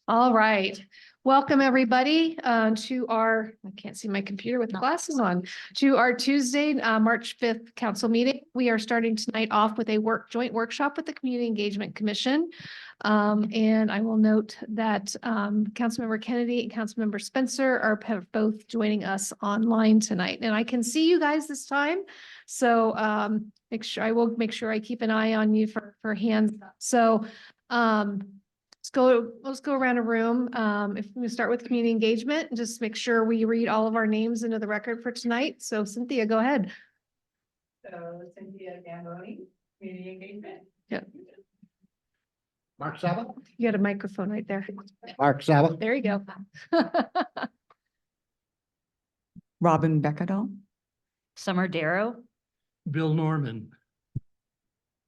All right. Welcome, everybody, to our, I can't see my computer with the glasses on, to our Tuesday, March 5th council meeting. We are starting tonight off with a joint workshop with the Community Engagement Commission. And I will note that Councilmember Kennedy and Councilmember Spencer are both joining us online tonight. And I can see you guys this time. So I will make sure I keep an eye on you for hands up. So let's go around a room. If we start with community engagement, just make sure we read all of our names into the record for tonight. So Cynthia, go ahead. So Cynthia Gamboni, community engagement. Yep. Mark Saba. You got a microphone right there. Mark Saba. There you go. Robin Beckadall. Summer Darrow. Bill Norman.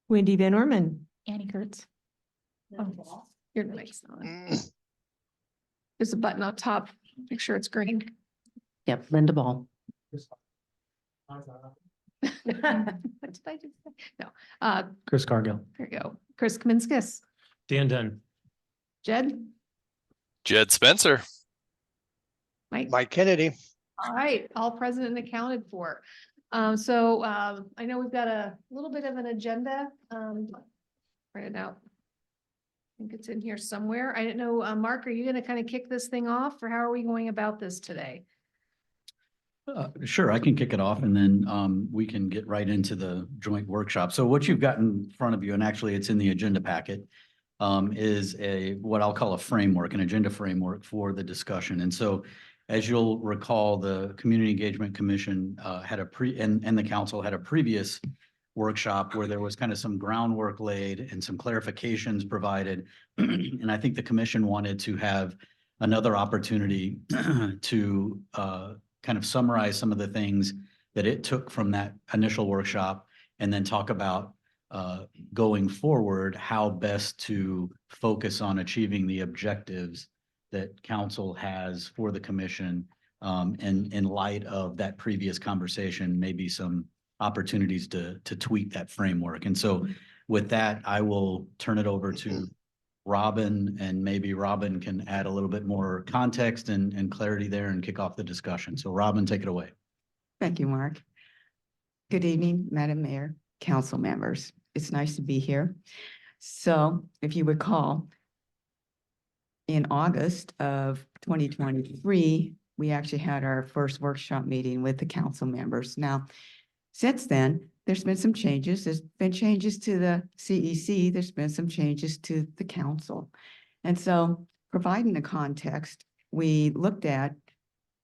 Wendy Van Orman. Annie Kurtz. Oh, your mic's on. There's a button on top. Make sure it's green. Yep, Linda Ball. What did I just say? No. Chris Cargill. There you go. Chris Kaminskis. Dan Dunn. Jed. Jed Spencer. Mike Kennedy. All right, all present and accounted for. I know we've got a little bit of an agenda. Write it out. I think it's in here somewhere. I didn't know, Mark, are you going to kind of kick this thing off, or how are we going about this today? Sure, I can kick it off, and then we can get right into the joint workshop. So what you've got in front of you, and actually it's in the agenda packet, is what I'll call a framework, an agenda framework for the discussion. And so as you'll recall, the Community Engagement Commission had and the council had a previous workshop where there was kind of some groundwork laid and some clarifications provided. And I think the commission wanted to have another opportunity to kind of summarize some of the things that it took from that initial workshop, and then talk about going forward, how best to focus on achieving the objectives that council has for the commission. And in light of that previous conversation, maybe some opportunities to tweak that framework. And so with that, I will turn it over to Robin, and maybe Robin can add a little bit more context and clarity there and kick off the discussion. So Robin, take it away. Thank you, Mark. Good evening, Madam Mayor, council members. It's nice to be here. So if you recall, in August of 2023, we actually had our first workshop meeting with the council members. Now, since then, there's been some changes. There's been changes to the CEC. There's been some changes to the council. And so providing the context, we looked at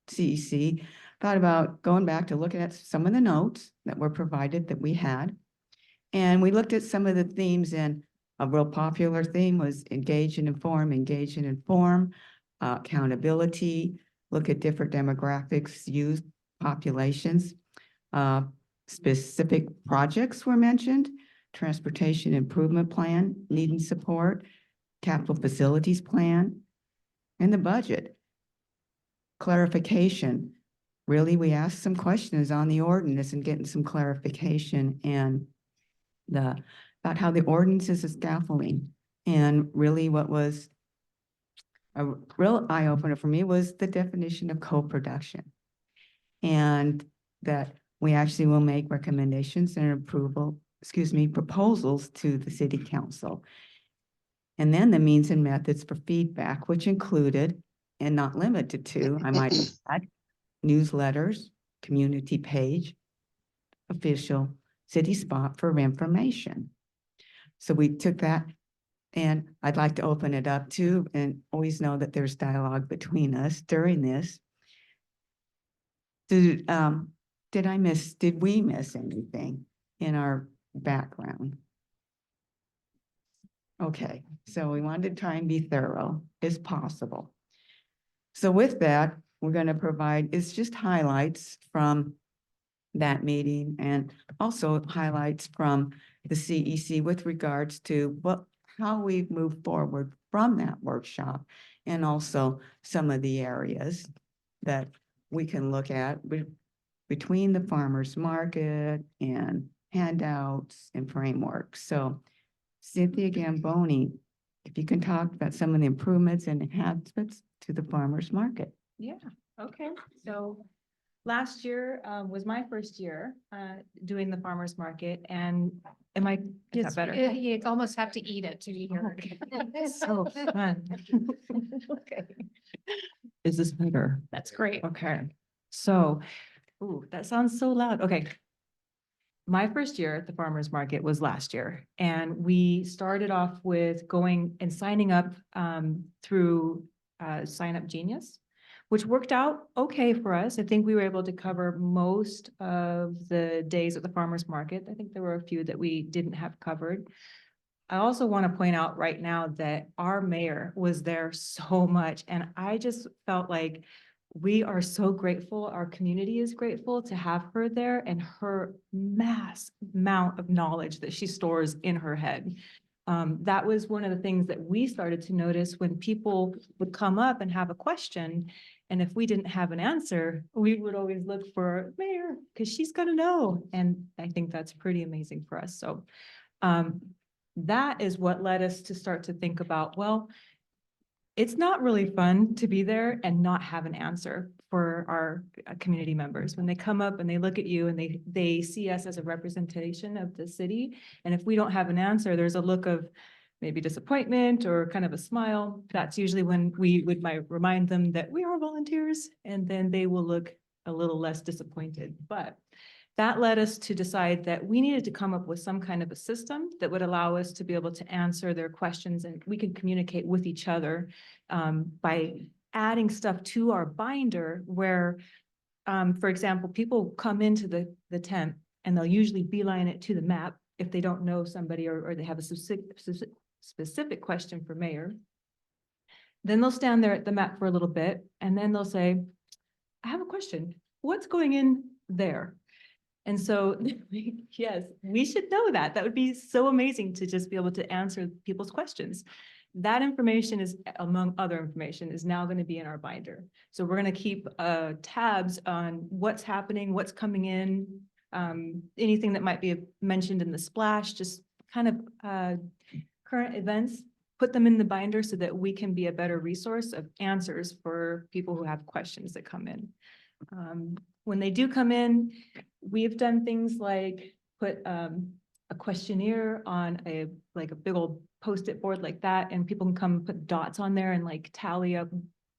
CEC, thought about going back to looking at some of the notes that were provided that we had. And we looked at some of the themes, and a real popular theme was engage and inform, accountability, look at different demographics, youth populations. Specific projects were mentioned: transportation improvement plan, needing support, capital facilities plan, and the budget. Clarification. Really, we asked some questions on the ordinance and getting some clarification and about how the ordinance is a scaffolding. And really what was a real eye-opener for me was the definition of co-production, and that we actually will make recommendations and proposals to the city council. And then the means and methods for feedback, which included, and not limited to, I might add, newsletters, community page, official city spot for information. So we took that, and I'd like to open it up too, and always know that there's dialogue between us during this. Did we miss anything in our background? Okay, so we wanted to try and be thorough as possible. So with that, we're going to provide, it's just highlights from that meeting, and also highlights from the CEC with regards to how we've moved forward from that workshop, and also some of the areas that we can look at. between the farmer's market and handouts and frameworks. So Cynthia Gamboni, if you can talk about some of the improvements and enhancements to the farmer's market. Yeah, okay. So last year was my first year doing the farmer's market, and am I, is that It's- better? You almost have to eat it to be heard. So fun. Okay. Is this better? That's great. Okay, so, ooh, that sounds so loud. Okay. My first year at the farmer's market was last year, and we started off with going and signing up through Sign Up Genius, which worked out okay for us. I think we were able to cover most of the days at the farmer's market. I think there were a few that we didn't have covered. I also want to point out right now that our mayor was there so much, and I just felt like we are so grateful. Our community is grateful to have her there and her mass amount of knowledge that she stores in her head. That was one of the things that we started to notice when people would come up and have a question. And if we didn't have an answer, we would always look for Mayor, because she's gonna know. And I think that's pretty amazing for us. So that is what led us to start to think about, well, it's not really fun to be there and not have an answer for our community members. When they come up and they look at you and they see us as a representation of the city. And if we don't have an answer, there's a look of maybe disappointment or kind of a smile. That's usually when we would remind them that we are volunteers, and then they will look a little less disappointed. But that led us to decide that we needed to come up with some kind of a system that would allow us to be able to answer their questions, and we could communicate with each other by adding stuff to our binder where, for example, people come into the tent and they'll usually beeline it to the map if they don't know somebody or they have a specific question for Mayor. Then they'll stand there at the map for a little bit, and then they'll say, I have a question. What's going in there? And so, yes, we should know that. That would be so amazing to just be able to answer people's questions. That information is, among other information, is now going to be in our binder. So we're going to keep tabs on what's happening, what's coming in, anything that might be mentioned in the splash, just kind of current events, put them in the binder so that we can be a better resource of answers for people who have questions that come in. When they do come in, we've done things like put a questionnaire on a big old Post-it board like that, and people can come put dots on there and like tally up,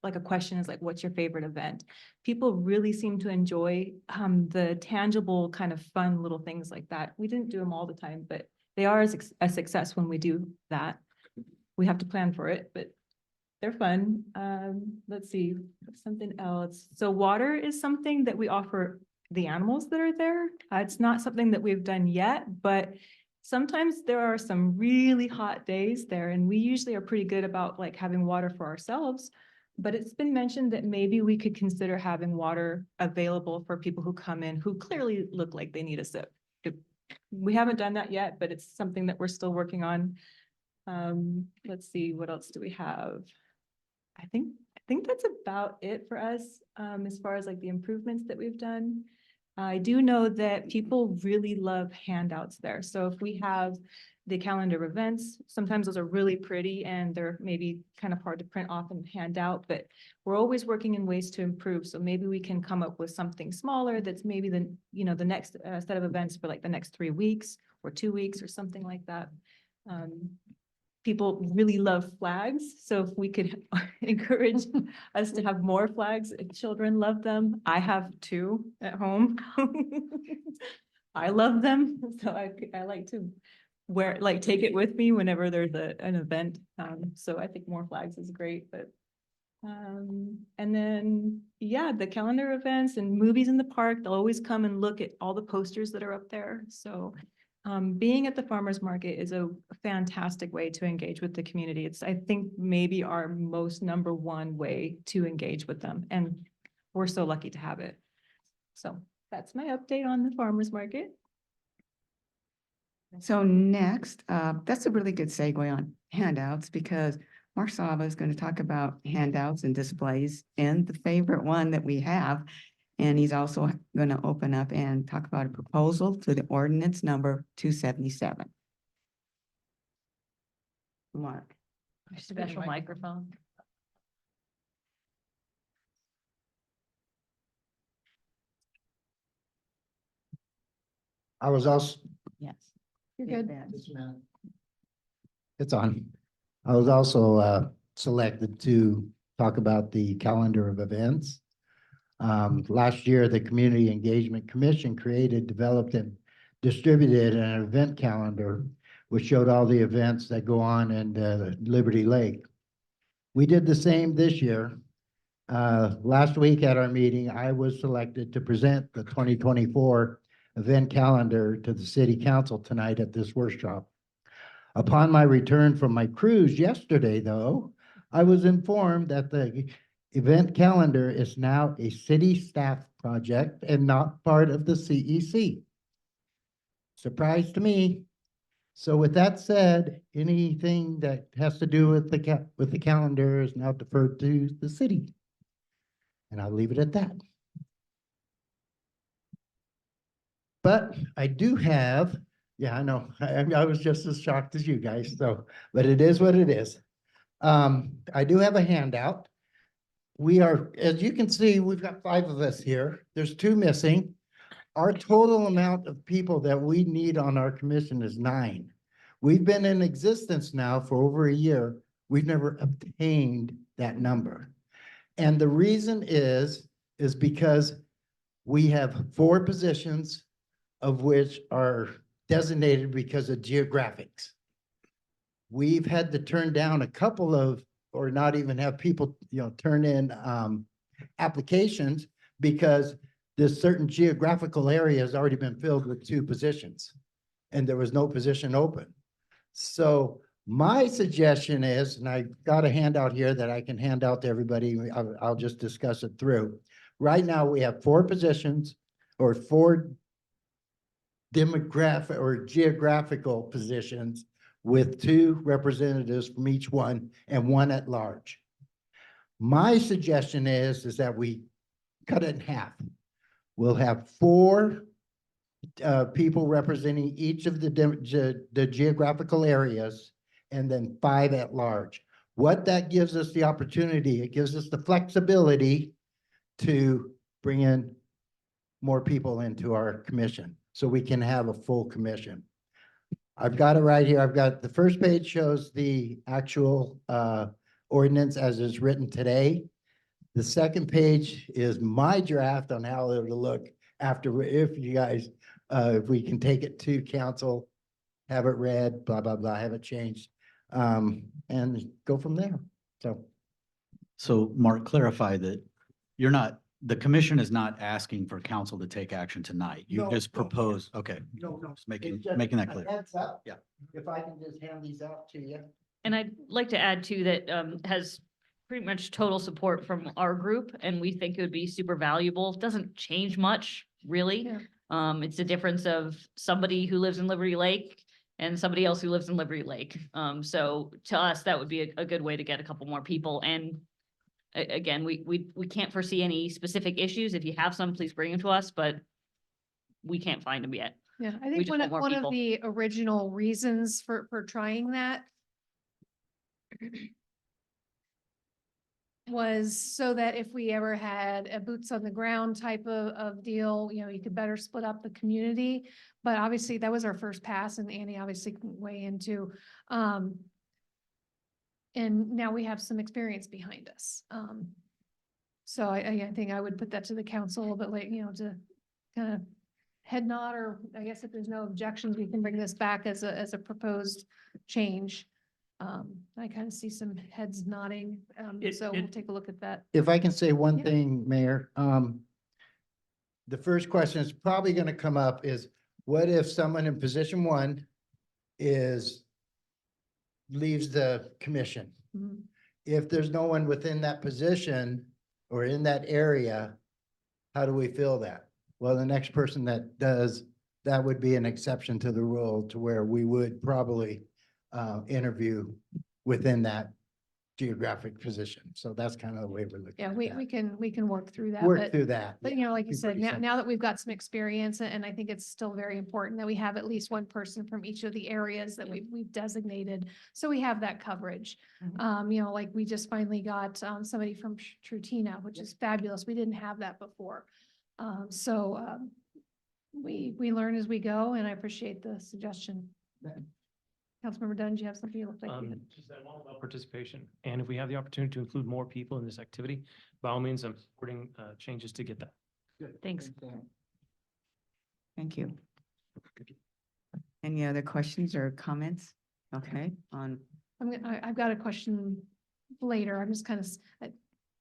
like a question is like, what's your favorite event? People really seem to enjoy the tangible kind of fun little things like that. We didn't do them all the time, but they are a success when we do that. We have to plan for it, but they're fun. Let's see, something else. So water is something that we offer the animals that are there. It's not something that we've done yet, but sometimes there are some really hot days there, and we usually are pretty good about like having water for ourselves. But it's been mentioned that maybe we could consider having water available for people who come in who clearly look like they need a sip. We haven't done that yet, but it's something that we're still working on. Let's see, what else do we have? I think that's about it for us as far as like the improvements that we've done. I do know that people really love handouts there. So if we have the calendar events, sometimes those are really pretty and they're maybe kind of hard to print off and hand out, but we're always working in ways to improve. So maybe we can come up with something smaller that's maybe the next set of events for like the next 3 weeks or 2 weeks or something like that. People really love flags. So if we could encourage us to have more flags, children love them. I have 2 at home. I love them. So I like to take it with me whenever there's an event. So I think more flags is great, but and then, yeah, the calendar events and movies in the park, they'll always come and look at all the posters that are up there. So being at the farmer's market is a fantastic way to engage with the community. It's, I think, maybe our most #1 way to engage with them. And we're so lucky to have it. So that's my update on the farmer's market. So next, that's a really good segue on handouts, because Mark Saba is going to talk about handouts and displays. And the favorite one that we have And he's also going to open up and talk about a proposal to the ordinance number 277. Mark. Special microphone. I was also. Yes. You're good. It's on. I was also selected to talk about the calendar of events. Last year, the Community Engagement Commission created, developed, and distributed an event calendar which showed all the events that go on in Liberty Lake. We did the same this year. Last week at our meeting, I was selected to present the 2024 event calendar to the city council tonight at this workshop. Upon my return from my cruise yesterday, though, I was informed that the event calendar is now a city staff project and not part of the CEC. Surprise to me. So with that said, anything that has to do with the calendar is now deferred to the city. And I'll leave it at that. But I do have, yeah, I know, I was just as shocked as you guys, so, but it is what it is. I do have a handout. We are, as you can see, we've got 5 of us here. There's 2 missing. Our total amount of people that we need on our commission is 9. We've been in existence now for over a year. We've never obtained that number. And the reason is because we have 4 positions of which are designated because of geographics. We've had to turn down a couple of, or not even have people, turn in applications because this certain geographical area has already been filled with 2 positions and there was no position open. So my suggestion is, and I got a handout here that I can hand out to everybody. I'll just discuss it through. Right now we have 4 positions or 4 demographic or geographical positions with 2 representatives from each one and 1 at large. My suggestion is that we cut it in half. We'll have 4 people representing each of the geographical areas and then 5 at large. What that gives us the opportunity, it gives us the flexibility to bring in more people into our commission so we can have a full commission. I've got it right here. I've got the first page shows the actual ordinance as is written today. The second page is my draft on how it will look after, if you guys, if we can take it to council, have it read, blah, blah, blah, have it changed, and go from there. So Mark, clarify that you're not, the commission is not asking for council to take action tonight. You No, just no. propose, okay. No. Just making It's just that a clear. heads up. Yeah. If I can just hand these out to you. And I'd like to add too that has pretty much total support from our group, and we think it would be super valuable. Doesn't change much, really. Yeah. It's a difference of somebody who lives in Liberty Lake and somebody else who lives in Liberty Lake. So to us, that would be a good way to get a couple more people. And again, we can't foresee any specific issues. If you have some, please bring them to us, but we can't find them yet. Yeah, I We think just one want of, more one of people. the original reasons for trying that was so that if we ever had a boots on the ground type of deal, you could better split up the community. But obviously that was our first pass and Annie obviously can weigh into. And now we have some experience behind us. So I think I would put that to the council a little bit late, to kind of head nod, or I guess if there's no objections, we can bring this back as a proposed change. I kind of see some heads nodding, so we'll take a look at that. If I can say one Yeah. thing, Mayor, the first question is probably going to come up is, what if someone in position 1 leaves the commission? Mhm. If there's no one within that position or in that area, how do we fill that? Well, the next person that does, that would be an exception to the rule to where we would probably interview within that geographic position. So that's kind of the way we're looking Yeah, at we that. can work through that, Work but. through that. But yeah. you know, like you Be said, pretty now, simple. now that we've got some experience, and I think it's still very important that we have at least one person from each of the areas that we've designated. So we have that coverage. Mhm. You know, like we just finally got, somebody from Trutina, which is fabulous. We didn't have that before. We learn as we go, and I appreciate the suggestion. Councilmember Dunn, do you have something you look like? you had? Just that one about participation. And if we have the opportunity to include more people in this activity, by all means, I'm supporting changes to get that. Thanks. Thank you. Any other questions or comments? Okay, on, I've got a question later. I'm just kind of,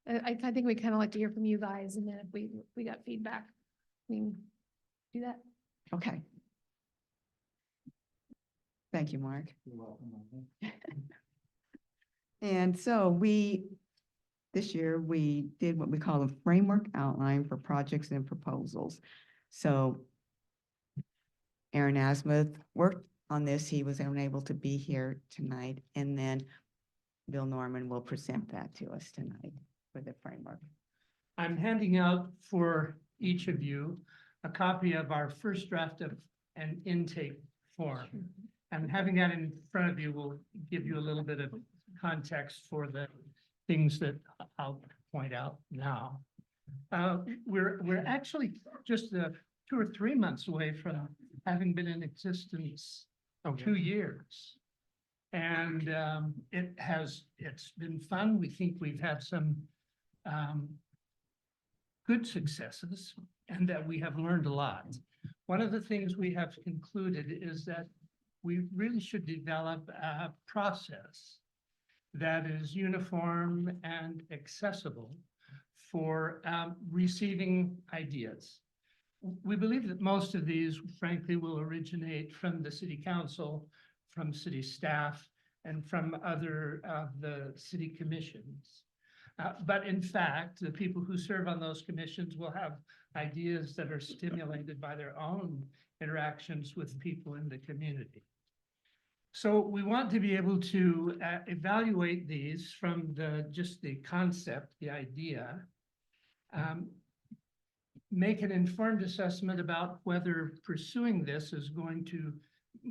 I think we kind of like to hear from you guys, and then if we got feedback, we can do that. okay. Thank you, Mark. And so this year, we did what we call a framework outline for projects and proposals. So Aaron Asmuth worked on this. He was unable to be here tonight. And then Bill Norman will present that to us tonight for the framework. I'm handing out for each of you a copy of our first draft of an intake form. And having that in front of you will give you a little bit of context for the things that I'll point out now. We're actually just 2 or 3 months away from having been in existence 2 years. And it's been fun. We think we've had some good successes and that we have learned a lot. One of the things we have concluded is that we really should develop a process that is uniform and accessible for receiving ideas. We believe that most of these, frankly, will originate from the city council, from city staff, and from other of the city commissions. But in fact, the people who serve on those commissions will have ideas that are stimulated by their own interactions with people in the community. So we want to be able to evaluate these from just the concept, the idea, make an informed assessment about whether pursuing this is going to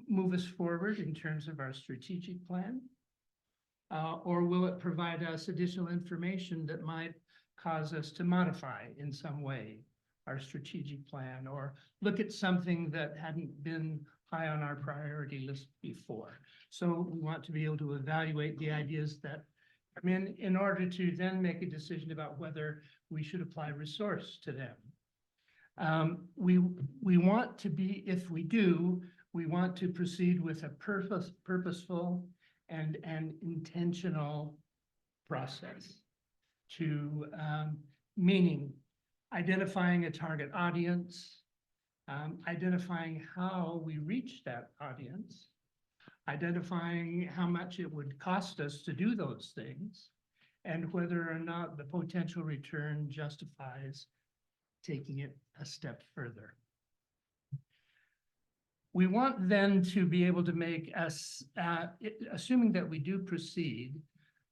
move us forward in terms of our strategic plan, or will it provide us additional information that might cause us to modify in some way our strategic plan, or look at something that hadn't been high on our priority list before. So we want to be able to evaluate the ideas that come in order to then make a decision about whether we should apply resource to them. We want to be, if we do, we want to proceed with a purposeful and intentional process to meaning identifying a target audience, identifying how we reach that audience, identifying how much it would cost us to do those things, and whether or not the potential return justifies taking it a step further. We want then to be able to make us, assuming that we do proceed,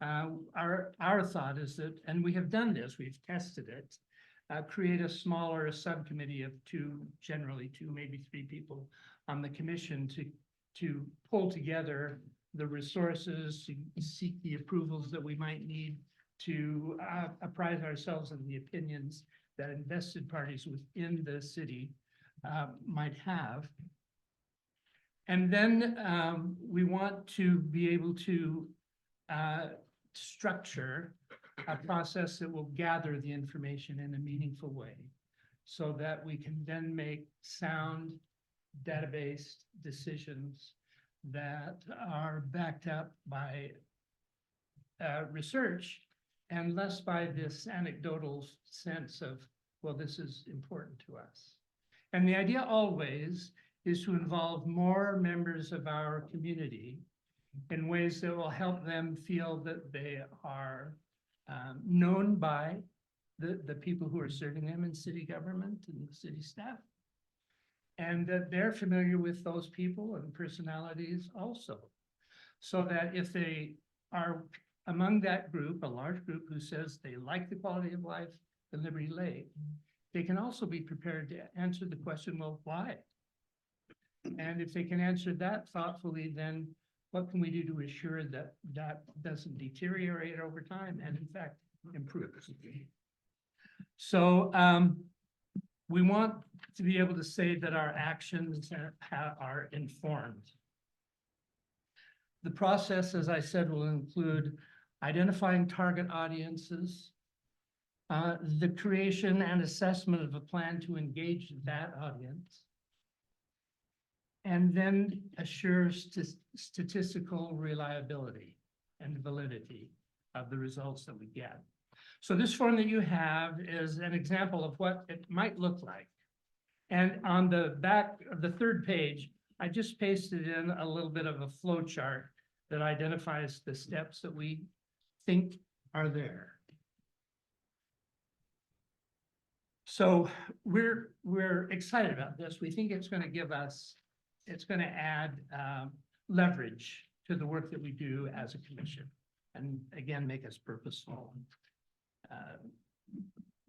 our thought is that, and we have done this, we've tested it, create a smaller subcommittee of generally two, maybe 3 people on the commission to pull together the resources, to seek the approvals that we might need to apprise ourselves of the opinions that invested parties within the city might have. And then we want to be able to structure a process that will gather the information in a meaningful way so that we can then make sound database decisions that are backed up by research and less by this anecdotal sense of, well, this is important to us. And the idea always is to involve more members of our community in ways that will help them feel that they are known by the people who are serving them in city government and the city staff, and that they're familiar with those people and personalities also, so that if they are among that group, a large group who says they like the quality of life in Liberty Lake, they can also be prepared to answer the question, well, why? And if they can answer that thoughtfully, then what can we do to assure that that doesn't deteriorate over time and in fact improves? So we want to be able to say that our actions are informed. The process, as I said, will include identifying target audiences, the creation and assessment of a plan to engage that audience, and then assure statistical reliability and validity of the results that we get. So this form that you have is an example of what it might look like. And on the back of the third page, I just pasted in a little bit of a flow chart that identifies the steps that we think are there. So we're excited about this. We think it's going to give us, it's going to add leverage to the work that we do as a commission. And again, make us purposeful,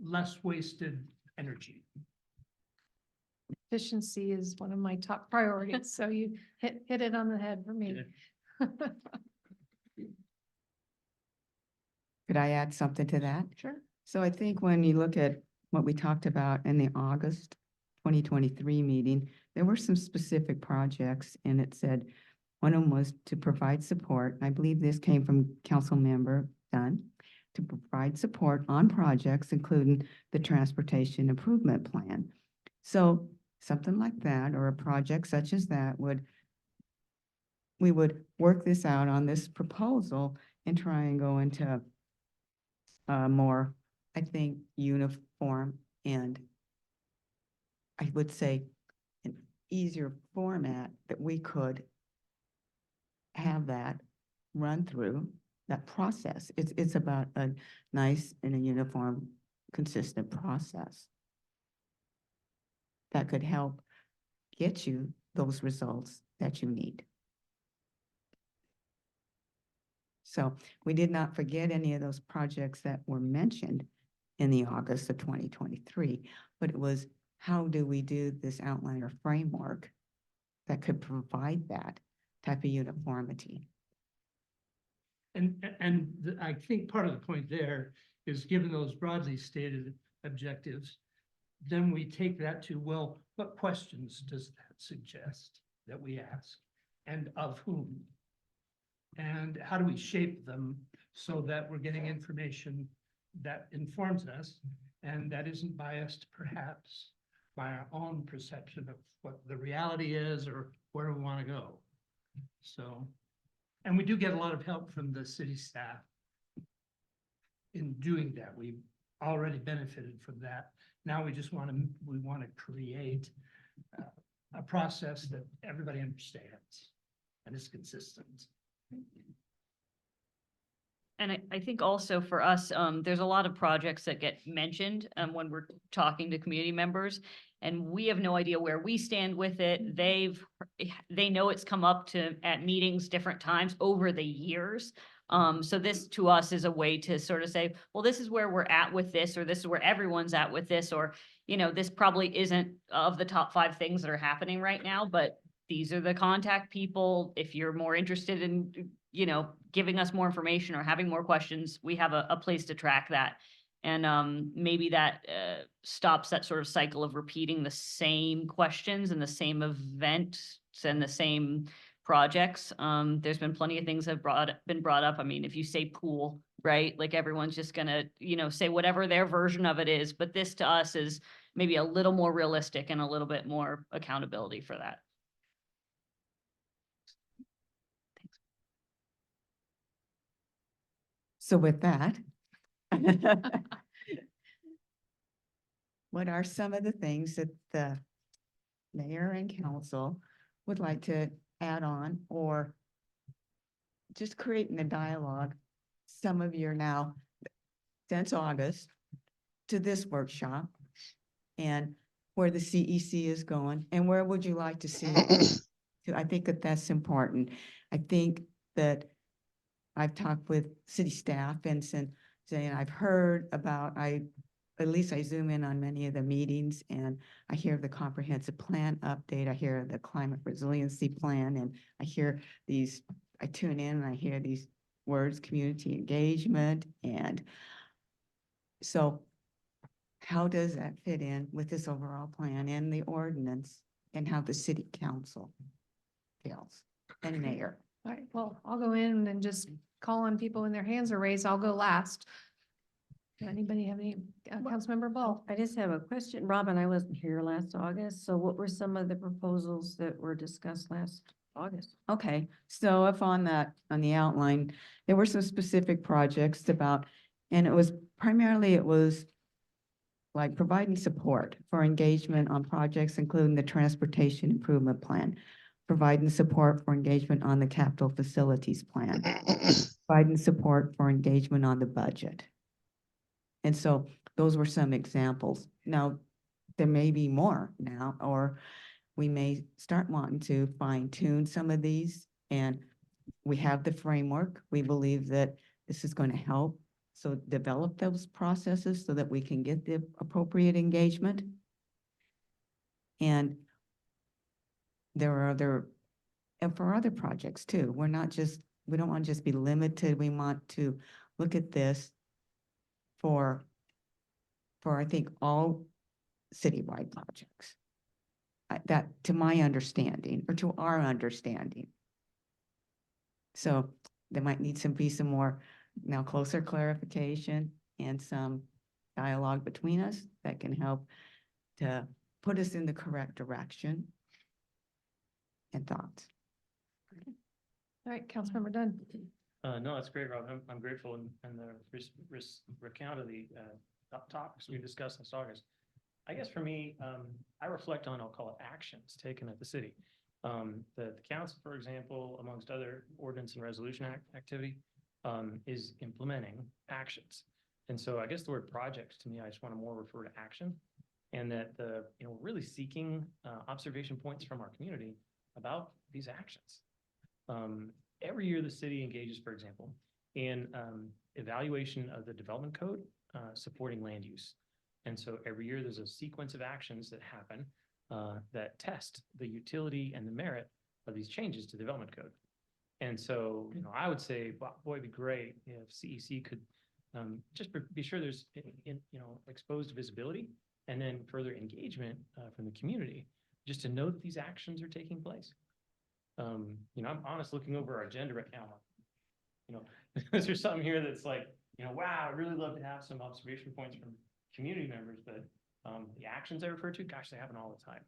less wasted energy. Efficiency is one of my top priorities, so you hit it on the head for me. Could I add something to that? Sure. So I think when you look at what we talked about in the August 2023 meeting, there were some specific projects and it said, one of them was to provide support. I believe this came from Council Member Dunn, to provide support on projects, including the Transportation Improvement Plan. So something like that, or a project such as that we would work this out on this proposal and try and go into more, I think, uniform and I would say an easier format that we could have that run through that process. It's about a nice and a uniform, consistent process that could help get you those results that you need. So we did not forget any of those projects that were mentioned in the August of 2023, but it was how do we do this outline or framework that could provide that type of uniformity. And I think part of the point there is given those broadly stated objectives, then we take that to, well, what questions does that suggest that we ask and of whom? And how do we shape them so that we're getting information that informs us and that isn't biased perhaps by our own perception of what the reality is or where we want to go. So, and we do get a lot of help from the city staff in doing that. We've already benefited from that. Now we just want to create a process that everybody understands and is consistent. And I think also for us, there's a lot of projects that get mentioned when we're talking to community members. And we have no idea where we stand with it. They know it's come up at meetings different times over the years. So this to us is a way to sort of say, well, this is where we're at with this, or this is where everyone's at with this, or, you know, this probably isn't of the top 5 things that are happening right now, but these are the contact people. If you're more interested in, you know, giving us more information or having more questions, we have a place to track that. And maybe that stops that sort of cycle of repeating the same questions and the same events and the same projects. There's been plenty of things that been brought up. I mean, if you say pool, right? Like everyone's just gonna, you know, say whatever their version of it is, but this to us is maybe a little more realistic and a little bit more accountability for that. So with that, what are some of the things that the mayor and council would like to add on or just creating a dialogue? Some of you are now, since August, to this workshop and where the CEC is going and where would you like to see it? I think that that's important. I think that I've talked with city staff and saying I've heard about, at least I zoom in on many of the meetings and I hear the comprehensive plan update, I hear the climate resiliency plan, and I tune in and I hear these words, community engagement, and so how does that fit in with this overall plan and the ordinance and how the city council feels and mayor? All right, well, I'll go in and just call on people when their hands are raised. I'll go last. Does anybody have any, Councilmember Ball? I just have a question. Robin, I wasn't here last August, so what were some of the proposals that were discussed last August? Okay, so if on the outline, there were some specific projects about, and it was like providing support for engagement on projects, including the transportation improvement plan, providing support for engagement on the capital facilities plan, providing support for engagement on the budget. And so those were some examples. Now, there may be more now, or we may start wanting to fine tune some of these. And we have the framework. We believe that this is going to help. So develop those processes so that we can get the appropriate engagement. And there are and for other projects too. We don't want to just be limited. We want to look at this for I think all citywide projects. That to my understanding, or to our understanding. So there might need to be some more now closer clarification and some dialogue between us that can help to put us in the correct direction and thoughts. All right, Councilmember Dunn. No, that's great, Rob. I'm grateful and the recount of the topics we discussed in August. I guess for me, I reflect on, I'll call it actions taken at the city. The council, for example, amongst other ordinance and resolution activity, is implementing actions. And so I guess the word projects to me, I just want to more refer to action, and that really seeking observation points from our community about these actions. Every year the city engages, for example, in evaluation of the development code supporting land use. And so every year there's a sequence of actions that happen that test the utility and the merit of these changes to development code. And so, I would say, boy, it'd be great if CEC could just be sure there's, exposed visibility and then further engagement from the community, just to know that these actions are taking place. I'm honest looking over our agenda right now. Is there something here that's like, wow, I'd really love to have some observation points from community members, but the actions I refer to, gosh, they happen all the time.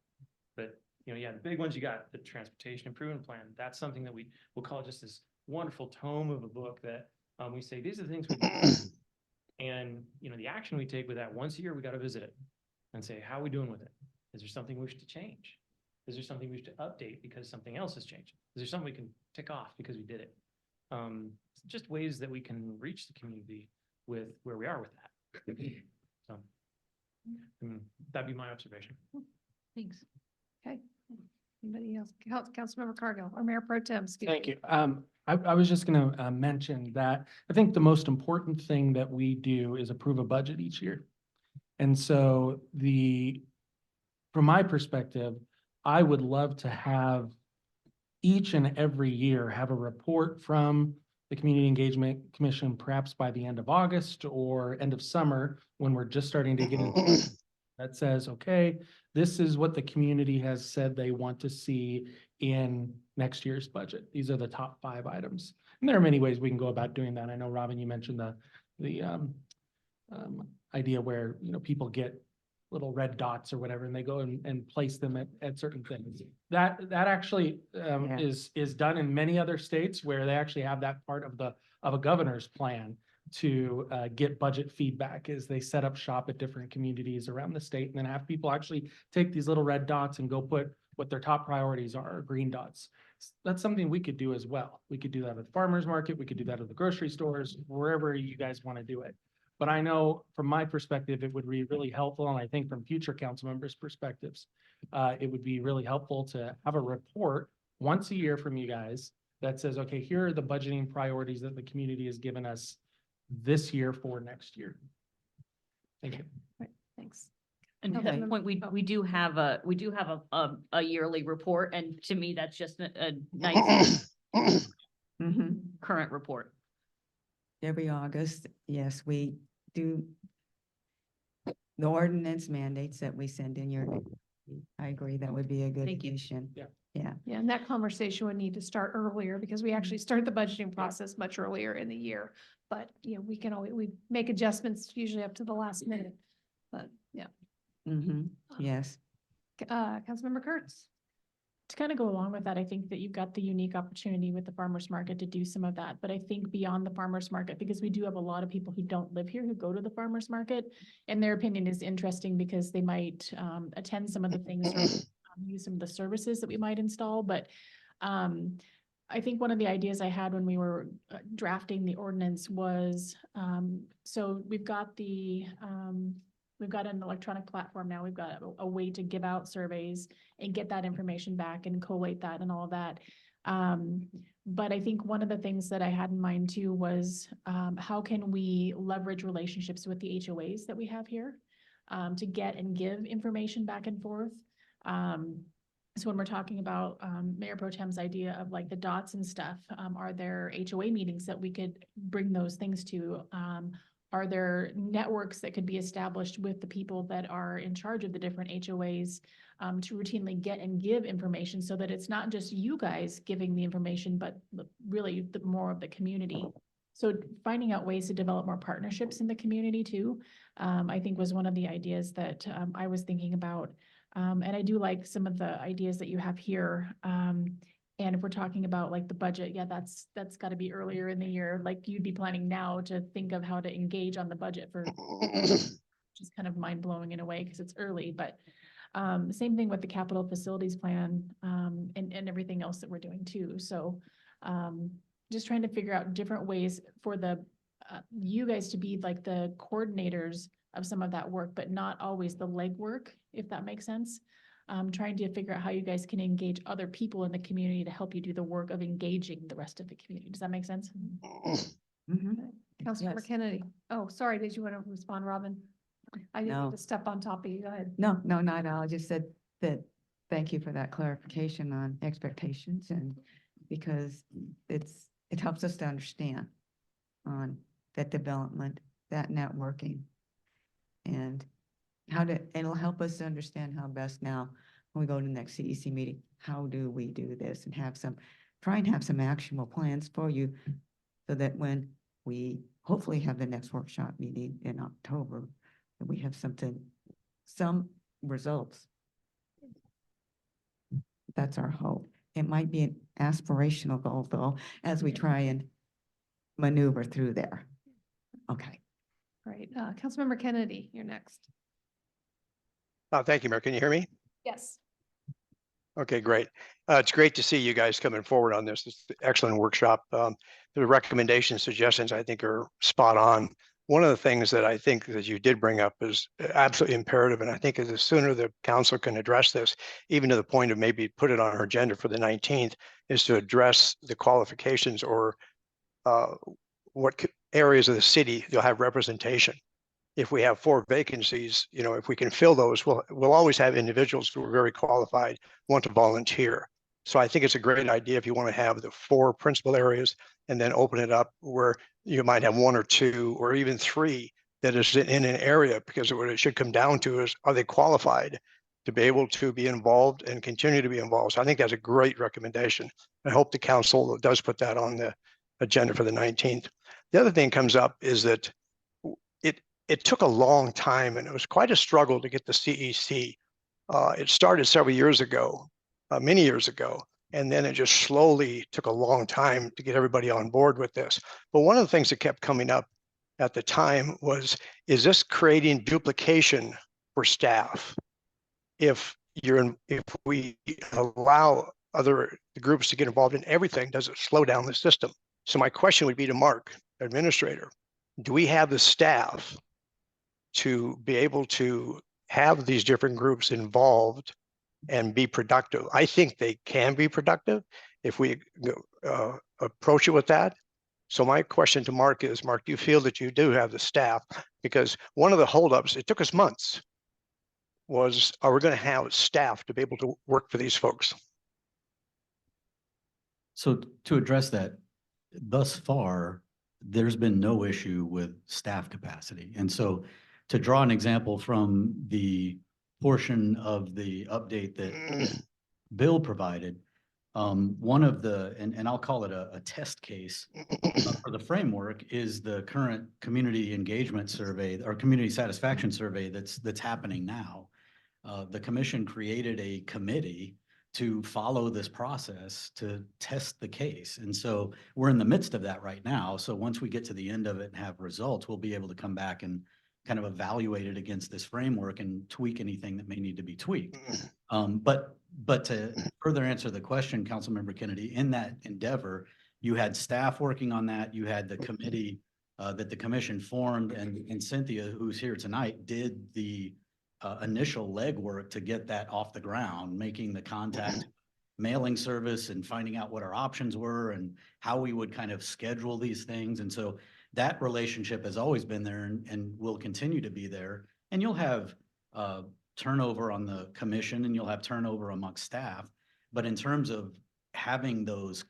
But the big ones, you got the transportation improvement plan. That's something that we'll call just this wonderful tome of a book that we say, these are the things we do. And, the action we take with that once a year, we got to visit it and say, how are we doing with it? Is there something we wish to change? Is there something we wish to update because something else has changed? Is there something we can tick off because we did it? Just ways that we can reach the community with where we are with that. So that'd be my observation. Thanks. Okay. Anybody else? Councilmember Cargill, or Mayor Pro Tem, excuse me. Thank you. I was just going to mention that I think the most important thing that we do is approve a budget each year. And so from my perspective, I would love to have each and every year have a report from the Community Engagement Commission, perhaps by the end of August or end of summer, when we're just starting to get into that says, okay, this is what the community has said they want to see in next year's budget. These are the top 5 items. And there are many ways we can go about doing that. I know, Robin, you mentioned the idea where, people get little red dots or whatever, and they go and place them at certain things. That actually is done in many other states where they actually have that part of a governor's plan to get budget feedback as they set up shop at different communities around the state, and then have people actually take these little red dots and go put what their top priorities are, or green dots. That's something we could do as well. We could do that at the farmer's market. We could do that at the grocery stores, wherever you guys want to do it. But I know from my perspective, it would be really helpful. And I think from future council members' perspectives, it would be really helpful to have a report once a year from you guys that says, okay, here are the budgeting priorities that the community has given us this year for next year. Thank you. Thanks. And to Okay. that point, we do have a yearly report, and to me, that's just a nice Mhm. current report. Every August, yes, we do. The ordinance mandates that we send in your, I agree, that would be a good Thank you. addition. Yeah. Yeah. Yeah, and that conversation would need to start earlier because we actually start the budgeting process much earlier in the year. But, we can always, we make adjustments usually up to the last minute. But, yeah. Mm-hmm. Yes. Councilmember Kurtz. To kind of go along with that, I think that you've got the unique opportunity with the farmer's market to do some of that. But I think beyond the farmer's market, because we do have a lot of people who don't live here who go to the farmer's market, and their opinion is interesting because they might attend some of the things or use some of the services that we might install. But I think one of the ideas I had when we were drafting the ordinance was, so we've got we've got an electronic platform now. We've got a way to give out surveys and get that information back and collate that and all of that. But I think one of the things that I had in mind too was how can we leverage relationships with the HOAs that we have here to get and give information back and forth. So when we're talking about Mayor Pro Tem's idea of like the dots and stuff, are there HOA meetings that we could bring those things to? Are there networks that could be established with the people that are in charge of the different HOAs to routinely get and give information so that it's not just you guys giving the information, but really the more of the community. So finding out ways to develop more partnerships in the community too, I think was one of the ideas that I was thinking about. And I do like some of the ideas that you have here. And if we're talking about like the budget, yeah, that's got to be earlier in the year. Like you'd be planning now to think of how to engage on the budget for, just kind of mind blowing in a way because it's early. But same thing with the capital facilities plan and everything else that we're doing too. So just trying to figure out different ways for the you guys to be like the coordinators of some of that work, but not always the legwork, if that makes sense. Trying to figure out how you guys can engage other people in the community to help you do the work of engaging the rest of the community. Does that make sense? Mm-hmm. Councilmember Yes. Kennedy. Oh, sorry. Did you want to respond, Robin? I didn't No. mean to step on top of you. Go ahead. No, not at all. I just said that, thank you for that clarification on expectations and because it helps us to understand on that development, that networking. And it'll help us to understand how best now, when we go to the next CEC meeting, how do we do this and try and have some actionable plans for you so that when we hopefully have the next workshop meeting in October, that we have some results. That's our hope. It might be an aspirational goal though, as we try and maneuver through there. Okay. Great. Councilmember Kennedy, you're next. Thank you, Mayor. Can you hear me? Yes. Okay, great. It's great to see you guys coming forward on this. It's an excellent workshop. The recommendations, suggestions, I think are spot on. One of the things that I think that you did bring up is absolutely imperative, and I think the sooner the council can address this, even to the point of maybe put it on our agenda for the 19th, is to address the qualifications or what areas of the city you'll have representation. If we have 4 vacancies, if we can fill those, we'll always have individuals who are very qualified, want to volunteer. So I think it's a great idea if you want to have the 4 principal areas and then open it up where you might have 1 or 2 or even 3 that is in an area, because what it should come down to is, are they qualified to be able to be involved and continue to be involved? So I think that's a great recommendation. I hope the council does put that on the agenda for the 19th. The other thing comes up is that it took a long time and it was quite a struggle to get the CEC. It started several years ago, many years ago, and then it just slowly took a long time to get everybody on board with this. But one of the things that kept coming up at the time was, is this creating duplication for staff? If we allow other groups to get involved in everything, does it slow down the system? So my question would be to Mark, administrator, do we have the staff to be able to have these different groups involved and be productive. I think they can be productive if we approach it with that. So my question to Mark is, Mark, do you feel that you do have the staff? Because one of the holdups, it took us months, was are we going to have staff to be able to work for these folks? So to address that, thus far, there's been no issue with staff capacity. And so to draw an example from the portion of the update that Bill provided, one of the, and I'll call it a test case for the framework, is the current community engagement survey or community satisfaction survey that's happening now. The commission created a committee to follow this process to test the case. And so we're in the midst of that right now. So once we get to the end of it and have results, we'll be able to come back and kind of evaluate it against this framework and tweak anything that may need to be tweaked. But to further answer the question, Councilmember Kennedy, in that endeavor, you had staff working on that. You had the committee that the commission formed, and Cynthia, who's here tonight, did the initial legwork to get that off the ground, making the contact mailing service and finding out what our options were and how we would kind of schedule these things. And so that relationship has always been there and will continue to be there. And you'll have turnover on the commission and you'll have turnover amongst staff. But in terms of having those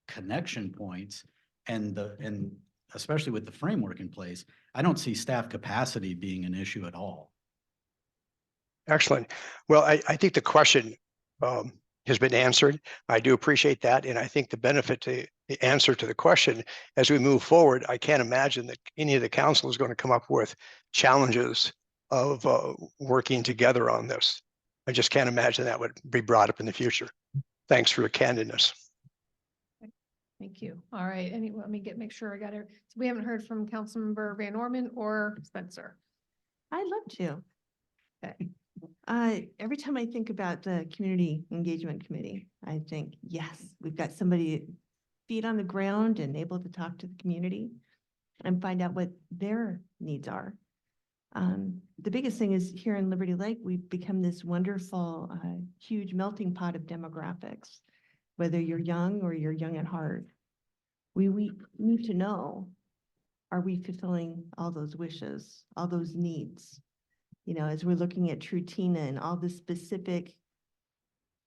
connection points and especially with the framework in place, I don't see staff capacity being an issue at all. Excellent. Well, I think the question has been answered. I do appreciate that. And I think the benefit to the answer to the question as we move forward, I can't imagine that any of the council is going to come up with challenges of working together on this. I just can't imagine that would be brought up in the future. Thanks for your candidness. Thank you. All right. Let me make sure I got it. So we haven't heard from Councilmember Van Orman or Spencer. I'd love to. Okay. Every time I think about the Community Engagement Committee, I think, yes, we've got somebody feet on the ground and able to talk to the community and find out what their needs are. The biggest thing is here in Liberty Lake, we've become this wonderful, huge melting pot of demographics, whether you're young or you're young at heart. We need to know, are we fulfilling all those wishes, all those needs? You know, as we're looking at Trutina and all the specific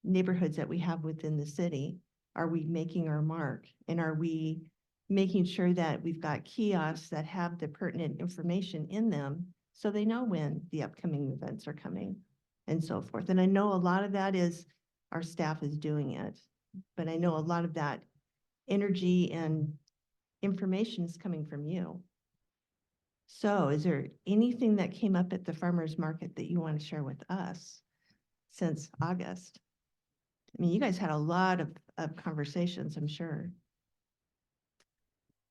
neighborhoods that we have within the city, are we making our mark? And are we making sure that we've got kiosks that have the pertinent information in them so they know when the upcoming events are coming and so forth? And I know a lot of that is our staff is doing it, but I know a lot of that energy and information is coming from you. So is there anything that came up at the farmer's market that you want to share with us since August? I mean, you guys had a lot of conversations, I'm sure.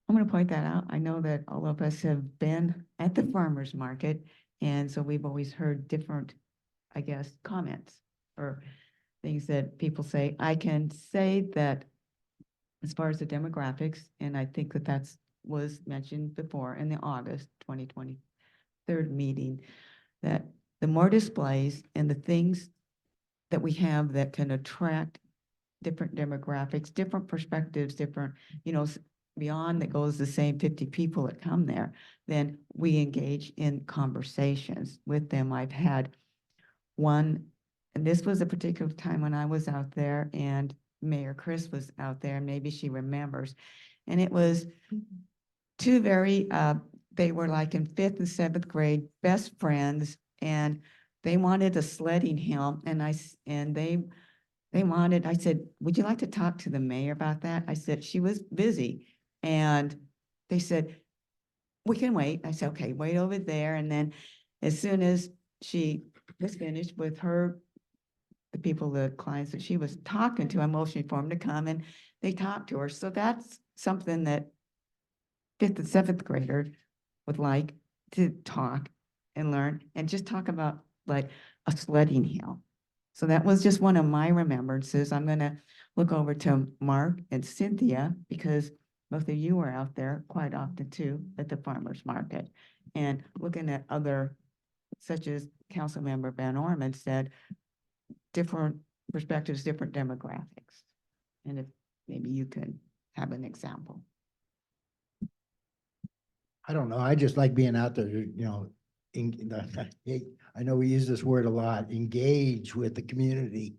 I'm going to point that out. I know that all of us have been at the farmer's market, and so we've always heard different, I guess, comments or things that people say. I can say that as far as the demographics, and I think that that's was mentioned before in the August 2023 meeting, that the more displays and the things that we have that can attract different demographics, different perspectives, different, you know, beyond that goes the same 50 people that come there, then we engage in conversations with them. I've had one, and this was a particular time when I was out there and Mayor Chris was out there, and maybe she remembers, and it was two very, they were like in 5th and 7th grade, best friends, and they wanted a sledding hill. And I said, would you like to talk to the mayor about that? I said, she was busy. And they said, we can wait. I said, okay, wait over there. And then as soon as she was finished with the people, the clients that she was talking to, I motioned for them to come and they talked to her. So that's something that 5th and 7th grader would like to talk and learn and just talk about like a sledding hill. So that was just one of my remembrances. I'm going to look over to Mark and Cynthia because both of you are out there quite often too at the farmer's market and looking at other, such as Councilmember Van Orman said, different perspectives, different demographics. And if maybe you could have an example. I don't know. I just like being out there, I know we use this word a lot, engage with the community.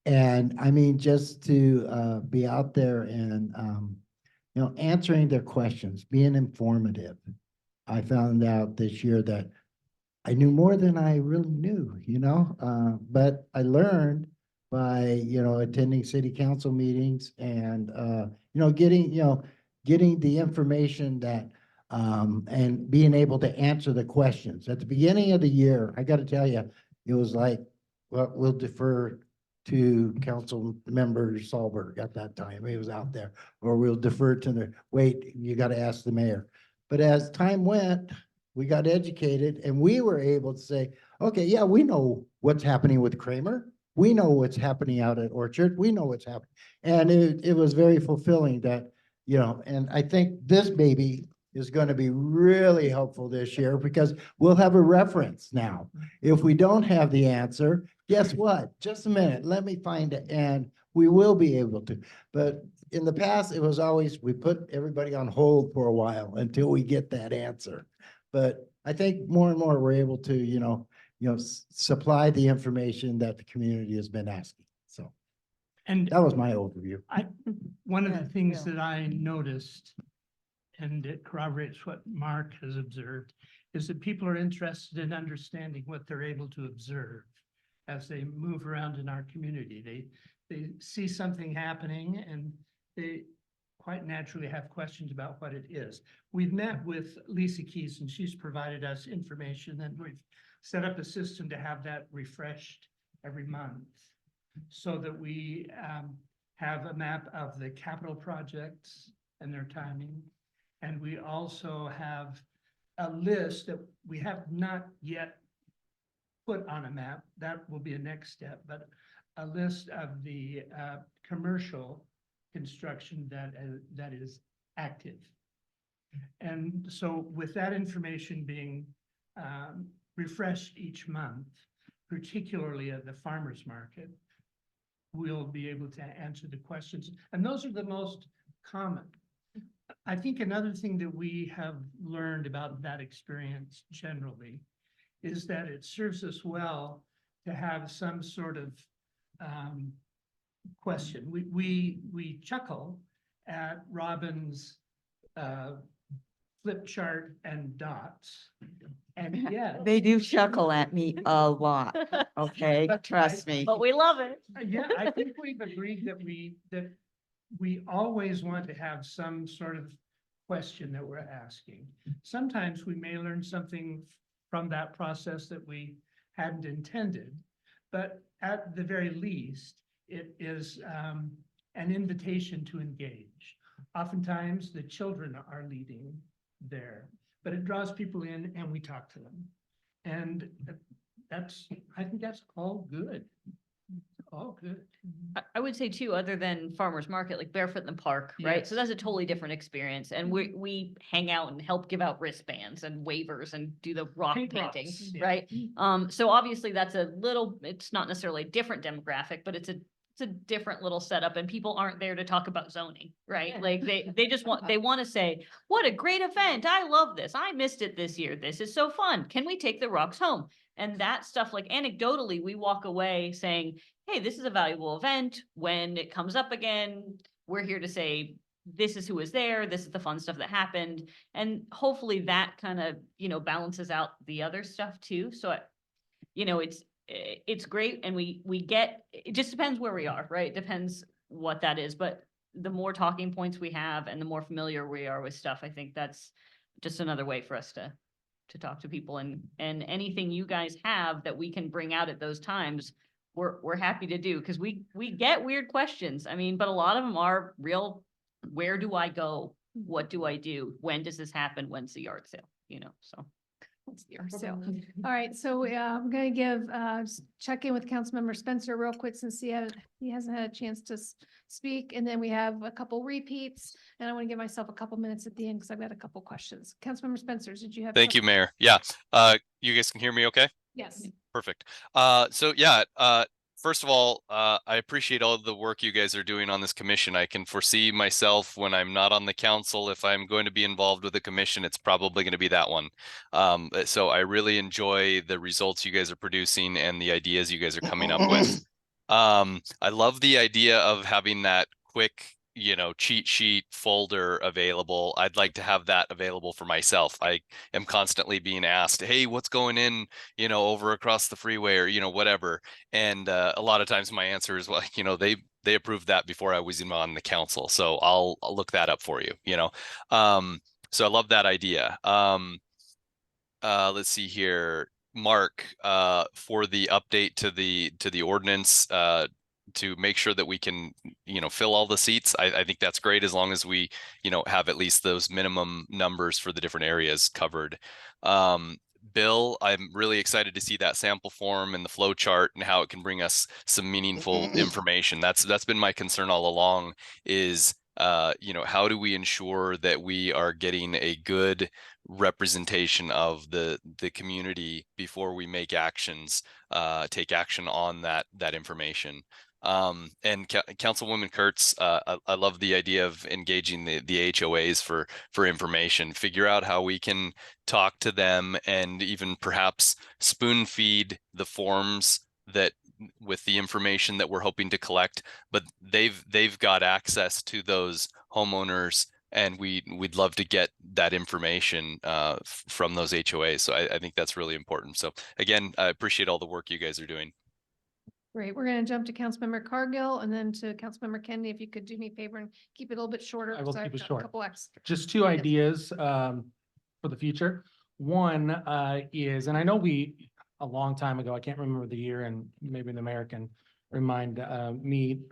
And I mean, just to be out there and, answering their questions, being informative. I found out this year that I knew more than I really knew, but I learned by, attending city council meetings and, getting the information that, and being able to answer the questions. At the beginning of the year, I got to tell you, it was like, well, we'll defer to council member Solberg at that time. He was out there, or we'll defer to wait, you got to ask the mayor. But as time went, we got educated and we were able to say, okay, yeah, we know what's happening with Kramer. We know what's happening out at Orchard. We know what's happening. And it was very fulfilling that, and I think this baby is going to be really helpful this year because we'll have a reference now. If we don't have the answer, guess what? Just a minute, let me find it, and we will be able to. But in the past, it was always, we put everybody on hold for a while until we get that answer. But I think more and more we're able to, supply the information that the community has been asking. So And that was my overview. one of Yeah, the things yeah. that I noticed, and it corroborates what Mark has observed, is that people are interested in understanding what they're able to observe as they move around in our community. They see something happening and they quite naturally have questions about what it is. We've met with Lisa Keys and she's provided us information, and we've set up a system to have that refreshed every month so that we have a map of the capital projects and their timing. And we also have a list that we have not yet put on a map. That will be a next step, but a list of the commercial construction that is active. And so with that information being refreshed each month, particularly at the farmer's market, we'll be able to answer the questions. And those are the most common. I think another thing that we have learned about that experience generally is that it serves us well to have some sort of question. We chuckle at Robin's flip chart and dots. And yeah, They do chuckle at me a lot, okay? But Trust me. But we love it. yeah, I think we've agreed that we always want to have some sort of question that we're asking. Sometimes we may learn something from that process that we hadn't intended, but at the very least, it is an invitation to engage. Oftentimes, the children are leading there, but it draws people in and we talk to them. And I think that's all good. All good. I would say too, other than farmer's market, like Barefoot in the Park, right? So Yes. that's a totally different experience. And we hang out and help give out wristbands and waivers and do the rock Paint painting, rocks, yeah. right? So obviously that's it's not necessarily a different demographic, but it's a different little setup, and people aren't there to talk about zoning, right? Yeah. Like they just want to say, what a great event. I love this. I missed it this year. This is so fun. Can we take the rocks home? And that stuff, like anecdotally, we walk away saying, hey, this is a valuable event. When it comes up again, we're here to say, this is who was there. This is the fun stuff that happened. And hopefully that kind of, balances out the other stuff too. So, it's great. And we get, it just depends where we are, right? Depends what that is. But the more talking points we have and the more familiar we are with stuff, I think that's just another way for us to talk to people, and anything you guys have that we can bring out at those times, we're happy to do, because we get weird questions. I mean, but a lot of them are real. Where do I go? What do I do? When does this happen? When's the yard sale? So. So, all right, so I'm gonna check in with Councilmember Spencer real quick since he hasn't had a chance to speak. And then we have a couple repeats, and I want to give myself a couple minutes at the end because I've got a couple questions. Councilmember Spencer, did you have? Thank you, something? Mayor. Yeah. You guys can hear me okay? Yes. Perfect. So yeah, first of all, I appreciate all of the work you guys are doing on this commission. I can foresee myself when I'm not on the council, if I'm going to be involved with a commission, it's probably going to be that one. So I really enjoy the results you guys are producing and the ideas you guys are coming up with. I love the idea of having that quick, cheat sheet folder available. I'd like to have that available for myself. I am constantly being asked, hey, what's going in, over across the freeway or, whatever. And a lot of times my answer is, well, they approved that before I was even on the council. So I'll look that up for you, so I love that idea. Let's see here. Mark, for the update to the ordinance, to make sure that we can, fill all the seats. I think that's great as long as we, have at least those minimum numbers for the different areas covered. Bill, I'm really excited to see that sample form and the flow chart and how it can bring us some meaningful information. That's been my concern all along is, how do we ensure that we are getting a good representation of the community before we make actions, take action on that information. And Councilwoman Kurtz, I love the idea of engaging the HOAs for information, figure out how we can talk to them and even perhaps spoon feed the forms that with the information that we're hoping to collect, but they've got access to those homeowners and we'd love to get that information from those HOAs. So I think that's really important. So again, I appreciate all the work you guys are doing. Great. We're going to jump to Councilmember Cargill and then to Councilmember Kennedy. If you could do me a favor and keep it a little bit shorter. I will 'cause I've keep it got a short. Couple extra. Just two ideas for the future. One is, and I know a long time ago, I can't remember the year, and maybe the mayor can remind me,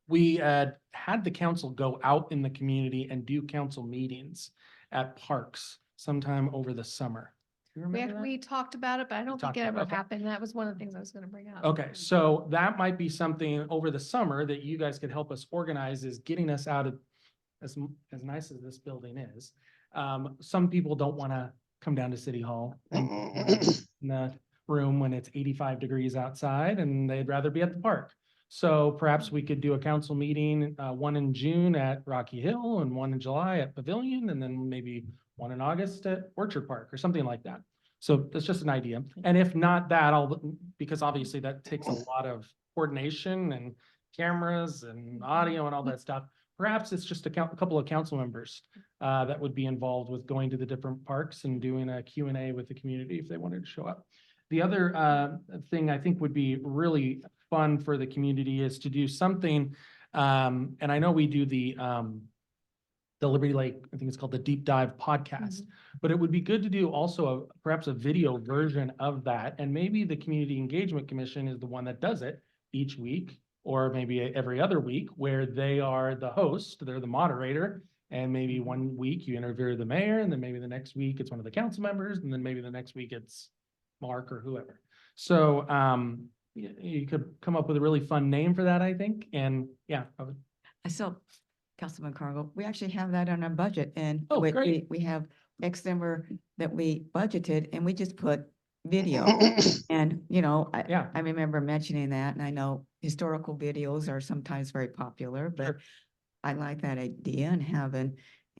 we had the council go out in the community and do council meetings at parks sometime over the summer. Do you remember that? We talked about it, but I don't think talked it about it, ever okay. happened. That was one of the things I was going to bring up. Okay, so that might be something over the summer that you guys could help us organize, is getting us out of, as nice as this building is. Some people don't want to come down to City Hall and in the room when it's 85 degrees outside and they'd rather be at the park. So perhaps we could do a council meeting, one in June at Rocky Hill and one in July at Pavilion, and then maybe one in August at Orchard Park or something like that. So that's just an idea. And if not that, because obviously that takes a lot of coordination and cameras and audio and all that stuff. Perhaps it's just a couple of council members that would be involved with going to the different parks and doing a Q&A with the community if they wanted to show up. The other thing I think would be really fun for the community is to do something, and I know we do the Liberty Lake, I think it's called the Deep Dive Podcast, but it would be good to do also perhaps a video version of that. And maybe the Community Engagement Commission is the one that does it each week, or maybe every other week, where they are the host, they're the moderator. And maybe one week you interview the mayor, and then maybe the next week it's one of the council members, and then maybe the next week it's Mark or whoever. So you could come up with a really fun name for that, I think. And yeah. I saw Councilman Cargill, we actually have that on our budget, and Oh, great. we have X number that we budgeted, and we just put video. And, Yeah. I remember mentioning that, and I know historical videos are sometimes very popular, but Sure. I like that idea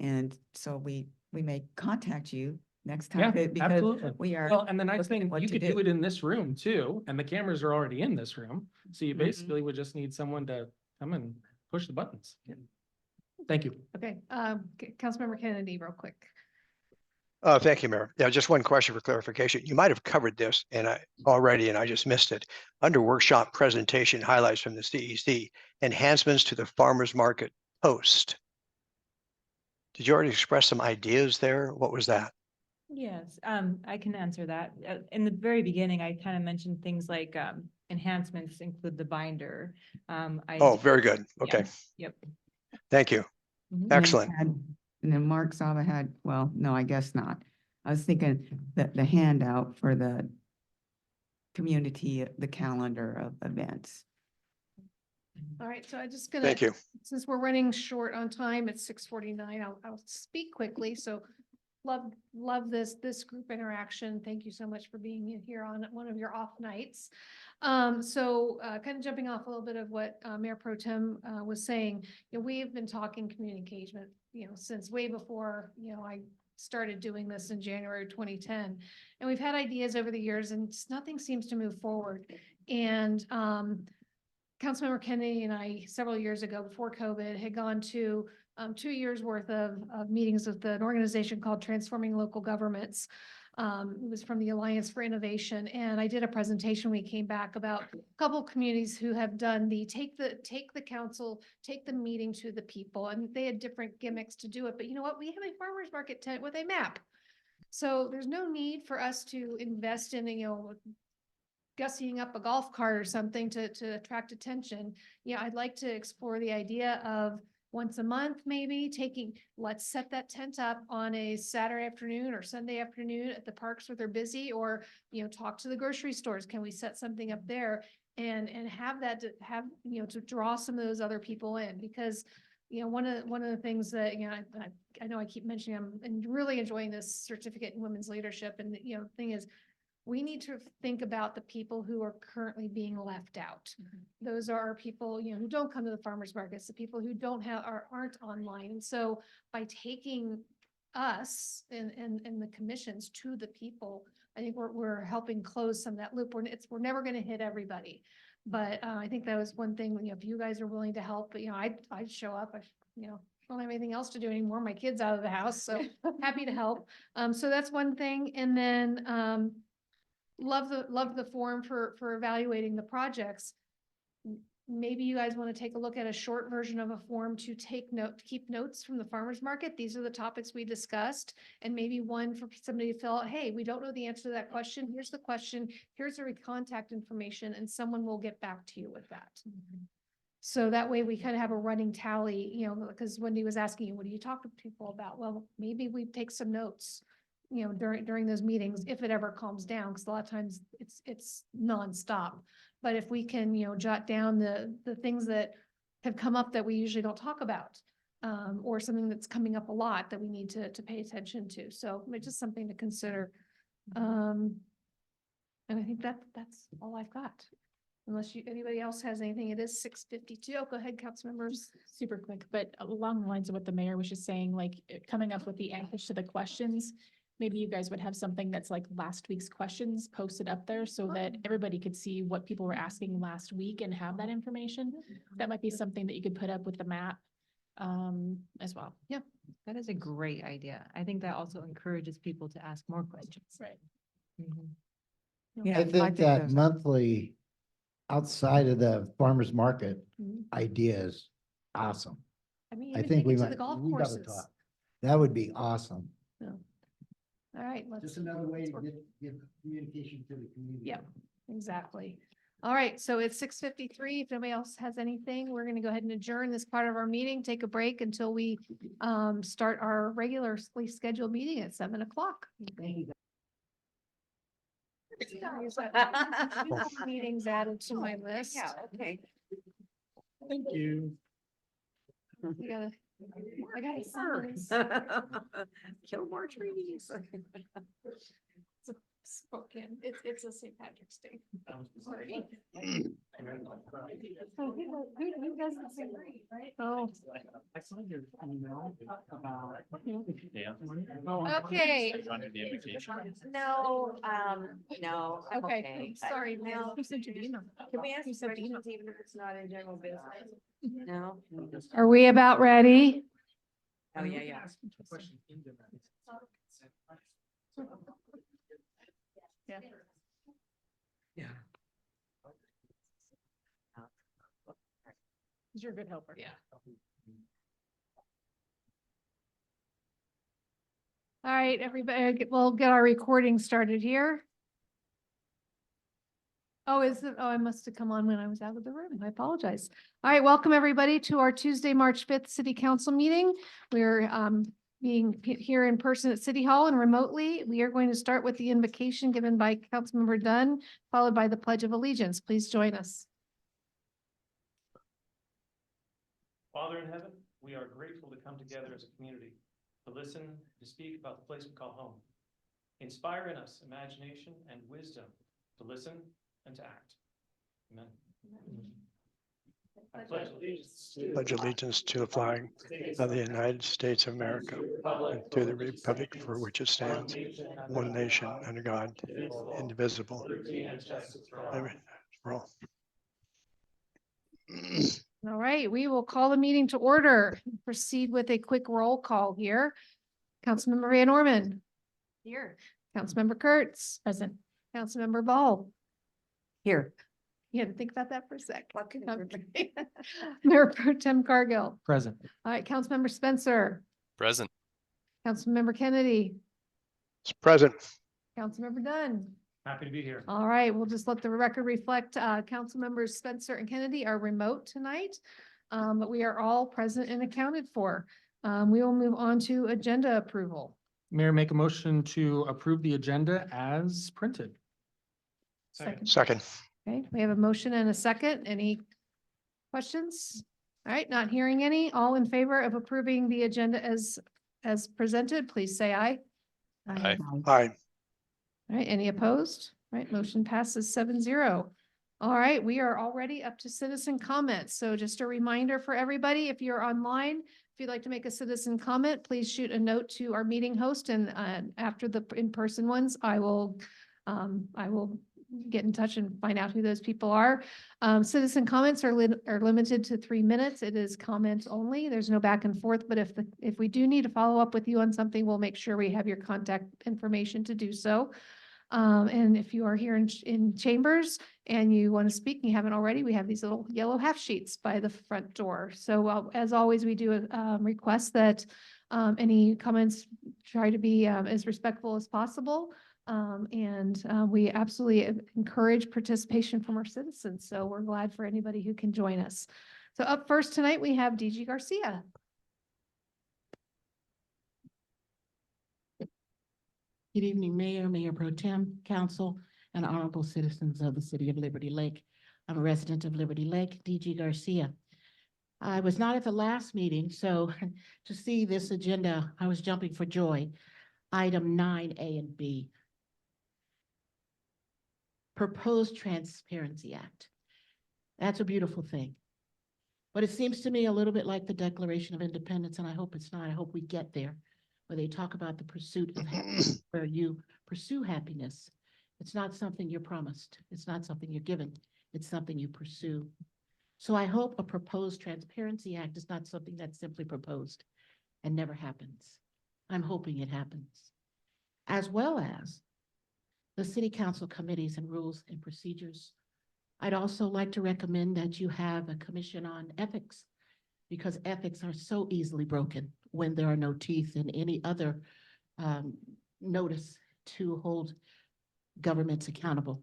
and so we may contact you next Yeah, time, because absolutely. we are. Well, and the nice looking thing, what you to could do. do it in this room too, and the cameras are already in this room. So you Mhm. basically would just need someone to come and push the buttons. Thank you. Okay, Councilmember Kennedy, real quick. Thank you, Mayor. Yeah, just one question for clarification. You might have covered this and I just missed it. Under workshop presentation highlights from the CEC, enhancements to the farmer's market post. Did you already express some ideas there? What was that? Yes, I can answer that. In the very beginning, I kind of mentioned things like enhancements include the binder. Oh, very good. Okay, Yep. thank you. Mhm. And then Excellent. And then Mark Saba had, well, no, I guess not. I was thinking that the handout for the community, the calendar of events. All right, so I just gonna. Thank you. Since we're running short on time, it's 6:49. I'll speak quickly. So love this group interaction. Thank you so much for being here on one of your off nights. So kind of jumping off a little bit of what Mayor Pro Tem was saying, you know, we've been talking community engagement, you know, since way before, you know, I started doing this in January 2010. And we've had ideas over the years and just nothing seems to move forward. And Councilmember Kennedy and I, several years ago, before COVID, had gone to 2 years worth of meetings with an organization called Transforming Local Governments. It was from the Alliance for Innovation, and I did a presentation. We came back about a couple of communities who have done the take the council, take the meeting to the people, and they had different gimmicks to do it. But you know what? We have a farmers market tent with a map, so there's no need for us to invest in, you know, gussying up a golf cart or something to attract attention. Yeah, I'd like to explore the idea of once a month, maybe let's set that tent up on a Saturday afternoon or Sunday afternoon at the parks where they're busy, or, you know, talk to the grocery stores. Can we set something up there and have that you know, to draw some of those other people in? Because, you know, one of the things that, you know, I know I keep mentioning, I'm really enjoying this certificate in women's leadership. And, you know, the thing is, we need to think about the people who are currently being left out. Those are people, you know, who don't come to the farmers markets, the people who aren't online. And so by taking us and the commissions to the people, I think we're helping close some of that loop. We're never going to hit everybody, but I think that was one thing. You know, if you guys are willing to help, but you know, I'd show up. You know, don't have anything else to do anymore. My kid's out of the house, so happy to help. So that's one thing, and then love the forum for evaluating the projects. Maybe you guys want to take a look at a short version of a form to keep notes from the farmers market. These are the topics we discussed, and maybe one for somebody to fill out. Hey, we don't know the answer to that question. Here's the question. Here's the contact information, and someone will get back to you with that. So that way we kind of have a running tally, you know, because Wendy was asking you, what do you talk to people about? Well, maybe we take some notes, you know, during those meetings, if it ever calms down, because a lot of times it's nonstop. But if we can, you know, jot down the things that have come up that we usually don't talk about, or something that's coming up a lot that we need to pay attention to. So it's just something to consider. And I think that's all I've got. Unless anybody else has anything. It is 6:52. Oh, go ahead, council members. Super quick, but along the lines of what the mayor was just saying, like coming up with the answers to the questions. Maybe you guys would have something that's like last week's questions posted up there so that everybody could see what people were asking last week and have that information. That might be something that you could put up with the map as well. Yeah, that is a great idea. I think that also encourages people to ask more questions. Right. Yeah, I think that there's- monthly outside of the farmer's market Mhm. idea is awesome. I mean, I even think take we it to might, the golf we gotta courses. talk. That would be awesome. All right, let's. another way let's work. give communication to the community. Yeah. Exactly. All right, so it's 6:53. If nobody else has anything, we're gonna go ahead and adjourn this part of our meeting, take a break until we start our regularly scheduled meeting at 7 o'clock. Meetings added to my list. okay. Thank you. I gotta summons. Kill more trees. It's a spoken, it's a St. Patrick's Day. Sorry. So who does the same thing, right? Oh. I saw your email about. Yeah. Okay. No, no. I'm Okay, but- sorry, No. Mel. Who sent you the email? Can we ask Who sent the email? questions even if it's not in general business? No? Are we about ready? Oh, yeah. Yeah. You're a good helper. Yeah. All right, everybody, we'll get our recording started here. Oh, I must have come on when I was out of the room. I apologize. All right, welcome everybody to our Tuesday, March 5th City Council meeting. We're being here in person at City Hall and remotely. We are going to start with the invocation given by Councilmember Dunn, followed by the Pledge of Allegiance. Please join us. Father in heaven, we are grateful to come together as a community. to listen, to speak about the place we call home. Inspire in us imagination and wisdom to listen and to act. Amen. I pledge allegiance Pledge allegiance to the flag of the United States of America and to the republic for which it stands, one nation under God, indivisible. For all. All right, we will call the meeting to order. Proceed with a quick roll call here. Councilmember Van Orman. Here. Councilmember Kurtz. Present. Councilmember Ball. Here. You had to think about that for a sec. Okay. Mayor Pro Tem Cargill. Present. All right, Councilmember Spencer. Present. Councilmember Kennedy. It's present. Councilmember Dunn. Happy to be here. All right, we'll just let the record reflect, council members Spencer and Kennedy are remote tonight. But we are all present and accounted for. We will move on to agenda approval. Mayor, make a motion to approve the agenda as printed. Second. Okay, we have a motion and a second. Any questions? All right, not hearing any. All in favor of approving the agenda as presented, please say aye. Aye. Aye. All right, any opposed? All right, motion passes 7-0. All right, we are already up to citizen comments. So just a reminder for everybody, if you're online, if you'd like to make a citizen comment, please shoot a note to our meeting host, and after the in-person ones, I will get in touch and find out who those people are. Citizen comments are limited to 3 minutes. It is comments only. There's no back and forth, but if we do need to follow up with you on something, we'll make sure we have your contact information to do so. And if you are here in chambers and you want to speak and you haven't already, we have these little yellow half sheets by the front door. So as always, we do request that any comments try to be as respectful as possible. We absolutely encourage participation from our citizens. So we're glad for anybody who can join us. So up first tonight, we have DG Garcia. Good evening, Mayor, Mayor Pro Tem, Council, and honorable citizens of the City of Liberty Lake. I'm a resident of Liberty Lake, DG Garcia. I was not at the last meeting, so to see this agenda, I was jumping for joy. Item 9A and B. Proposed Transparency Act. That's a beautiful thing. But it seems to me a little bit like the Declaration of Independence, and I hope it's not. I hope we get there, where they talk about the pursuit of happiness, where you pursue happiness. It's not something you're promised. It's not something you're given. It's something you pursue. So I hope a proposed Transparency Act is not something that's simply proposed and never happens. I'm hoping it happens. As well as the City Council committees and rules and procedures. I'd also like to recommend that you have a commission on ethics, because ethics are so easily broken when there are no teeth in any other notice to hold governments accountable.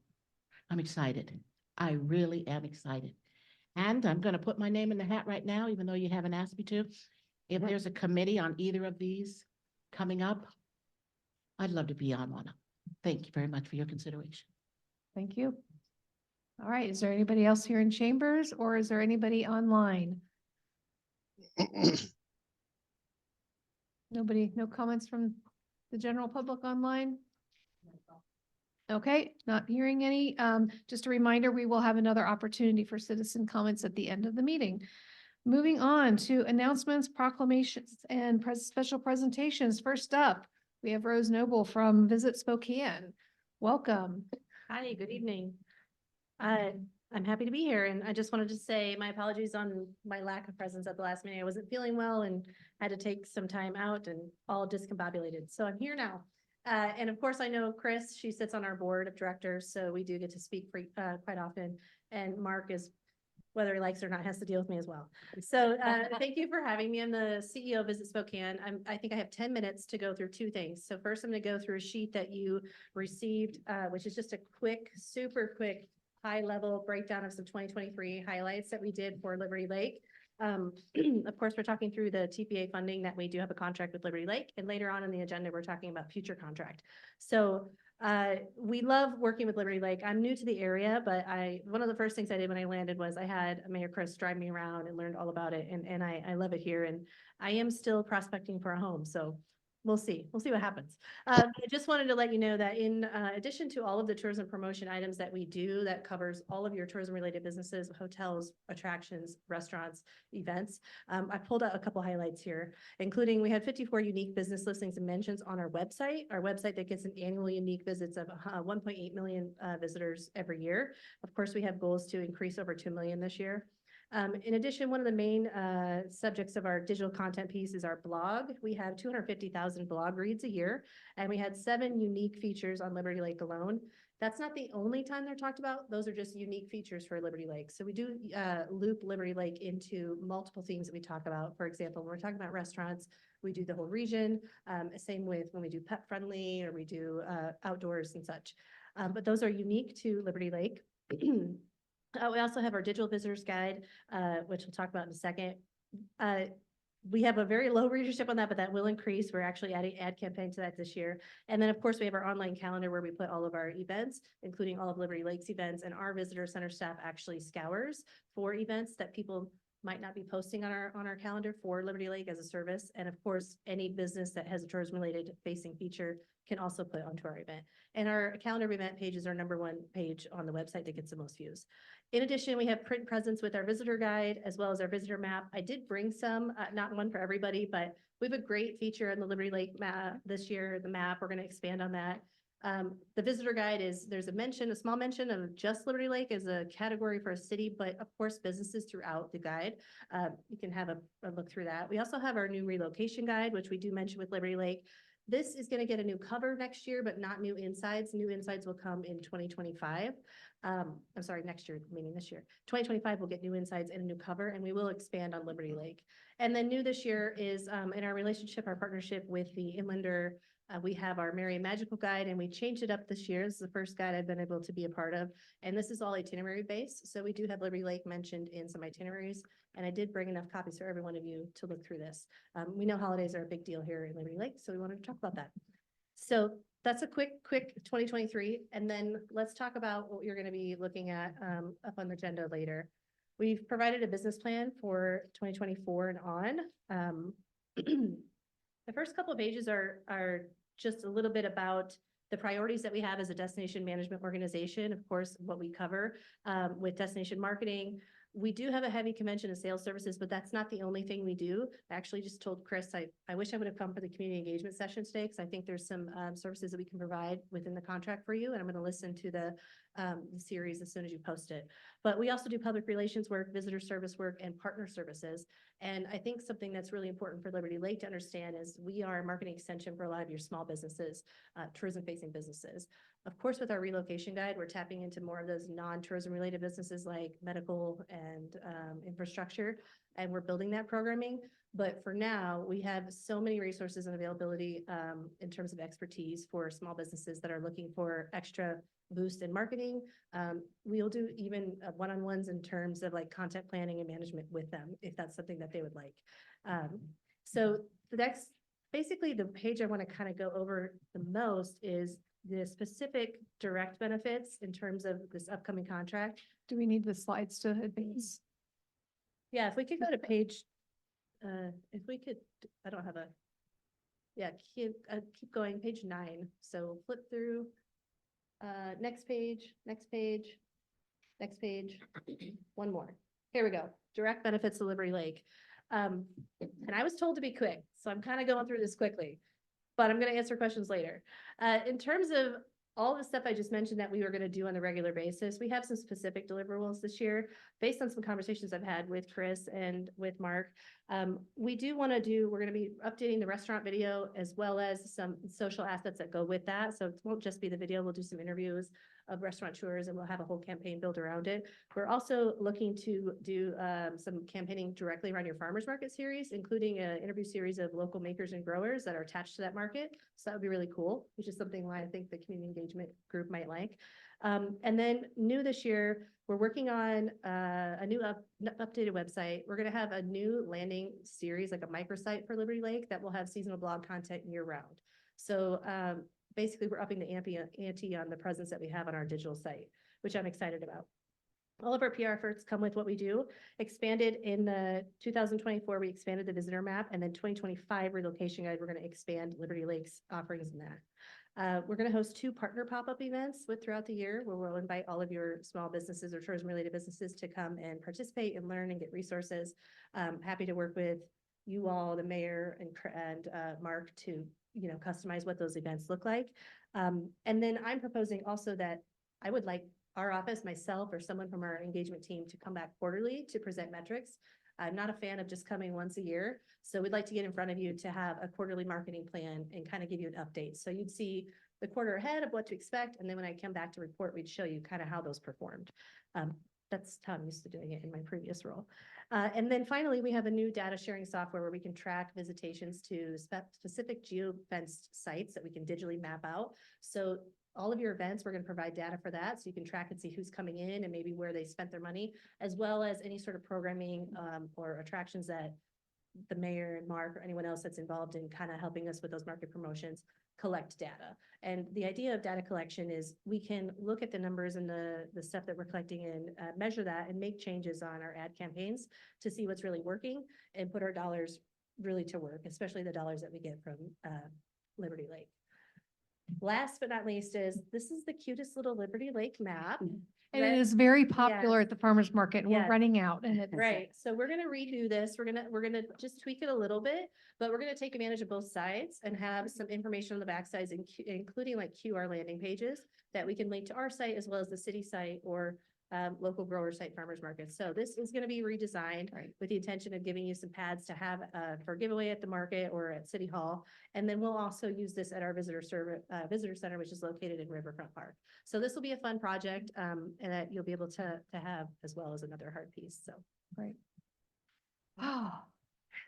I'm excited. I really am excited. And I'm going to put my name in the hat right now, even though you haven't asked me to. If there's a committee on either of these coming up, I'd love to be on one. Thank you very much for your consideration. Thank you. All right, is there anybody else here in chambers, or is there anybody online? Nobody, no comments from the general public online? Okay, not hearing any. Just a reminder, we will have another opportunity for citizen comments at the end of the meeting. Moving on to announcements, proclamations, and special presentations. First up, we have Rose Noble from Visit Spokane. Welcome. Hi, good evening. I'm happy to be here, and I just wanted to say my apologies on my lack of presence at the last meeting. I wasn't feeling well and had to take some time out and all discombobulated. So I'm here now. And of course, I know Chris, she sits on our board of directors, so we do get to speak quite often. And Mark is, whether he likes it or not, has to deal with me as well. So thank you for having me. I'm the CEO of Visit Spokane. I think I have 10 minutes to go through two things. So first, I'm going to go through a sheet that you received, which is just a quick, super quick, high-level breakdown of some 2023 highlights that we did for Liberty Lake. Of course, we're talking through the TPA funding that we do have a contract with Liberty Lake, and later on in the agenda, we're talking about future contract. So We love working with Liberty Lake. I'm new to the area, but one of the first things I did when I landed was I had Mayor Chris drive me around and learned all about it. And I love it here. And I am still prospecting for a home. So we'll see. We'll see what happens. I just wanted to let you know that in addition to all of the tourism promotion items that we do, that covers all of your tourism related businesses, hotels, attractions, restaurants, events. I pulled out a couple highlights here, including we had 54 unique business listings and mentions on our website that gets an annual unique visits of 1.8 million visitors every year. Of course, we have goals to increase over 2 million this year. In addition, one of the main subjects of our digital content piece is our blog. We have 250,000 blog reads a year, and we had 7 unique features on Liberty Lake alone. That's not the only time they're talked about. Those are just unique features for Liberty Lake. So we do loop Liberty Lake into multiple themes that we talk about. For example, when we're talking about restaurants, we do the whole region. Same with when we do pet friendly or we do outdoors and such. But those are unique to Liberty Lake. We also have our digital visitors guide, which we'll talk about in a second. We have a very low readership on that, but that will increase. We're actually adding ad campaign to that this year. And then of course we have our online calendar where we put all of our events, including all of Liberty Lake's events, and our visitor center staff actually scours for events that people might not be posting on our calendar for Liberty Lake as a service. And of course, any business that has a tourism related facing feature can also put onto our event. And our calendar event page is our #1 page on the website that gets the most views. In addition, we have print presence with our visitor guide as well as our visitor map. I did bring some, not one for everybody, but we have a great feature on the Liberty Lake map this year, the map. We're going to expand on that. The visitor guide there's a small mention of just Liberty Lake as a category for a city, but of course businesses throughout the guide. You can have a look through that. We also have our new relocation guide, which we do mention with Liberty Lake. This is going to get a new cover next year, but not new insides. New insides will come in 2025. I'm sorry, next year, meaning this year. 2025 will get new insides and a new cover, and we will expand on Liberty Lake. And then new this year is in our partnership with the Inlander. We have our Merry and Magical Guide, and we changed it up this year. This is the first guide I've been able to be a part of. And this is all itinerary based. So we do have Liberty Lake mentioned in some itineraries. And I did bring enough copies for every one of you to look through this. We know holidays are a big deal here in Liberty Lake, so we wanted to talk about that. So that's a quick 2023. And then let's talk about what you're going to be looking at up on the agenda later. We've provided a business plan for 2024 and on. The first couple of pages are just a little bit about the priorities that we have as a destination management organization. Of course, what we cover with destination marketing. We do have a heavy convention and sales services, but that's not the only thing we do. I actually just told Chris, I wish I would have come for the community engagement session today because I think there's some services that we can provide within the contract for you. And I'm going to listen to the series as soon as you post it. But we also do public relations work, visitor service work, and partner services. And I think something that's really important for Liberty Lake to understand is we are a marketing extension for a lot of your small businesses, tourism-facing businesses. Of course, with our relocation guide, we're tapping into more of those non-tourism related businesses like medical and infrastructure, and we're building that programming. But for now, we have so many resources and availability in terms of expertise for small businesses that are looking for extra boost in marketing. We'll do even one-on-ones in terms of like content planning and management with them, if that's something that they would like. So the next, basically the page I want to kind of go over the most is the specific direct benefits in terms of this upcoming contract. Do we need the slides to advance? Yeah, if we could go to page, if we could, I don't have a, yeah, keep going, page 9. So flip through, next page, next page, next page, one more. Here we go, direct benefits to Liberty Lake. And I was told to be quick, so I'm kind of going through this quickly, but I'm going to answer questions later. In terms of all the stuff I just mentioned that we were going to do on a regular basis, we have some specific deliverables this year based on some conversations I've had with Chris and with Mark. We're going to be updating the restaurant video as well as some social assets that go with that. So it won't just be the video, we'll do some interviews of restaurateurs and we'll have a whole campaign built around it. We're also looking to do some campaigning directly around your farmers market series, including an interview series of local makers and growers that are attached to that market. So that would be really cool, which is something why I think the community engagement group might like. And then new this year, we're working on a new updated website. We're going to have a new landing series, like a microsite for Liberty Lake that will have seasonal blog content year round. So basically we're upping the ante on the presence that we have on our digital site, which I'm excited about. All of our PR efforts come with what we do. Expanded in the 2024, we expanded the visitor map, and then 2025 relocation guide, we're going to expand Liberty Lake's offerings in that. We're going to host 2 partner pop-up events throughout the year where we'll invite all of your small businesses or tourism-related businesses to come and participate and learn and get resources. Happy to work with you all, the mayor and Mark to, customize what those events look like. And then I'm proposing also that I would like our office, myself, or someone from our engagement team to come back quarterly to present metrics. I'm not a fan of just coming once a year. So we'd like to get in front of you to have a quarterly marketing plan and kind of give you an update. So you'd see the quarter ahead of what to expect. And then when I come back to report, we'd show you kind of how those performed. That's how I'm used to doing it in my previous role. And then finally, we have a new data sharing software where we can track visitations to specific geo-fenced sites that we can digitally map out. So all of your events, we're going to provide data for that. So you can track and see who's coming in and maybe where they spent their money, as well as any sort of programming or attractions that the mayor and Mark or anyone else that's involved in kind of helping us with those market promotions collect data. And the idea of data collection is we can look at the numbers and the stuff that we're collecting and measure that and make changes on our ad campaigns to see what's really working and put our dollars really to work, especially the dollars that we get from Liberty Lake. Last but not least this is the cutest little Liberty Lake map. And it is very popular Yes. at the farmer's market, and we're Yes. running out, and it's. Right, so we're gonna redo this, we're gonna just tweak it a little bit, but we're gonna take advantage of both sides and have some information on the back sides, including like QR landing pages that we can link to our site as well as the city site or local grower site farmers markets. So this is gonna be redesigned with the intention of giving you some pads to have for giveaway at the market or at City Hall. And then we'll also use this at our visitor center, which is located in Riverfront Park. So this will be a fun project and that you'll be able to have as well as another hard piece, so. Right. Oh,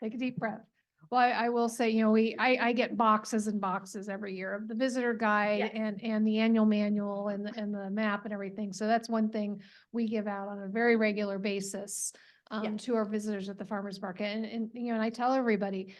take a deep breath. Well, I will say, I get boxes and boxes every year of the visitor guide and the annual manual and the map and everything. So that's one thing we give out on a very regular basis to our visitors at the farmer's market. And I tell everybody,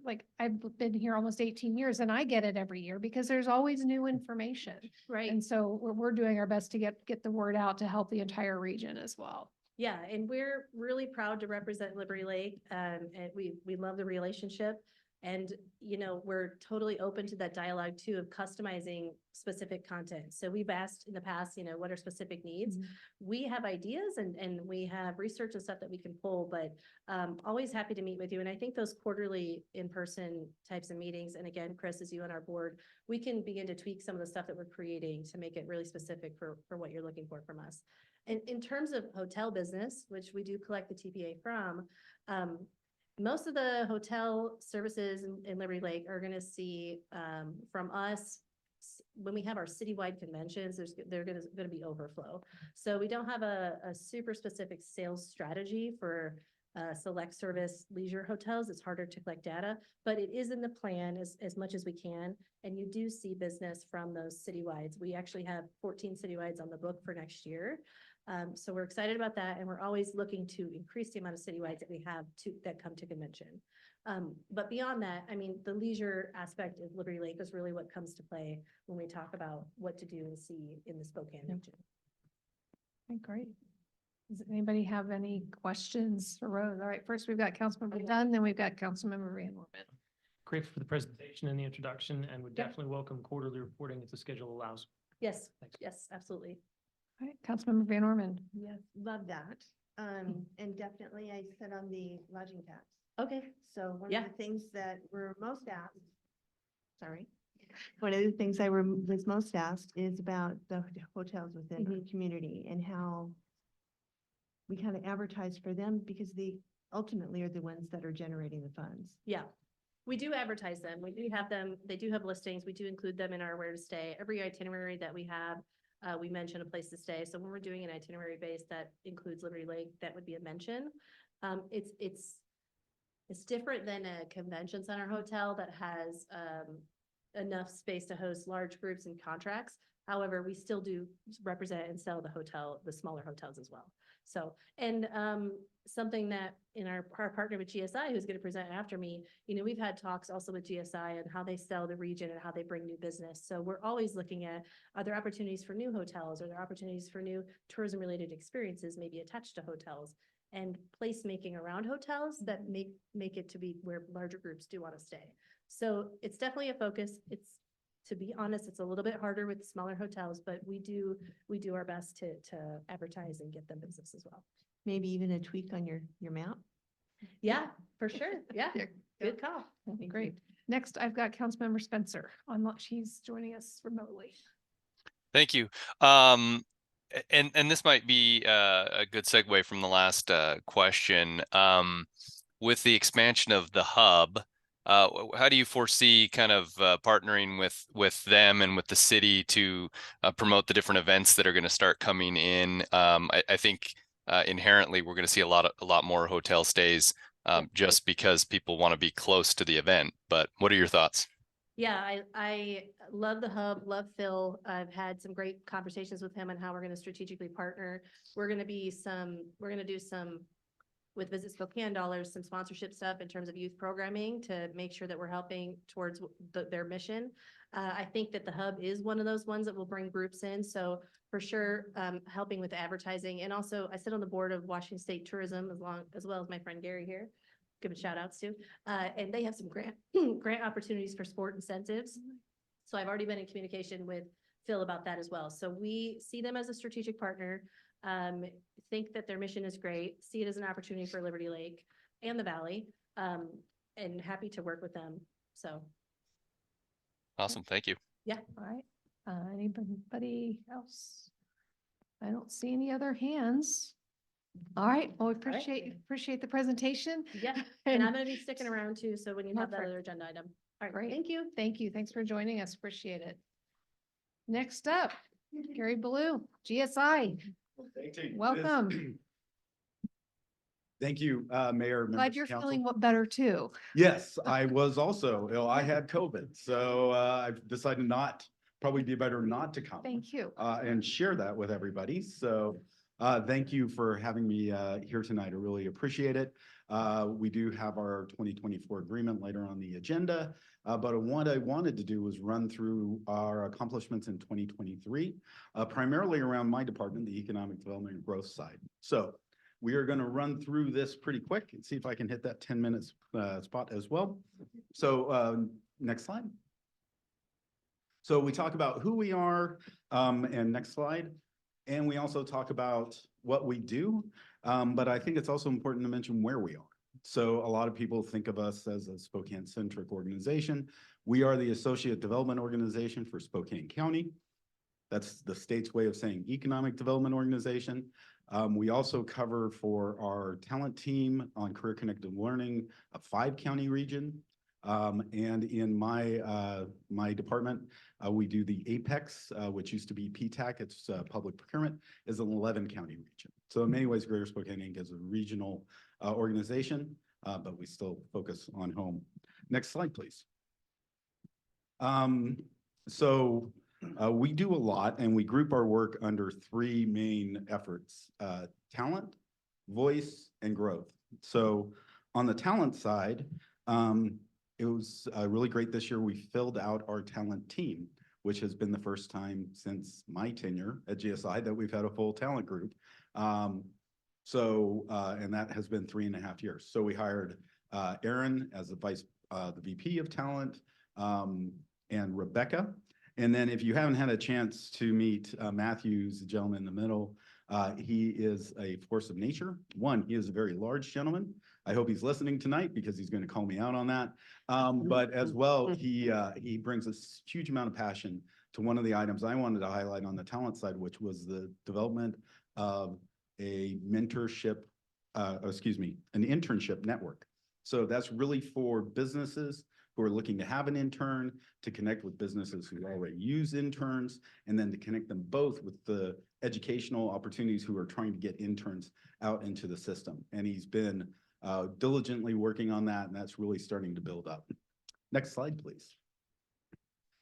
like I've been here almost 18 years and I get it every year because there's always new information. Right. And so we're doing our best to get the word out to help the entire region as well. Yeah, and we're really proud to represent Liberty Lake, and we love the relationship. And, we're totally open to that dialogue too of customizing specific content. So we've asked in the past, what are specific needs? We have ideas and we have research and stuff that we can pull, but always happy to meet with you. And I think those quarterly in-person types of meetings, and again, Chris, as you on our board, we can begin to tweak some of the stuff that we're creating to make it really specific for what you're looking for from us. And in terms of hotel business, which we do collect the TPA from, most of the hotel services in Liberty Lake are gonna see from us when we have our citywide conventions, they're gonna be overflow. So we don't have a super specific sales strategy for select service leisure hotels. It's harder to collect data, but it is in the plan as much as we can. And you do see business from those citywides. We actually have 14 citywides on the book for next year. So we're excited about that, and we're always looking to increase the amount of citywides that we have that come to convention. But beyond that, the leisure aspect of Liberty Lake is really what comes to play when we talk about what to do and see in the Spokane region. Okay, great. Does anybody have any questions for Rose? All right, first we've got Councilmember Dunn, then we've got Councilmember Van Orman. Great for the presentation and the introduction, and would definitely welcome quarterly reporting if the schedule allows. Yes, Thanks. yes, absolutely. All right, Councilmember Van Orman. Yes, love that. And definitely I sit on the lodging tax. Okay. So one Yeah. of the things that we're most asked, one of the things was most asked is about the hotels within the community and how we kind of advertise for them because they ultimately are the ones that are generating the funds. Yeah, we do advertise them. We do have them. They do have listings. We do include them in our where to stay. Every itinerary that we have, we mention a place to stay. So when we're doing an itinerary base that includes Liberty Lake, that would be a mention. It's different than a convention center hotel that has enough space to host large groups and contracts. However, we still do represent and sell the smaller hotels as well. So, and something that in our partner with GSI, who's going to present after me, you know, we've had talks also with GSI and how they sell the region and how they bring new business. So we're always looking at, are there opportunities for new hotels? Are there opportunities for new tourism related experiences, maybe attached to hotels? And placemaking around hotels that make it to be where larger groups do want to stay. So it's definitely a focus. It's, to be honest, it's a little bit harder with smaller hotels, but we do our best to advertise and get them business as well. Maybe even a tweak on your map. Yeah, for sure. Yeah, good call. That'd be great. Next, I've got Councilmember Spencer on, she's joining us remotely. Thank you. And this might be a good segue from the last question. With the expansion of the hub, how do you foresee kind of partnering with them and with the city to promote the different events that are going to start coming in? I think inherently we're going to see a lot more hotel stays just because people want to be close to the event. But what are your thoughts? Yeah, I love the hub, love Phil. I've had some great conversations with him on how we're going to strategically partner. We're going to do some with Visit Spokane dollars, some sponsorship stuff in terms of youth programming to make sure that we're helping towards their mission. I think that the hub is one of those ones that will bring groups in. So for sure, helping with advertising. And also I sit on the board of Washington State Tourism as well as my friend Gary here. Give a shout outs to, and they have some grant opportunities for sport incentives. So I've already been in communication with Phil about that as well. So we see them as a strategic partner, think that their mission is great, see it as an opportunity for Liberty Lake and the Valley, and happy to work with them. So. Awesome. Thank you. Yeah. All right. Anybody else? I don't see any other hands. All right. Well, we appreciate the presentation. Yeah, and I'm gonna be sticking around too, so when you have that Perfect. other agenda item. All right, Great. thank you. Thank you. Thanks for joining us. Appreciate it. Next up, Gary Ballou, GSI. Welcome. Thank you, Mayor. Glad members you're of council. feeling better too. Yes, I was also ill. I had COVID, so I've decided probably be better not to come. Thank you. And share that with everybody. So thank you for having me here tonight. I really appreciate it. We do have our 2024 agreement later on the agenda, but what I wanted to do was run through our accomplishments in 2023, primarily around my department, the Economic Development and Growth side. So we are going to run through this pretty quick and see if I can hit that 10 minutes spot as well. So next slide. So we talk about who we are, and next slide. And we also talk about what we do, but I think it's also important to mention where we are. So a lot of people think of us as a Spokane-centric organization. We are the Associate Development Organization for Spokane County. That's the state's way of saying Economic Development Organization. We also cover for our talent team on Career Connected Learning, a 5-county region. And in my department, we do the Apex, which used to be PTAC, it's public procurement, is an 11-county region. So in many ways, Greater Spokane Inc. is a regional organization, but we still focus on home. Next slide, please. We do a lot, and we group our work under 3 main efforts: talent, voice, and growth. So on the talent side, it was really great this year. We filled out our talent team, which has been the first time since my tenure at GSI that we've had a full talent group. And that has been 3.5 years. So we hired Aaron as the VP of talent, and Rebecca. And then if you haven't had a chance to meet Matthews, the gentleman in the middle, he is a force of nature. One, he is a very large gentleman. I hope he's listening tonight because he's going to call me out on that. But as well, he brings a huge amount of passion to one of the items I wanted to highlight on the talent side, which was the development of a mentorship, an internship network. So that's really for businesses who are looking to have an intern, to connect with businesses who already use interns, and then to connect them both with the educational opportunities who are trying to get interns out into the system. And he's been diligently working on that, and that's really starting to build up. Next slide, please.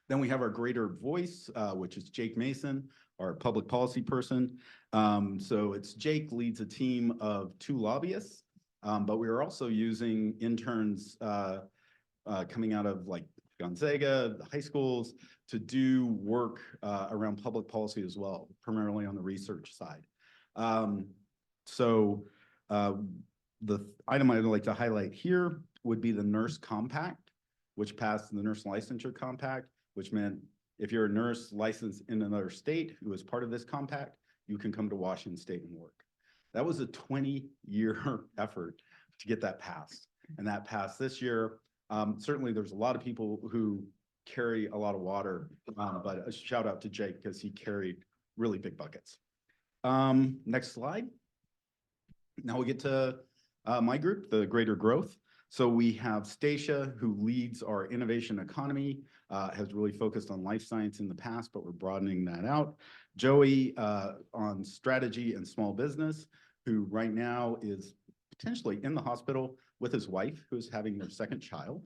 Then we have our Greater Voice, which is Jake Mason, our public policy person. So it's Jake leads a team of 2 lobbyists, but we are also using interns coming out of like Gonzaga, the high schools, to do work around public policy as well, primarily on the research side. The item I'd like to highlight here would be the Nurse Compact, which passed the Nurse Licensure Compact, which meant if you're a nurse licensed in another state who is part of this compact, you can come to Washington State and work. That was a 20-year effort to get that passed, and that passed this year. Certainly there's a lot of people who carry a lot of water, but a shout out to Jake because he carried really big buckets. Next slide. Now we get to my group, the Greater Growth. So we have Stacia, who leads our innovation economy, has really focused on life science in the past, but we're broadening that out. Joey on strategy and small business, who right now is potentially in the hospital with his wife, who's having their 2nd child.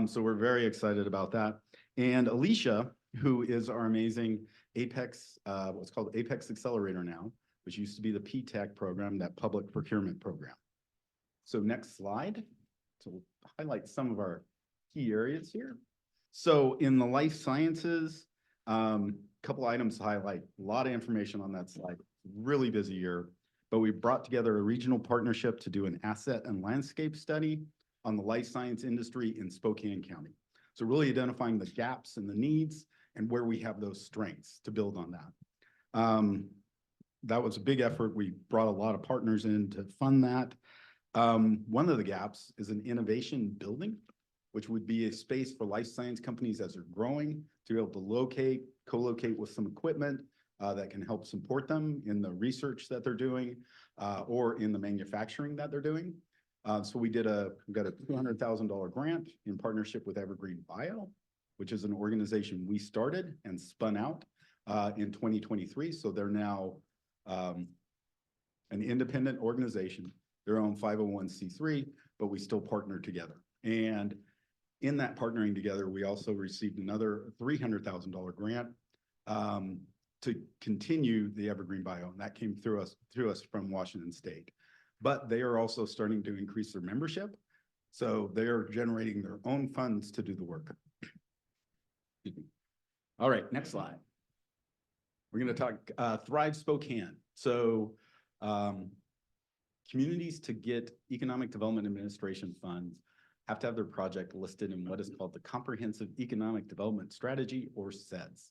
So we're very excited about that. And Alicia, who is our amazing Apex, what's called Apex Accelerator now, which used to be the PTAC program, that public procurement program. So next slide. So we'll highlight some of our key areas here. So in the life sciences, couple items to highlight, a lot of information on that slide, really busy year, but we brought together a regional partnership to do an asset and landscape study on the life science industry in Spokane County. So really identifying the gaps and the needs and where we have those strengths to build on that. That was a big effort. We brought a lot of partners in to fund that. One of the gaps is an innovation building, which would be a space for life science companies as they're growing to be able to locate, co-locate with some equipment that can help support them in the research that they're doing or in the manufacturing that they're doing. So we got a $200,000 grant in partnership with Evergreen Bio, which is an organization we started and spun out in 2023. So they're now an independent organization, their own 501c3, but we still partner together. And in that partnering together, we also received another $300,000 grant to continue the Evergreen Bio, and that came through us from Washington State. But they are also starting to increase their membership, so they are generating their own funds to do the work. All right, next slide. We're going to talk Thrive Spokane. So communities to get Economic Development Administration funds have to have their project listed in what is called the Comprehensive Economic Development Strategy, or CEDS.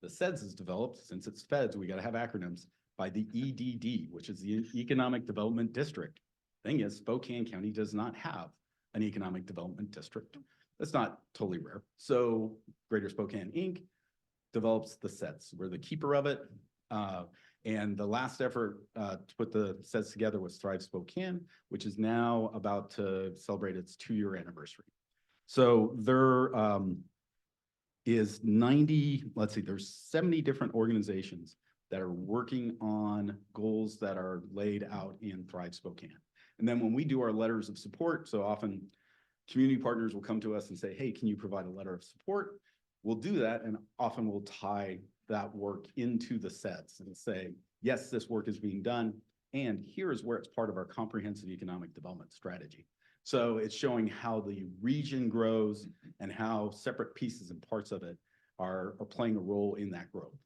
The CEDS is developed, since it's feds, we got to have acronyms, by the EDD, which is the Economic Development District. Thing is, Spokane County does not have an Economic Development District. That's not totally rare. So Greater Spokane Inc. develops the CEDS. We're the keeper of it. And the last effort to put the CEDS together was Thrive Spokane, which is now about to celebrate its 2-year anniversary. So there is there's 70 different organizations that are working on goals that are laid out in Thrive Spokane. And then when we do our letters of support, so often community partners will come to us and say, hey, can you provide a letter of support? We'll do that, and often we'll tie that work into the CEDS and say, yes, this work is being done, and here is where it's part of our comprehensive economic development strategy. So it's showing how the region grows and how separate pieces and parts of it are playing a role in that growth.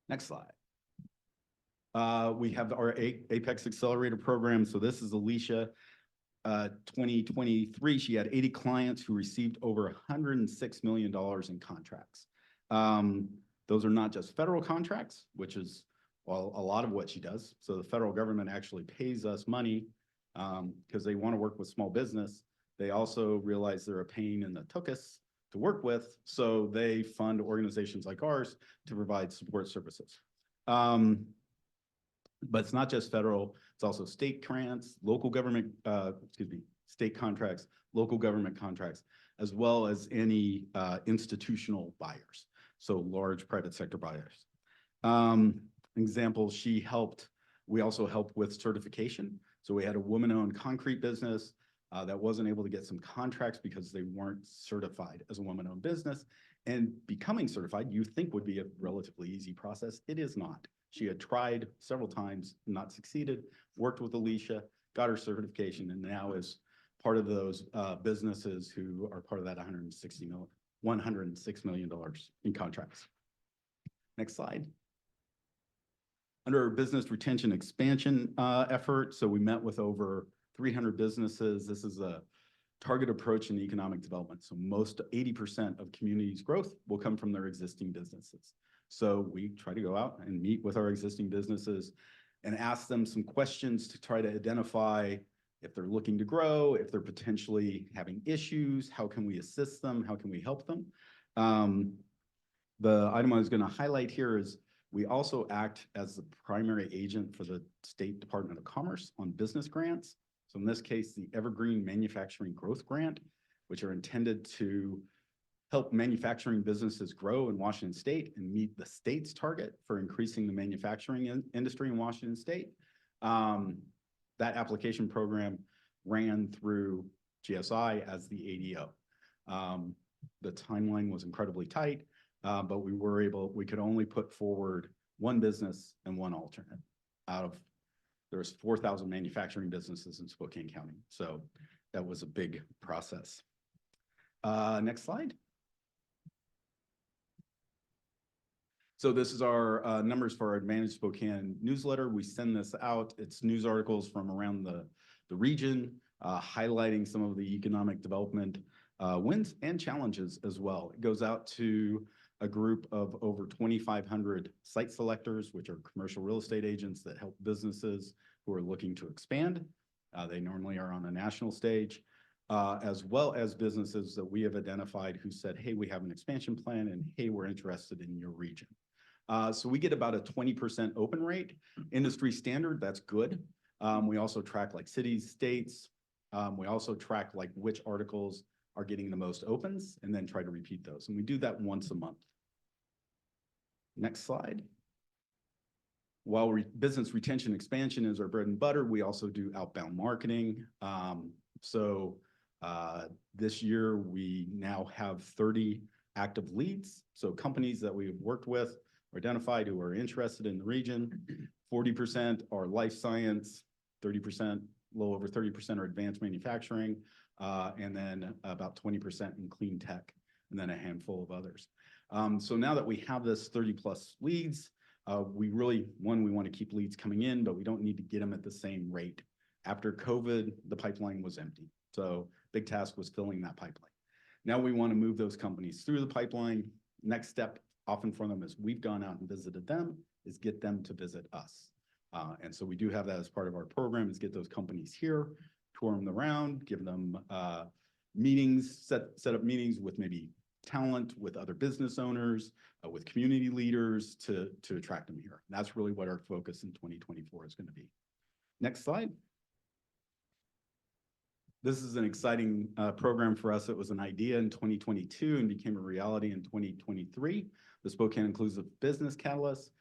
Next slide. We have our Apex Accelerator program. So this is Alicia. 2023, she had 80 clients who received over $106 million in contracts. Those are not just federal contracts, which is, well, a lot of what she does. So the federal government actually pays us money because they want to work with small business. They also realize they're a pain in the tuchus to work with, so they fund organizations like ours to provide support services. But it's not just federal, it's also state grants, local government, state contracts, local government contracts, as well as any institutional buyers, so large private sector buyers. Example, we also helped with certification. So we had a woman-owned concrete business that wasn't able to get some contracts because they weren't certified as a woman-owned business. And becoming certified, you think would be a relatively easy process. It is not. She had tried several times, not succeeded, worked with Alicia, got her certification, and now is part of those businesses who are part of that $106 million in contracts. Next slide. Under our business retention expansion effort, so we met with over 300 businesses. This is a target approach in economic development. So most 80% of communities' growth will come from their existing businesses. So we try to go out and meet with our existing businesses and ask them some questions to try to identify if they're looking to grow, if they're potentially having issues, how can we assist them, how can we help them? The item I was going to highlight here is we also act as the primary agent for the State Department of Commerce on business grants. So in this case, the Evergreen Manufacturing Growth Grant, which are intended to help manufacturing businesses grow in Washington State and meet the state's target for increasing the manufacturing industry in Washington State. That application program ran through GSI as the ADO. The timeline was incredibly tight, but we could only put forward one business and one alternate out of, there's 4,000 manufacturing businesses in Spokane County. So that was a big process. Next slide. So this is our numbers for our Advantage Spokane newsletter. We send this out. It's news articles from around the region, highlighting some of the economic development wins and challenges as well. It goes out to a group of over 2,500 site selectors, which are commercial real estate agents that help businesses who are looking to expand. They normally are on a national stage, as well as businesses that we have identified who said, hey, we have an expansion plan and hey, we're interested in your region. So we get about a 20% open rate. Industry standard, that's good. We also track like cities, states. We also track like which articles are getting the most opens and then try to repeat those. And we do that once a month. Next slide. While business retention expansion is our bread and butter, we also do outbound marketing. This year we now have 30 active leads. So companies that we've worked with or identified who are interested in the region. 40% are life science, 30%, a little over 30% are advanced manufacturing, and then about 20% in clean tech, and then a handful of others. So now that we have this 30 plus leads, we want to keep leads coming in, but we don't need to get them at the same rate. After COVID, the pipeline was empty. So big task was filling that pipeline. Now we want to move those companies through the pipeline. Next step often for them is we've gone out and visited them, is get them to visit us. And so we do have that as part of our program, is get those companies here, tour them around, give them meetings, set up meetings with maybe talent, with other business owners, with community leaders to attract them here. And that's really what our focus in 2024 is going to be. Next slide. This is an exciting program for us. It was an idea in 2022 and became a reality in 2023. The Spokane Inclusive Business Catalyst.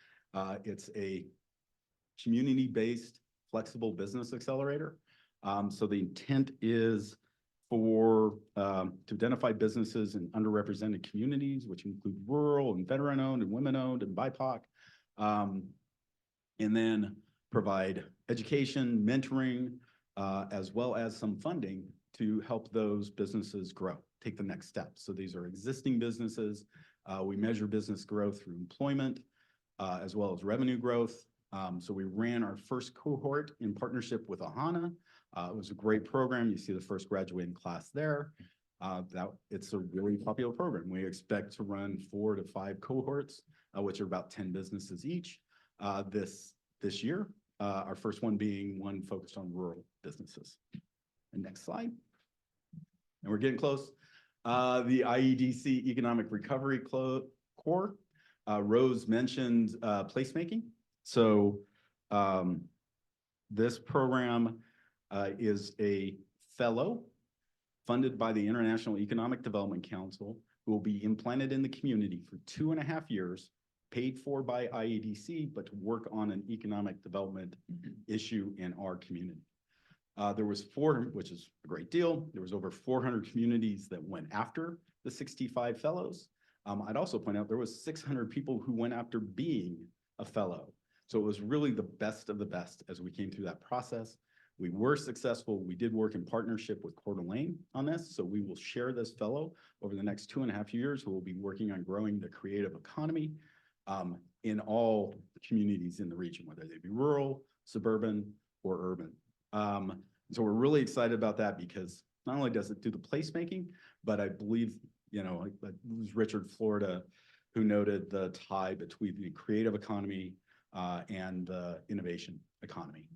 It's a community-based flexible business accelerator. So the intent is to identify businesses in underrepresented communities, which include rural and veteran-owned and women-owned and BIPOC, and then provide education, mentoring, as well as some funding to help those businesses grow, take the next step. So these are existing businesses. We measure business growth through employment, as well as revenue growth. So we ran our first cohort in partnership with Ahana. It was a great program. You see the first graduating class there. It's a really popular program. We expect to run 4 to 5 cohorts, which are about 10 businesses each this year. Our first one being one focused on rural businesses. And next slide. And we're getting close. The IEDC Economic Recovery Corps. Rose mentioned placemaking. So this program is a fellow funded by the International Economic Development Council who will be implanted in the community for 2.5 years, paid for by IEDC, but to work on an economic development issue in our community. There was 4, which is a great deal. There was over 400 communities that went after the 65 fellows. I'd also point out there was 600 people who went after being a fellow. So it was really the best of the best as we came through that process. We were successful. We did work in partnership with Coeur d'Alene on this. So we will share this fellow over the next 2.5 years, who will be working on growing the creative economy in all the communities in the region, whether they be rural, suburban, or urban. So we're really excited about that because not only does it do the placemaking, but I believe, you know, it was Richard Florida who noted the tie between the creative economy and the innovation economy.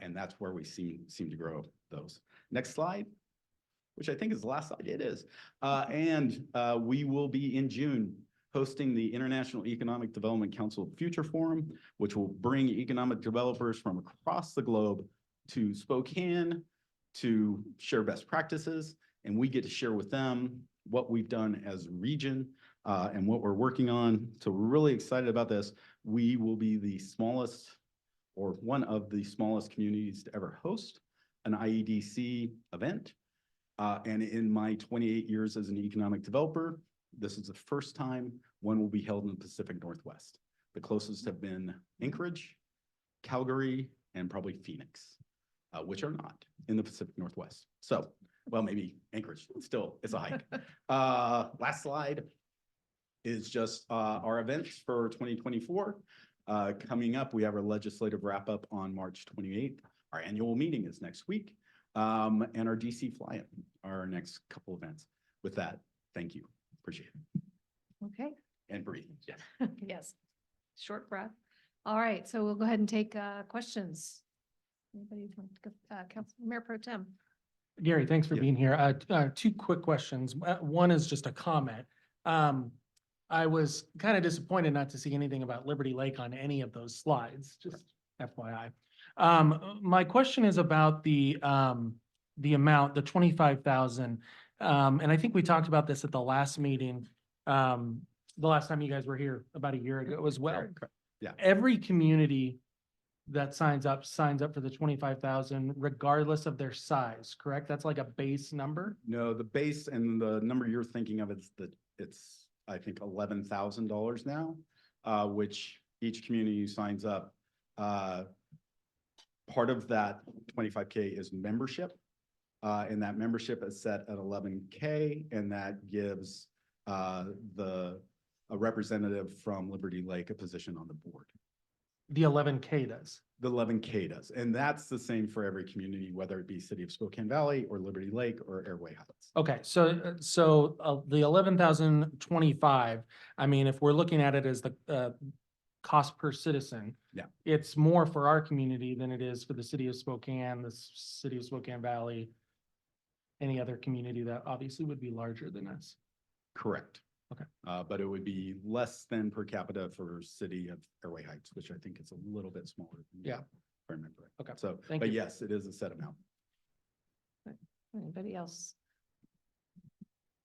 And that's where we seem to grow those. Next slide, which I think is the last slide. It is. We will be in June hosting the International Economic Development Council Future Forum, which will bring economic developers from across the globe to Spokane to share best practices. And we get to share with them what we've done as a region and what we're working on. So we're really excited about this. We will be the smallest, or one of the smallest communities to ever host an IEDC event. And in my 28 years as an economic developer, this is the first time one will be held in the Pacific Northwest. The closest have been Anchorage, Calgary, and probably Phoenix, which are not in the Pacific Northwest. So, well, maybe Anchorage, still, it's a hike. Last slide is just our events for 2024. Coming up, we have our legislative wrap up on March 28th. Our annual meeting is next week. And our DC fly-in are our next couple events. With that, thank you. Appreciate it. Okay. And breathe. Yeah. Yes. Short breath. All right, so we'll go ahead and take questions. Anybody want to go, Council Mayor Pro Tem? Gary, thanks for Yeah. being here. 2 quick questions. One is just a comment. I was kind of disappointed not to see anything about Liberty Lake on any of those slides, just FYI. My question is about the amount, the 25,000. And I think we talked about this at the last meeting, the last time you guys were here about a year ago as well. Yeah. Every community that signs up for the 25,000 regardless of their size, correct? That's like a base number? No, the base and the number you're thinking of is it's I think $11,000 now, which each community signs up. Part of that 25K is membership. And that membership is set at 11K, and that gives a representative from Liberty Lake a position on the board. The 11K does. The 11K does. And that's the same for every community, whether it be City of Spokane Valley or Liberty Lake or Airway Heights. Okay, so the 11,025, I mean, if we're looking at it as the cost per citizen. Yeah. It's more for our community than it is for the City of Spokane, the City of Spokane Valley, any other community that obviously would be larger than us. Correct. Okay. But it would be less than per capita for City of Airway Heights, which I think is a little bit smaller. Than Yeah. If I remember. Right. Okay. So, Thank but you. yes, it is a set amount. Anybody else?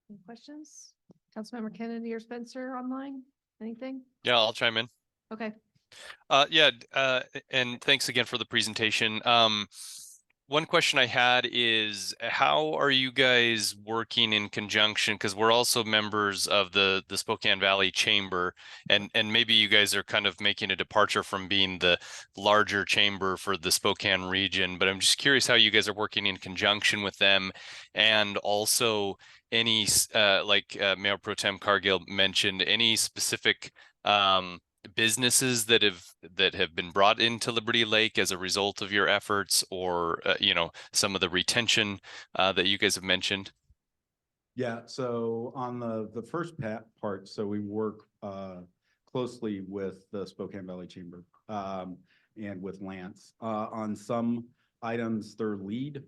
Any questions? Councilmember Kennedy or Spencer online? Anything? Yeah, I'll chime in. Okay. And thanks again for the presentation. One question I had is, how are you guys working in conjunction? Because we're also members of the Spokane Valley Chamber, and maybe you guys are kind of making a departure from being the larger chamber for the Spokane region, but I'm just curious how you guys are working in conjunction with them, and also any, like Mayor Pro Tem Cargill mentioned, any specific businesses that have been brought into Liberty Lake as a result of your efforts, or some of the retention that you guys have mentioned? Yeah, so on the first part, so we work closely with the Spokane Valley Chamber and with Lance. On some items, their lead,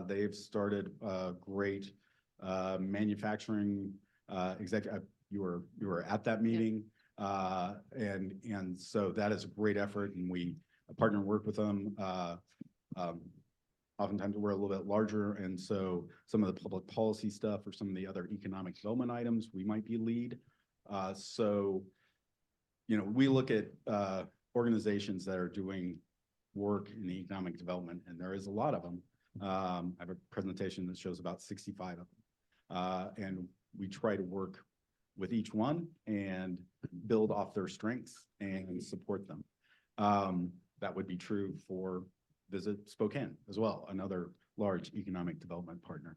they've started a great manufacturing executive. You were at that meeting. And so that is a great effort, and we partner and work with them. Oftentimes we're a little bit larger, and so some of the public policy stuff or some of the other economic development items, we might be lead. So, we look at organizations that are doing work in economic development, and there is a lot of them, I have a presentation that shows about 65 of them. And we try to work with each one and build off their strengths and support them. That would be true for Visit Spokane as well, another large economic development partner.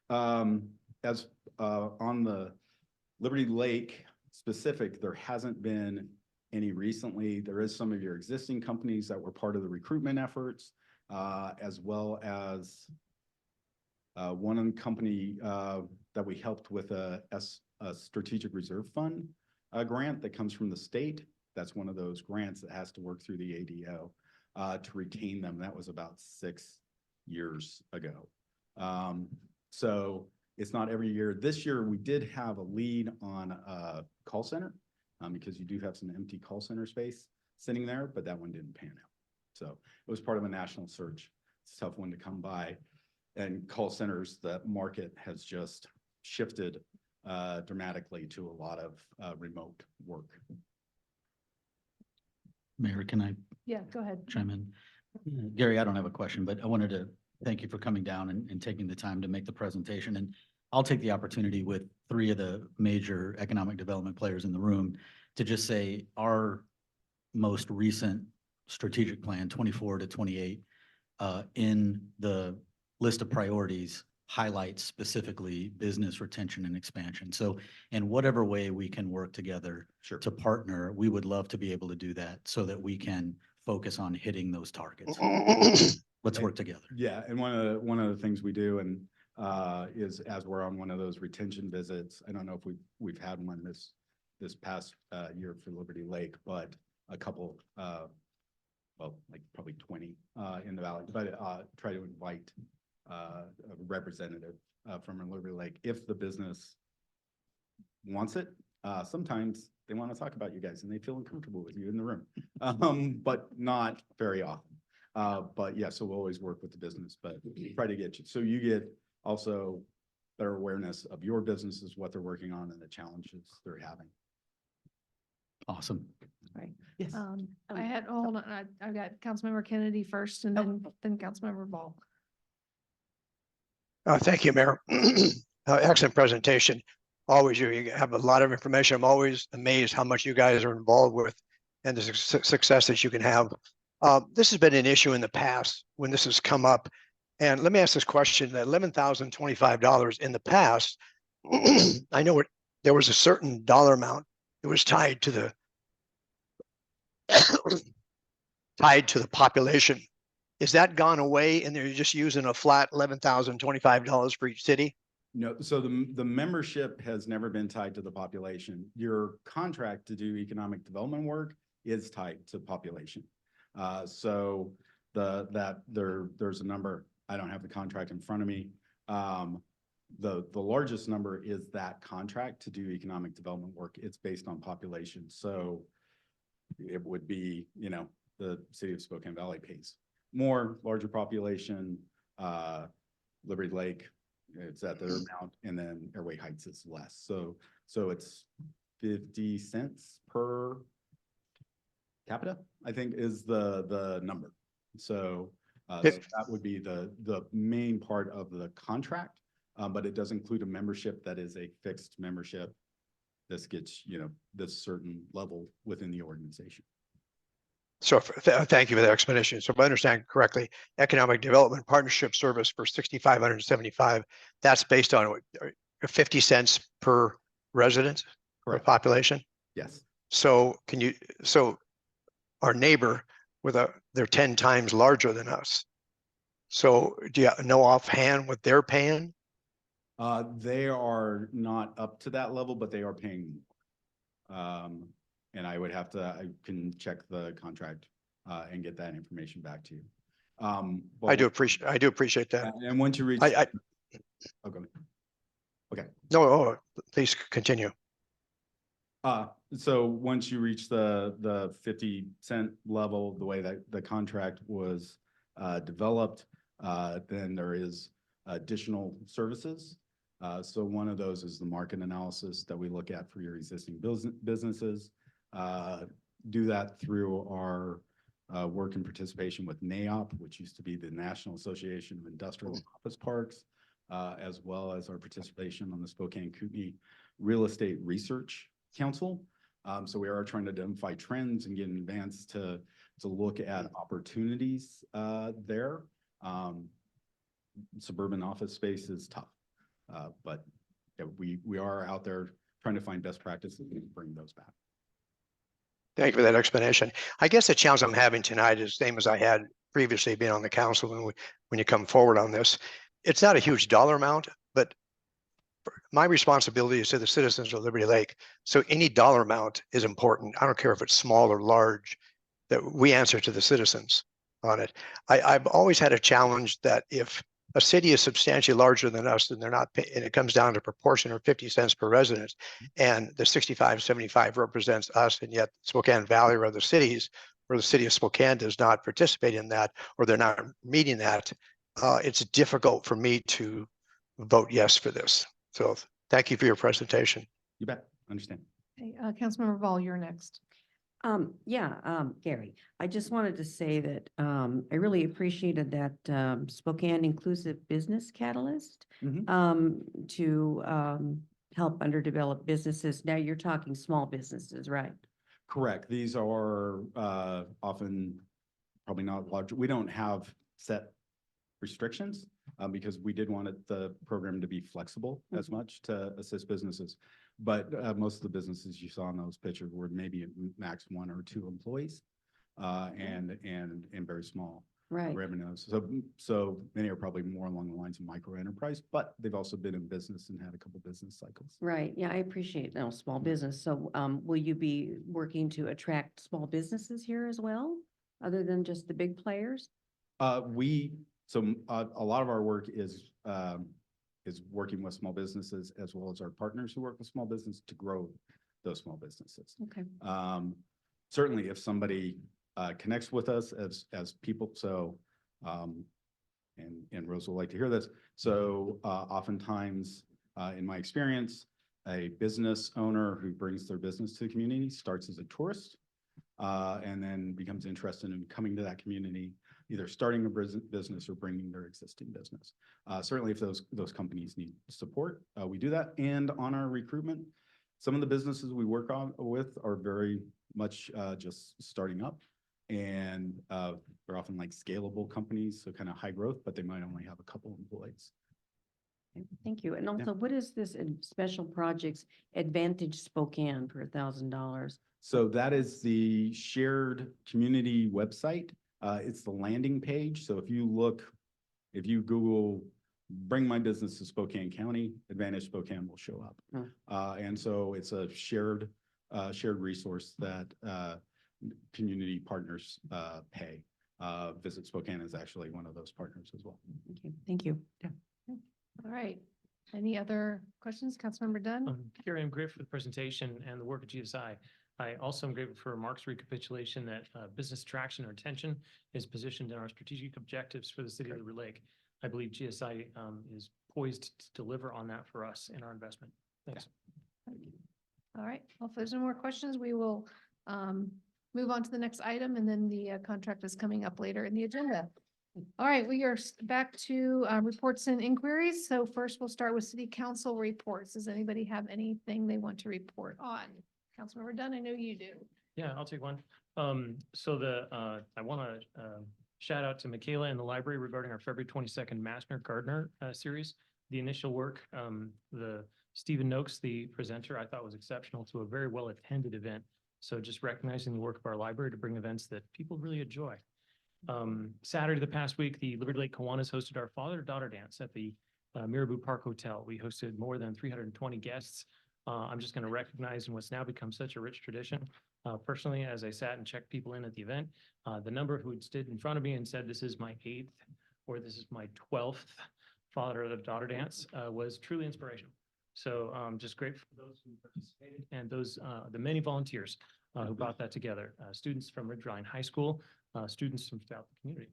As on the Liberty Lake specific, there hasn't been any recently. There is some of your existing companies that were part of the recruitment efforts, as well as one company that we helped with a strategic reserve fund grant that comes from the state. That's one of those grants that has to work through the ADO to retain them. That was about 6 years ago. So it's not every year. This year, we did have a lead on a call center because you do have some empty call center space sitting there, but that one didn't pan out. So it was part of a national search. It's a tough one to come by. And call centers, the market has just shifted dramatically to a lot of remote work. Mayor, can I Yeah, go ahead. chime in? Gary, I don't have a question, but I wanted to thank you for coming down and taking the time to make the presentation. And I'll take the opportunity with 3 of the major economic development players in the room to just say our most recent strategic plan, 24 to 28, in the list of priorities highlights specifically business retention and expansion. So in whatever way we can work together to partner, we would love to be able to do that so that we can focus on hitting those targets. Let's work together. Yeah, and one of the things we do and is as we're on one of those retention visits, I don't know if we've had one this past year for Liberty Lake, but a couple, well, like probably 20 in the valley, but try to invite a representative from Liberty Lake if the business wants it. Sometimes they want to talk about you guys and they feel uncomfortable with you in the room, but not very often. But yeah, so we'll always work with the business, but try to get you. So you get also better awareness of your businesses, what they're working on and the challenges they're having. Awesome. Right. Yes. I had, hold on, I've got Councilmember Kennedy first and then Councilmember Ball. Thank you, Mayor. Excellent presentation. Always you have a lot of information. I'm always amazed how much you guys are involved with and the success that you can have. This has been an issue in the past when this has come up. And let me ask this question, that $11,025 in the past, I know there was a certain dollar amount that was tied to the population. Is that gone away and they're just using a flat $11,025 for each city? No, so the membership has never been tied to the population. Your contract to do economic development work is tied to population. So there's a number, I don't have the contract in front of me. The largest number is that contract to do economic development work. It's based on population. So it would be, you know, the city of Spokane Valley pays more, larger population, Liberty Lake, it's at their amount, and then Airway Heights is less. So it's 50 cents per capita, I think is the number. So, so that would be the main part of the contract, but it does include a membership that is a fixed membership. This gets, you know, this certain level within the organization. So thank you for that explanation. So if I understand correctly, economic development partnership service for $6,575, that's based on 50 cents per resident or population? Yes. So so our neighbor they're 10 times larger than us. So do you know offhand what they're paying? They are not up to that level, but they are paying more. And I can check the contract and get that information back to you. I do appreciate that. And once you reach, oh, go ahead. Okay. No, please continue. So once you reach the 50 cent level, the way that the contract was developed, then there is additional services. So one of those is the market analysis that we look at for your existing businesses. Do that through our work in participation with NAOP, which used to be the National Association of Industrial and Office Parks, as well as our participation on the Spokane Kootenai Real Estate Research Council. So we are trying to identify trends and get in advance to look at opportunities there. Suburban office space is tough, but yeah, we are out there trying to find best practices and bring those back. Thank you for that explanation. I guess the challenge I'm having tonight is the same as I had previously being on the council when you come forward on this. It's not a huge dollar amount, but my responsibility is to the citizens of Liberty Lake. So any dollar amount is important. I don't care if it's small or large, that we answer to the citizens on it. I've always had a challenge that if a city is substantially larger than us, then they're not paying, and it comes down to proportion or 50 cents per resident. And the 65-75 represents us, and yet Spokane Valley or other cities where the city of Spokane does not participate in that, or they're not meeting that, it's difficult for me to vote yes for this. So thank you for your presentation. You bet. Understand. Okay, Councilmember Vol, you're next. Gary, I just wanted to say that I really appreciated that Spokane Inclusive Business Catalyst to help underdeveloped businesses. Now you're talking small businesses, right? Correct. These are often probably not large. We don't have set restrictions because we did want the program to be flexible as much to assist businesses. But most of the businesses you saw in those pictures were maybe max 1 or 2 employees and very small revenues. So many are probably more along the lines of micro enterprise, but they've also been in business and had a couple business cycles. Right. Yeah, I appreciate small business. So will you be working to attract small businesses here as well, other than just the big players? A lot of our work is working with small businesses as well as our partners who work with small business to grow those small businesses. Okay. Certainly if somebody connects with us as people, and Rose will like to hear this. So oftentimes in my experience, a business owner who brings their business to the community starts as a tourist and then becomes interested in coming to that community, either starting a business or bringing their existing business. Certainly if those companies need support, we do that. And on our recruitment, some of the businesses we work with are very much just starting up, and they're often like scalable companies, so kind of high growth, but they might only have a couple employees. Thank you. And also, what is this special projects Advantage Spokane for $1,000? So that is the shared community website. It's the landing page. So if you Google, bring my business to Spokane County, Advantage Spokane will show up. And so it's a shared resource that community partners pay. Visit Spokane is actually one of those partners as well. Okay, thank you. Yeah. All right. Any other questions? Councilmember Dunn? Gary, I'm grateful for the presentation and the work at GSI. I also am grateful for Mark's recapitulation that business attraction or retention is positioned in our strategic objectives for the city of Liberty Lake. I believe GSI is poised to deliver on that for us in our investment. Thanks. All right. Well, if there's no more questions, we will move on to the next item, and then the contract is coming up later in the agenda. All right, we are back to reports and inquiries. So first we'll start with city council reports. Does anybody have anything they want to report on? Councilmember Dunn, I know you do. Yeah, I'll take one. So I want to shout out to Michaela and the library regarding our February 22nd Massner Gardner series. The initial work, the Stephen Noakes, the presenter, I thought was exceptional to a very well attended event. So just recognizing the work of our library to bring events that people really enjoy. Saturday the past week, the Liberty Lake Kiwanis hosted our father-daughter dance at the Mirabu Park Hotel. We hosted more than 320 guests. I'm just going to recognize in what's now become such a rich tradition. Personally, as I sat and checked people in at the event, the number who had stood in front of me and said, "This is my 8th or this is my 12th father-daughter dance," was truly inspirational. So just grateful for those who participated and those the many volunteers who brought that together. Students from Ridgeline High School, students from throughout the community.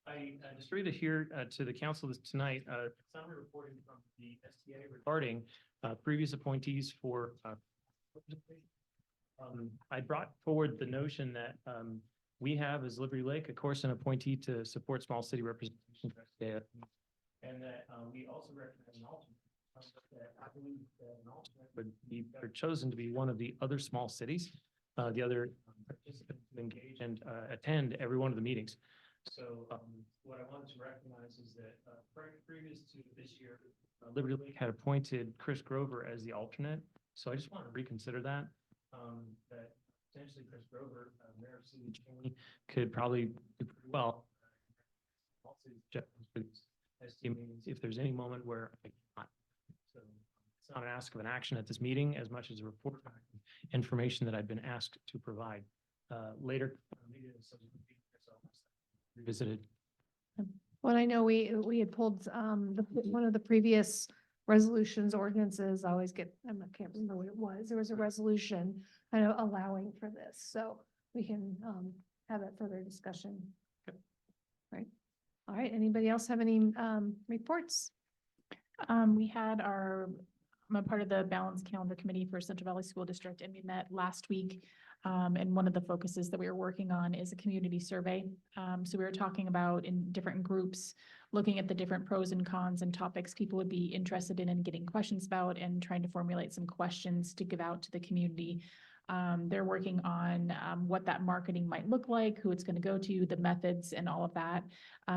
I distributed here to the council tonight summary reporting from the STA regarding previous appointees for I brought forward the notion that we have as Liberty Lake, of course, an appointee to support small city representation. And that we also recognize an alternate. That I believe that an alternate would be better chosen to be one of the other small cities, the other participants to engage and attend every one of the meetings. So what I wanted to recognize is that previous to this year, Liberty Lake had appointed Chris Grover as the alternate. So I just want to reconsider that, that potentially Chris Grover, Mayor of City of Cheney, could probably do pretty well. If there's any moment where I cannot. So it's not an ask of an action at this meeting as much as a report back, information that I've been asked to provide later. Maybe in a subsequent meeting, so I'll ask that revisited. Well, I know we had pulled one of the previous resolutions, ordinances, I always get, I can't remember what it was. There was a resolution kind of allowing for this, so we can have that further discussion. Right. All right, anybody else have any reports? We had I'm a part of the Balanced Calendar Committee for Central Valley School District, and we met last week. And one of the focuses that we were working on is a community survey. So we were talking about in different groups, looking at the different pros and cons and topics people would be interested in and getting questions about, and trying to formulate some questions to give out to the community. They're working on what that marketing might look like, who it's going to go to, the methods and all of that.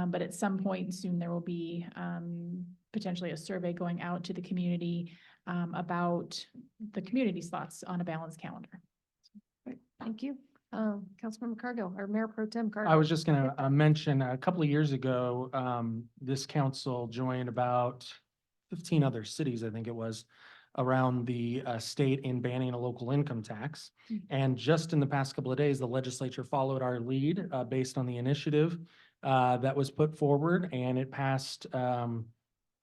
But at some point soon, there will be potentially a survey going out to the community about the community's thoughts on a balanced calendar. Thank you. Councilmember Cargill, or Mayor Pro Tem Cargill. I was just gonna mention, a couple of years ago, this council joined about 15 other cities, I think it was, around the state in banning a local income tax. And just in the past couple of days, the legislature followed our lead based on the initiative that was put forward, and it passed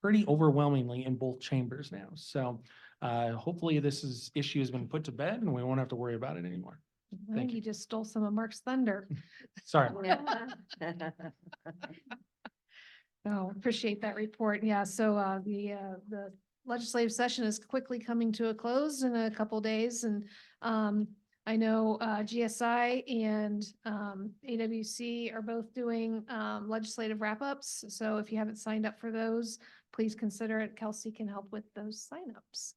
pretty overwhelmingly in both chambers now. So hopefully this issue has been put to bed and we won't have to worry about it anymore. I think you just stole some of Mark's thunder. Sorry. Oh, appreciate that report. Yeah, so the legislative session is quickly coming to a close in a couple days, and I know GSI and AWC are both doing legislative wrap-ups. So if you haven't signed up for those, please consider it. Kelsey can help with those signups.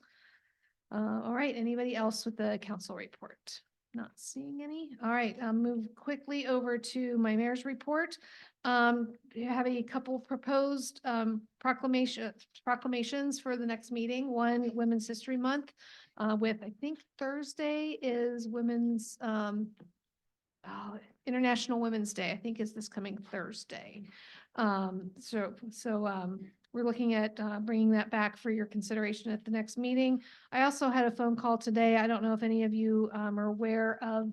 All right, anybody else with the council report? Not seeing any. All right, I'll move quickly over to my mayor's report. I have a couple proposed proclamations for the next meeting. One, Women's History Month, with I think Thursday is Women's International Women's Day. I think is this coming Thursday. We're looking at bringing that back for your consideration at the next meeting. I also had a phone call today. I don't know if any of you are aware of,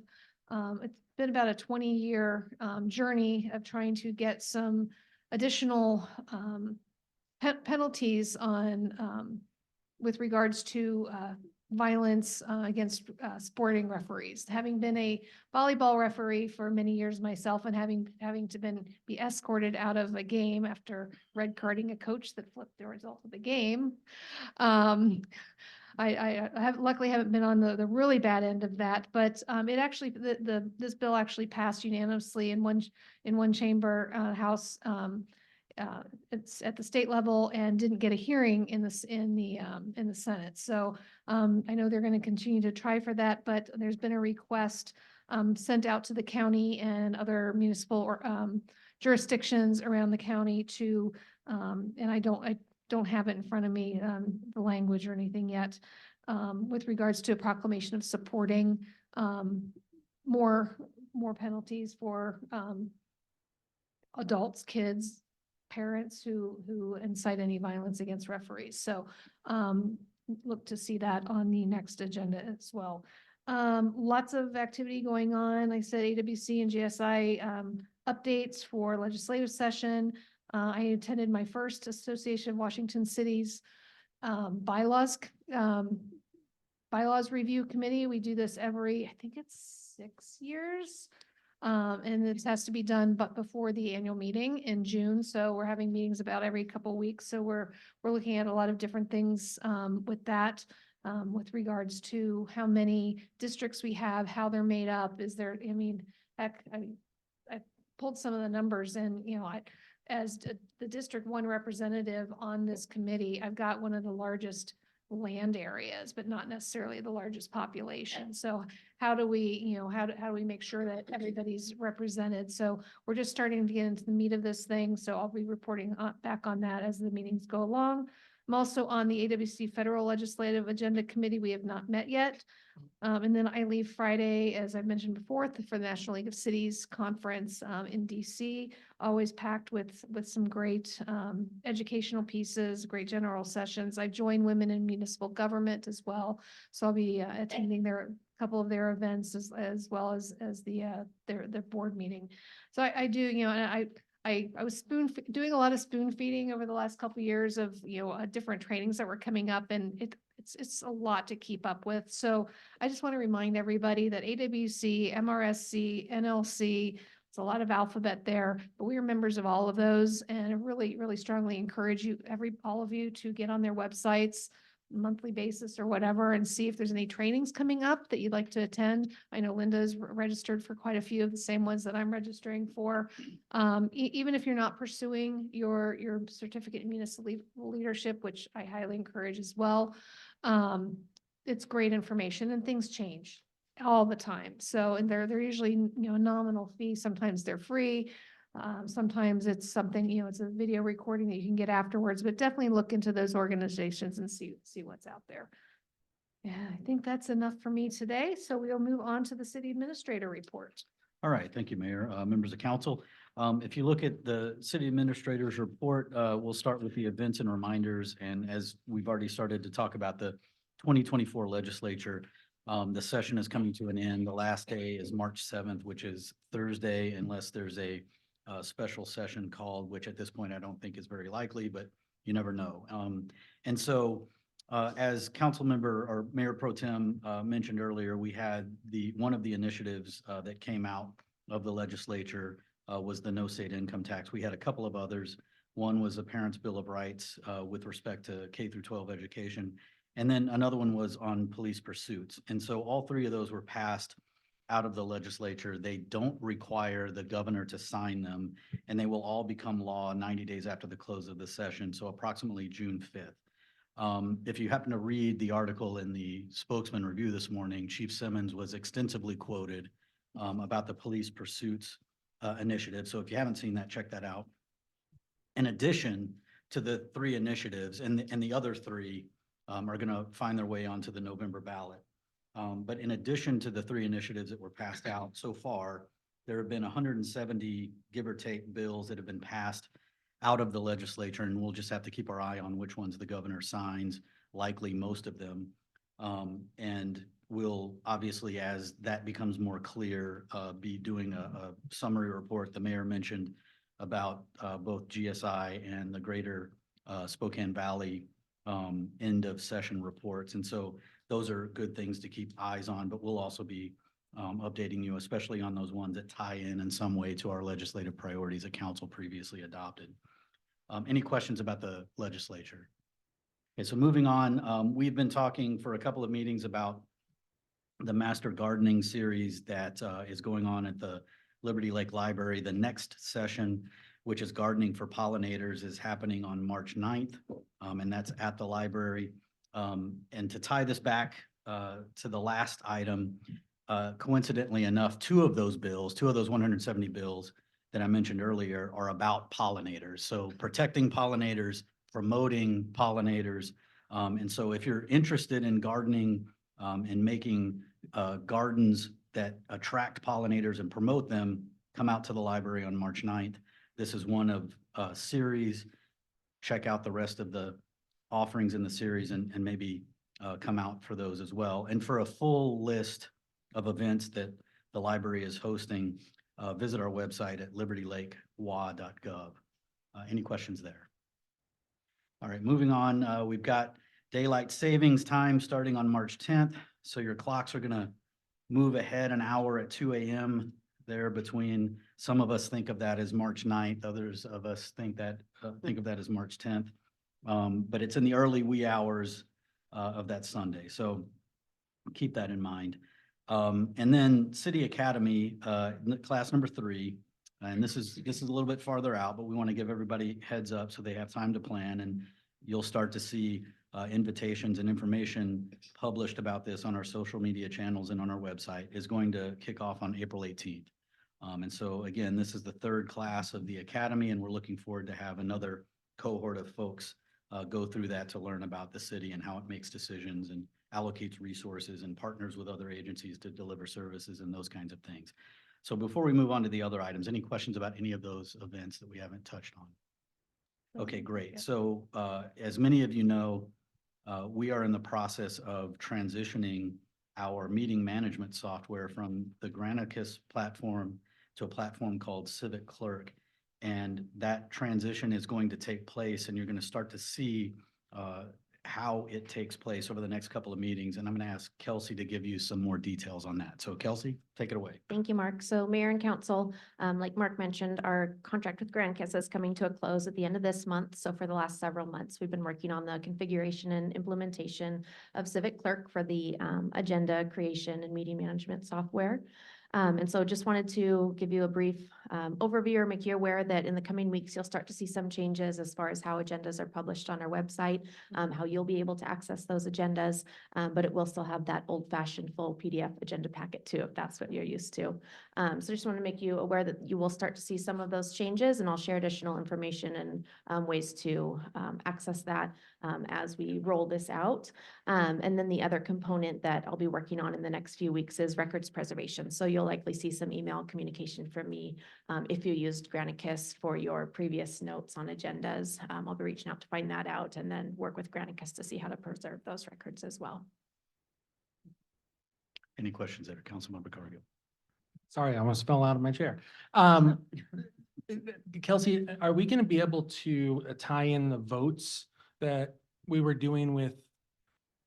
it's been about a 20-year journey of trying to get some additional penalties on with regards to violence against sporting referees. Having been a volleyball referee for many years myself, and having to be escorted out of a game after red carding a coach that flipped the result of the game. I luckily haven't been on the really bad end of that, but it actually this bill actually passed unanimously in one chamber house. It's at the state level and didn't get a hearing in the Senate. So I know they're going to continue to try for that, but there's been a request sent out to the county and other municipal or jurisdictions around the county to, and I don't have it in front of me, the language or anything yet, with regards to a proclamation of supporting more penalties for adults, kids, parents who incite any violence against referees. So look to see that on the next agenda as well. Lots of activity going on. Like I said, AWC and GSI updates for legislative session. I attended my first Association of Washington Cities bylaws review committee. We do this every, I think it's 6 years. And this has to be done but before the annual meeting in June. So we're having meetings about every couple of weeks. So we're looking at a lot of different things with that, with regards to how many districts we have, how they're made up. Is there, I mean, heck, pulled some of the numbers and, as the District 1 representative on this committee, I've got one of the largest land areas, but not necessarily the largest population. So how do we, how do we make sure that everybody's represented? So we're just starting to get into the meat of this thing. So I'll be reporting back on that as the meetings go along. I'm also on the AWC Federal Legislative Agenda Committee. We have not met yet. And then I leave Friday, as I mentioned before, for the National League of Cities Conference in DC, always packed with some great educational pieces, great general sessions. I join Women in Municipal Government as well. So I'll be attending a couple of their events as well as their board meeting. So I do, and I was doing a lot of spoon feeding over the last couple of years of, different trainings that were coming up, and it's a lot to keep up with. So I just want to remind everybody that AWC, MRSC, NLC, it's a lot of alphabet there, but we are members of all of those, and I really, really strongly encourage all of you to get on their websites, monthly basis or whatever, and see if there's any trainings coming up that you'd like to attend. I know Linda is registered for quite a few of the same ones that I'm registering for. Even if you're not pursuing your certificate in municipal leadership, which I highly encourage as well. It's great information, and things change all the time. So, and they're usually, a nominal fee. Sometimes they're free. Sometimes it's something, it's a video recording that you can get afterwards, but definitely look into those organizations and see what's out there. Yeah, I think that's enough for me today. So we'll move on to the city administrator report. All right, thank you, Mayor, members of council. If you look at the city administrator's report, we'll start with the events and reminders. And as we've already started to talk about the 2024 legislature, the session is coming to an end. The last day is March 7th, which is Thursday, unless there's a special session called, which at this point I don't think is very likely, but you never know. And so as council member or Mayor Pro Tem mentioned earlier, we had one of the initiatives that came out of the legislature was the no state income tax. We had a couple of others. One was a Parents' Bill of Rights with respect to K through 12 education. And then another one was on police pursuits. And so all three of those were passed out of the legislature. They don't require the governor to sign them, and they will all become law 90 days after the close of the session, so approximately June 5th. If you happen to read the article in the Spokesman Review this morning, Chief Simmons was extensively quoted about the police pursuits initiative. So if you haven't seen that, check that out. In addition to the three initiatives, and the other three are going to find their way onto the November ballot. But in addition to the three initiatives that were passed out so far, there have been 170, give or take, bills that have been passed out of the legislature, and we'll just have to keep our eye on which ones the governor signs, likely most of them. And we'll obviously, as that becomes more clear, be doing a summary report. The mayor mentioned about both GSI and the greater Spokane Valley end of session reports. And so those are good things to keep eyes on, but we'll also be updating you, especially on those ones that tie in some way to our legislative priorities that council previously adopted. Any questions about the legislature? Okay, so moving on, we've been talking for a couple of meetings about the Master Gardening Series that is going on at the Liberty Lake Library. The next session, which is Gardening for Pollinators, is happening on March 9th, and that's at the library. And to tie this back to the last item, coincidentally enough, two of those 170 bills that I mentioned earlier are about pollinators. So protecting pollinators, promoting pollinators. And so if you're interested in gardening and making gardens that attract pollinators and promote them, come out to the library on March 9th. This is one of a series. Check out the rest of the offerings in the series and maybe come out for those as well. And for a full list of events that the library is hosting, visit our website at libertylakewa.gov. Any questions there? All right, moving on. We've got daylight savings time starting on March 10th. So your clocks are gonna move ahead an hour at 2 a.m. there between, some of us think of that as March 9th, others of us think of that as March 10th. But it's in the early wee hours of that Sunday. So keep that in mind. And then City Academy, class number 3, And this is a little bit farther out, but we want to give everybody heads up so they have time to plan, and you'll start to see invitations and information published about this on our social media channels and on our website. Is going to kick off on April 18th. And so again, this is the third class of the academy, and we're looking forward to have another cohort of folks go through that to learn about the city and how it makes decisions and allocates resources and partners with other agencies to deliver services and those kinds of things. So before we move on to the other items, any questions about any of those events that we haven't touched on? Okay, great. So as many of you know, we are in the process of transitioning our meeting management software from the Granicus platform to a platform called Civic Clerk. And that transition is going to take place, and you're going to start to see how it takes place over the next couple of meetings. And I'm going to ask Kelsey to give you some more details on that. So Kelsey, take it away. Thank you, Mark. So Mayor and Council, like Mark mentioned, our contract with Granicus is coming to a close at the end of this month. So for the last several months, we've been working on the configuration and implementation of Civic Clerk for the agenda creation and meeting management software. And so just wanted to give you a brief overview or make you aware that in the coming weeks, you'll start to see some changes as far as how agendas are published on our website, how you'll be able to access those agendas, but it will still have that old-fashioned full PDF agenda packet too, if that's what you're used to. So just want to make you aware that you will start to see some of those changes, and I'll share additional information and ways to access that as we roll this out. And then the other component that I'll be working on in the next few weeks is records preservation. So you'll likely see some email communication from me if you used Granicus for your previous notes on agendas. I'll be reaching out to find that out and then work with Granicus to see how to preserve those records as well. Any questions there, Councilmember Cargill? Sorry, I almost fell out of my chair. Kelsey, are we going to be able to tie in the votes that we were doing with,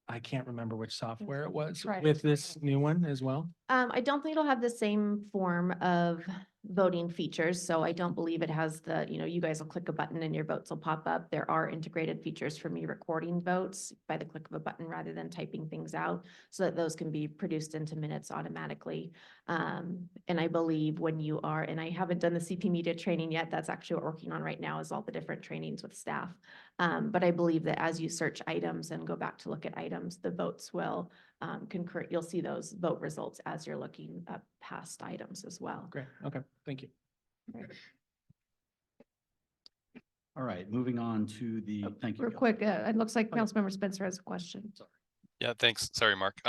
I can't remember which software it was, Right. with this new one as well? I don't think it'll have the same form of voting features. So I don't believe it has the, you guys will click a button and your votes will pop up. There are integrated features for me recording votes by the click of a button rather than typing things out, so that those can be produced into minutes automatically. And I believe when you are, and I haven't done the CP media training yet, that's actually what we're working on right now, is all the different trainings with staff. But I believe that as you search items and go back to look at items, the votes will concur. You'll see those vote results as you're looking up past items as well. Great. Okay. Thank you. All right, moving on to the, thank you. Real Kelsey. quick, it looks like Councilmember Spencer has a question. Yeah, thanks. Sorry, Mark.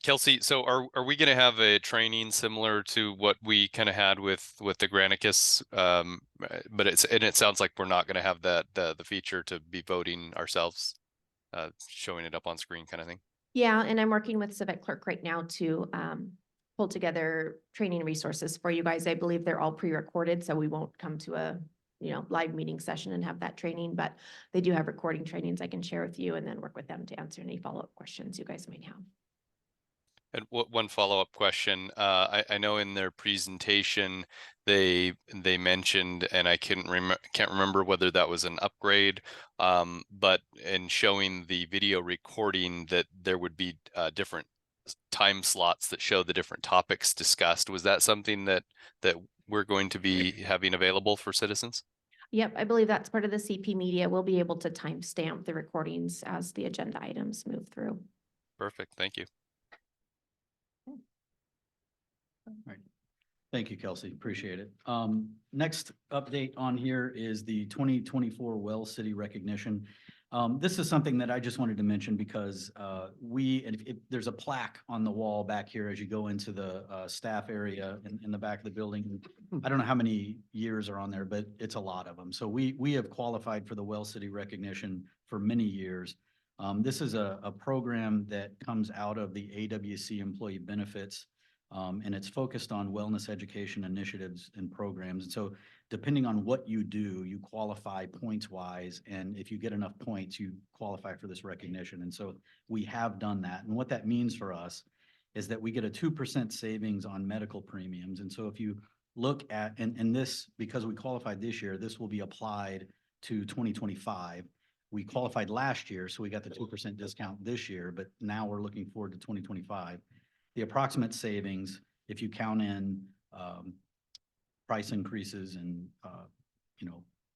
Kelsey, so are we going to have a training similar to what we kind of had with the Granicus? But it sounds like we're not going to have that the feature to be voting ourselves, showing it up on screen kind of thing. Yeah, and I'm working with Civic Clerk right now to pull together training resources for you guys. I believe they're all pre-recorded, so we won't come to a live meeting session and have that training, but they do have recording trainings I can share with you and then work with them to answer any follow-up questions you guys might have. And one follow-up question. I know in their presentation they mentioned, and I can't remember whether that was an upgrade, but in showing the video recording that there would be different time slots that show the different topics discussed. Was that something that we're going to be having available for citizens? Yep, I believe that's part of the CP media. We'll be able to timestamp the recordings as the agenda items move through. Perfect. Thank you. Right. Thank you, Kelsey. Appreciate it. Next update on here is the 2024 Well City recognition. This is something that I just wanted to mention because there's a plaque on the wall back here as you go into the staff area in the back of the building. I don't know how many years are on there, but it's a lot of them. So we have qualified for the Well City recognition for many years. This is a program that comes out of the AWC employee benefits. And it's focused on wellness education initiatives and programs. And so depending on what you do, you qualify points wise. And if you get enough points, you qualify for this recognition. And so we have done that. And what that means for us is that we get a 2% savings on medical premiums. And so if you look at, and this, because we qualified this year, this will be applied to 2025. We qualified last year, so we got the 2% discount this year, but now we're looking forward to 2025. The approximate savings, if you count in price increases and,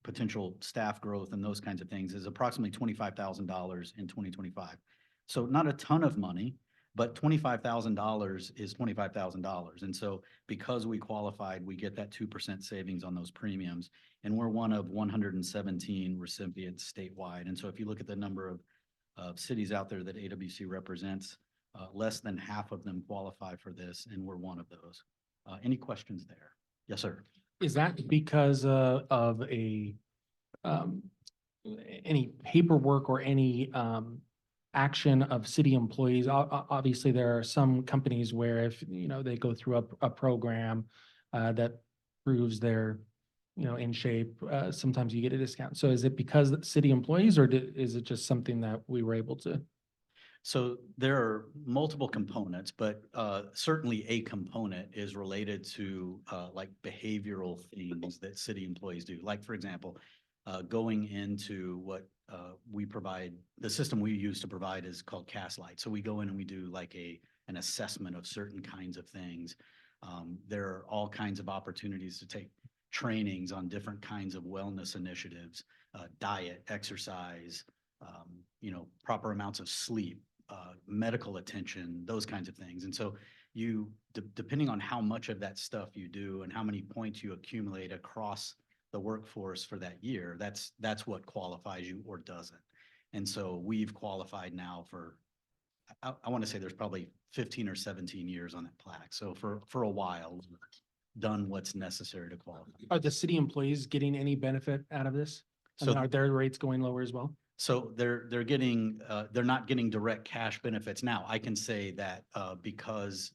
potential staff growth and those kinds of things is approximately $25,000 in 2025. So not a ton of money, but $25,000 is $25,000. And so because we qualified, we get that 2% savings on those premiums. And we're one of 117 recipients statewide. And so if you look at the number of cities out there that AWC represents, less than half of them qualify for this, and we're one of those. Any questions there? Yes, sir. Is that because of any paperwork or any action of city employees? Obviously, there are some companies where if, they go through a program that proves they're, in shape, sometimes you get a discount. So is it because the city employees, or is it just something that we were able to? So there are multiple components, but certainly a component is related to like behavioral things that city employees do. Like, for example, going into what we provide, the system we use to provide is called Castlight. So we go in and we do like an assessment of certain kinds of things. There are all kinds of opportunities to take trainings on different kinds of wellness initiatives, diet, exercise, proper amounts of sleep, medical attention, those kinds of things. And so depending on how much of that stuff you do and how many points you accumulate across the workforce for that year, that's what qualifies you or doesn't. And so we've qualified now for, I want to say there's probably 15 or 17 years on that plaque. So for a while, we've done what's necessary to qualify. Are the city employees getting any benefit out of this? I So mean, are their rates going lower as well? So they're not getting direct cash benefits now. I can say that because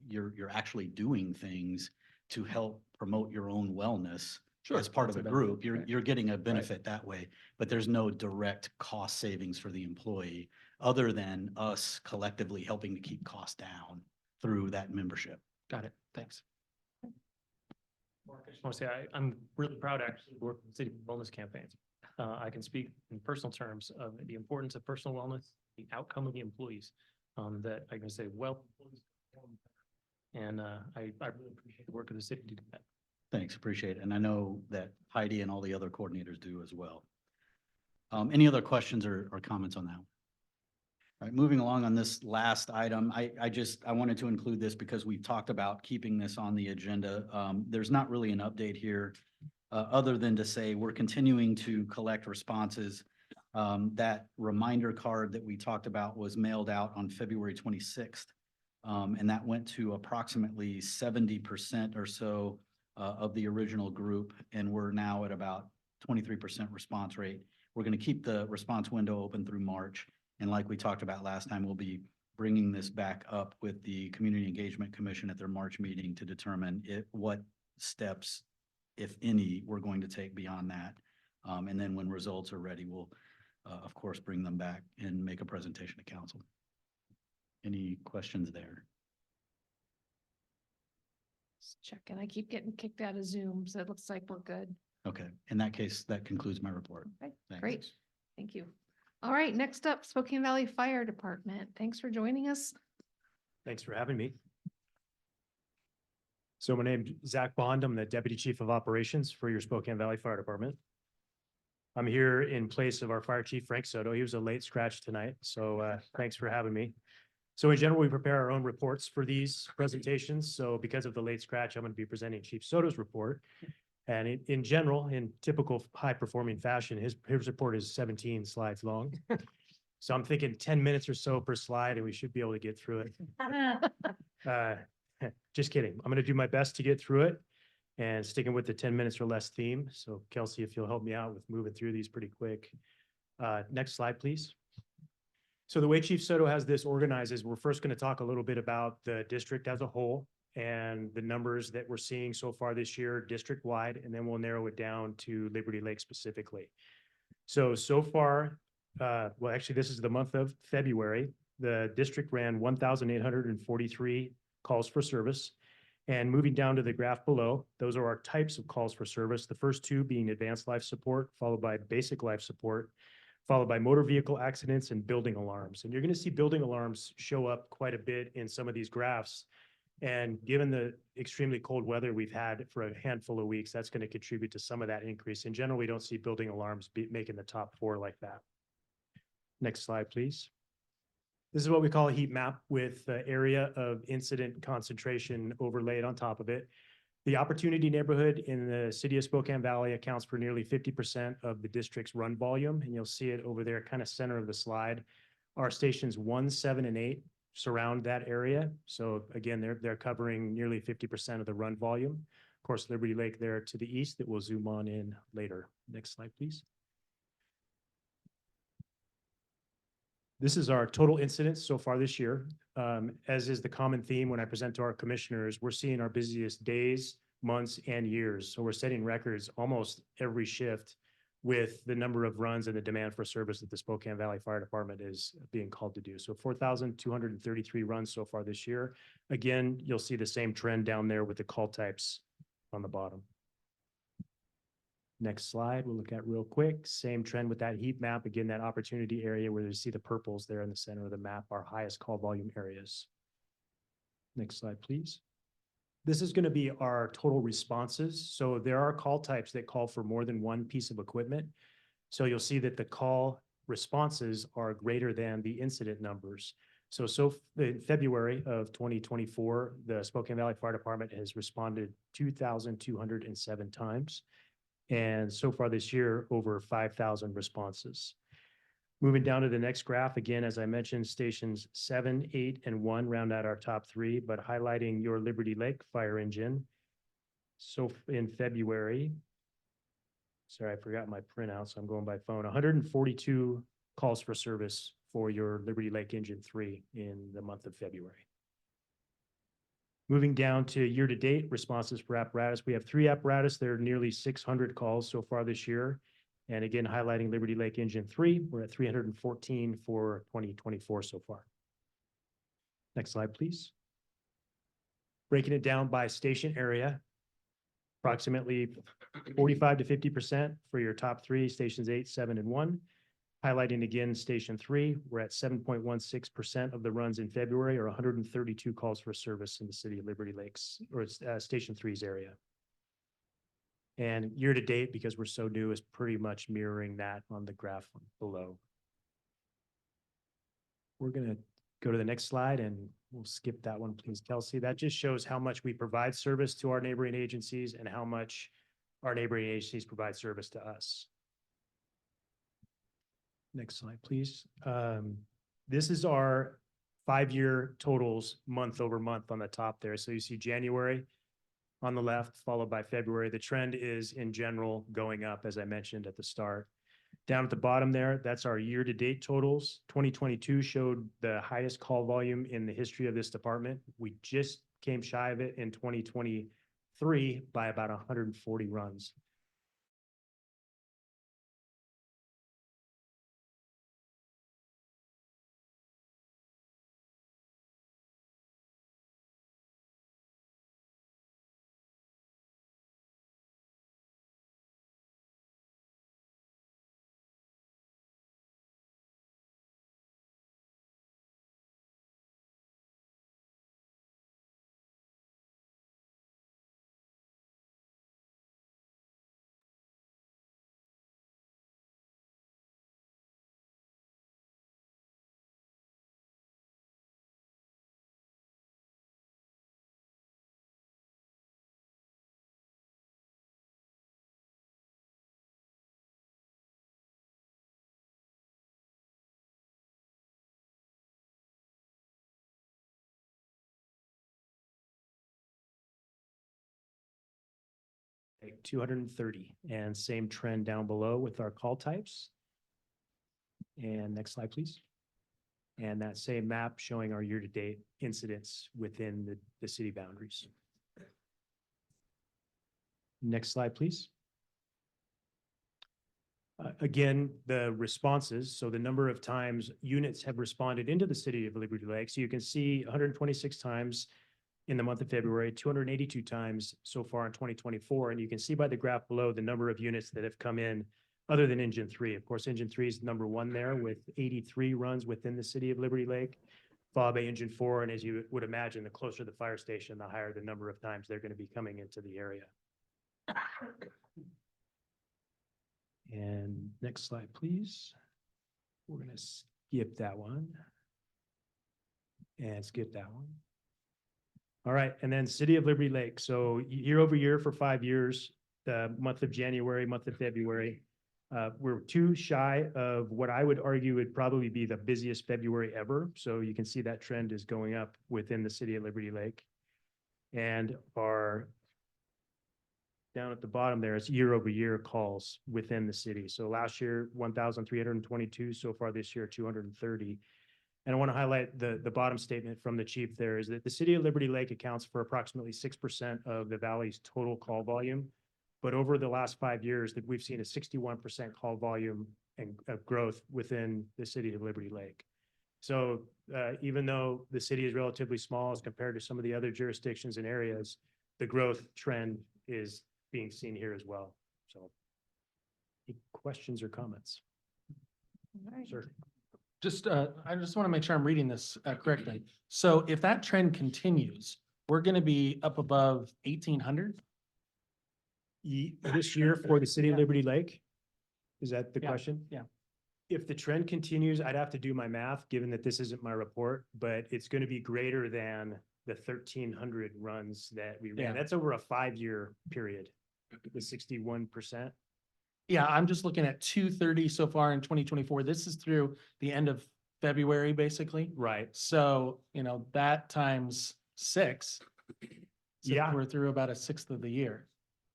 you're actually doing things to help promote your own wellness as part of a that's a group, benefit, right. you're getting a benefit that way, but there's no direct cost savings for the employee other than us collectively helping to keep costs down through that membership. Got it. Thanks. Mark, I just want to say, I'm really proud actually to work with city wellness campaigns. I can speak in personal terms of the importance of personal wellness, the outcome of the employees, that I can say, and I really appreciate the work of the city to do that. Thanks, appreciate it. And I know that Heidi and all the other coordinators do as well. Any other questions or comments on that? All right, moving along on this last item, I wanted to include this because we've talked about keeping this on the agenda. There's not really an update here other than to say we're continuing to collect responses. That reminder card that we talked about was mailed out on February 26th. And that went to approximately 70% or so of the original group. And we're now at about 23% response rate. We're going to keep the response window open through March. And like we talked about last time, we'll be bringing this back up with the Community Engagement Commission at their March meeting to determine what steps, if any, we're going to take beyond that. And then when results are ready, we'll, of course, bring them back and make a presentation to council. Any questions there? Just checking. I keep getting kicked out of Zoom, so it looks like we're good. Okay, in that case, that concludes my report. Okay, Thanks. great. Thank you. All right, next up, Spokane Valley Fire Department. Thanks for joining us. Thanks for having me. So my name's Zach Bond. I'm the Deputy Chief of Operations for your Spokane Valley Fire Department. I'm here in place of our Fire Chief, Frank Soto. He was a late scratch tonight, so thanks for having me. So in general, we prepare our own reports for these presentations. So because of the late scratch, I'm going to be presenting Chief Soto's report. And in general, in typical high-performing fashion, his report is 17 slides long. So I'm thinking 10 minutes or so per slide, and we should be able to get through it. Just kidding. I'm going to do my best to get through it and sticking with the 10 minutes or less theme. So Kelsey, if you'll help me out with moving through these pretty quick. Next slide, please. So the way Chief Soto has this organized is we're first going to talk a little bit about the district as a whole and the numbers that we're seeing so far this year district-wide, and then we'll narrow it down to Liberty Lake specifically. So far, well, actually, this is the month of February. The district ran 1,843 calls for service. And moving down to the graph below, those are our types of calls for service. The first two being advanced life support, followed by basic life support, followed by motor vehicle accidents and building alarms. And you're going to see building alarms show up quite a bit in some of these graphs. And given the extremely cold weather we've had for a handful of weeks, that's going to contribute to some of that increase. In general, we don't see building alarms making the top 4 like that. Next slide, please. This is what we call a heat map with the area of incident concentration overlaid on top of it. The Opportunity neighborhood in the city of Spokane Valley accounts for nearly 50% of the district's run volume, and you'll see it over there, kind of center of the slide. Our stations 1, 7, and 8 surround that area. So again, they're covering nearly 50% of the run volume. Of course, Liberty Lake there to the east that we'll zoom on in later. Next slide, please. This is our total incidents so far this year. As is the common theme when I present to our commissioners, we're seeing our busiest days, months, and years. So we're setting records almost every shift with the number of runs and the demand for service that the Spokane Valley Fire Department is being called to do. So 4,233 runs so far this year. Again, you'll see the same trend down there with the call types on the bottom. Next slide, we'll look at real quick. Same trend with that heat map. Again, that opportunity area where you see the purples there in the center of the map, our highest call volume areas. Next slide, please. This is going to be our total responses. So there are call types that call for more than one piece of equipment. So you'll see that the call responses are greater than the incident numbers. So in February of 2024, the Spokane Valley Fire Department has responded 2,207 times. And so far this year, over 5,000 responses. Moving down to the next graph, again, as I mentioned, stations 7, 8, and 1 round out our top 3, but highlighting your Liberty Lake fire engine. So in February, sorry, I forgot my printout, so I'm going by phone, 142 calls for service for your Liberty Lake Engine 3 in the month of February. Moving down to year-to-date responses for apparatus, we have 3 apparatus. There are nearly 600 calls so far this year. And again, highlighting Liberty Lake Engine 3, we're at 314 for 2024 so far. Next slide, please. Breaking it down by station area, approximately 45 to 50% for your top 3, stations 8, 7, and 1. Highlighting again, station 3, we're at 7.16% of the runs in February, or 132 calls for service in the city of Liberty Lakes, or station 3's area. And year to date, because we're so new, is pretty much mirroring that on the graph below. We're going to go to the next slide and we'll skip that one, please, Kelsey. That just shows how much we provide service to our neighboring agencies and how much our neighboring agencies provide service to us. Next slide, please. This is our 5-year totals month over month on the top there. So you see January on the left, followed by February. The trend is in general going up, as I mentioned at the start. Down at the bottom there, that's our year-to-date totals. 2022 showed the highest call volume in the history of this department. We just came shy of it in 2023 by about 140 runs. Okay, 230, and same trend down below with our call types. And next slide, please. And that same map showing our year-to-date incidents within the city boundaries. Next slide, please. Again, the responses, so the number of times units have responded into the city of Liberty Lake. So you can see 126 times in the month of February, 282 times so far in 2024. And you can see by the graph below the number of units that have come in other than Engine 3. Of course, Engine 3 is number 1 there with 83 runs within the city of Liberty Lake, followed by engine 4. And as you would imagine, the closer the fire station, the higher the number of times they're going to be coming into the area. And next slide, please. We're going to skip that one. And skip that one. All right, and then City of Liberty Lake. So year over year for 5 years, the month of January, month of February, we're too shy of what I would argue would probably be the busiest February ever. So you can see that trend is going up within the City of Liberty Lake. And our down at the bottom there is year over year calls within the city. So last year, 1,322. So far this year, 230. And I want to highlight the bottom statement from the chief there is that the City of Liberty Lake accounts for approximately 6% of the valley's total call volume. But over the last 5 years, that we've seen a 61% call volume and growth within the City of Liberty Lake. So even though the city is relatively small as compared to some of the other jurisdictions and areas, the growth trend is being seen here as well. So any questions or comments? All right. Sir. I just want to make sure I'm reading this correctly. So if that trend continues, we're going to be up above 1,800? This year for the City of Liberty Lake? Is that the Yeah, question? yeah. If the trend continues, I'd have to do my math, given that this isn't my report, but it's going to be greater than the 1,300 runs that we Yeah. ran. That's over a 5-year period, the 61%. Yeah, I'm just looking at 230 so far in 2024. This is through the end of February, basically. Right. So, that times 6. So Yeah. we're through about a sixth of the year.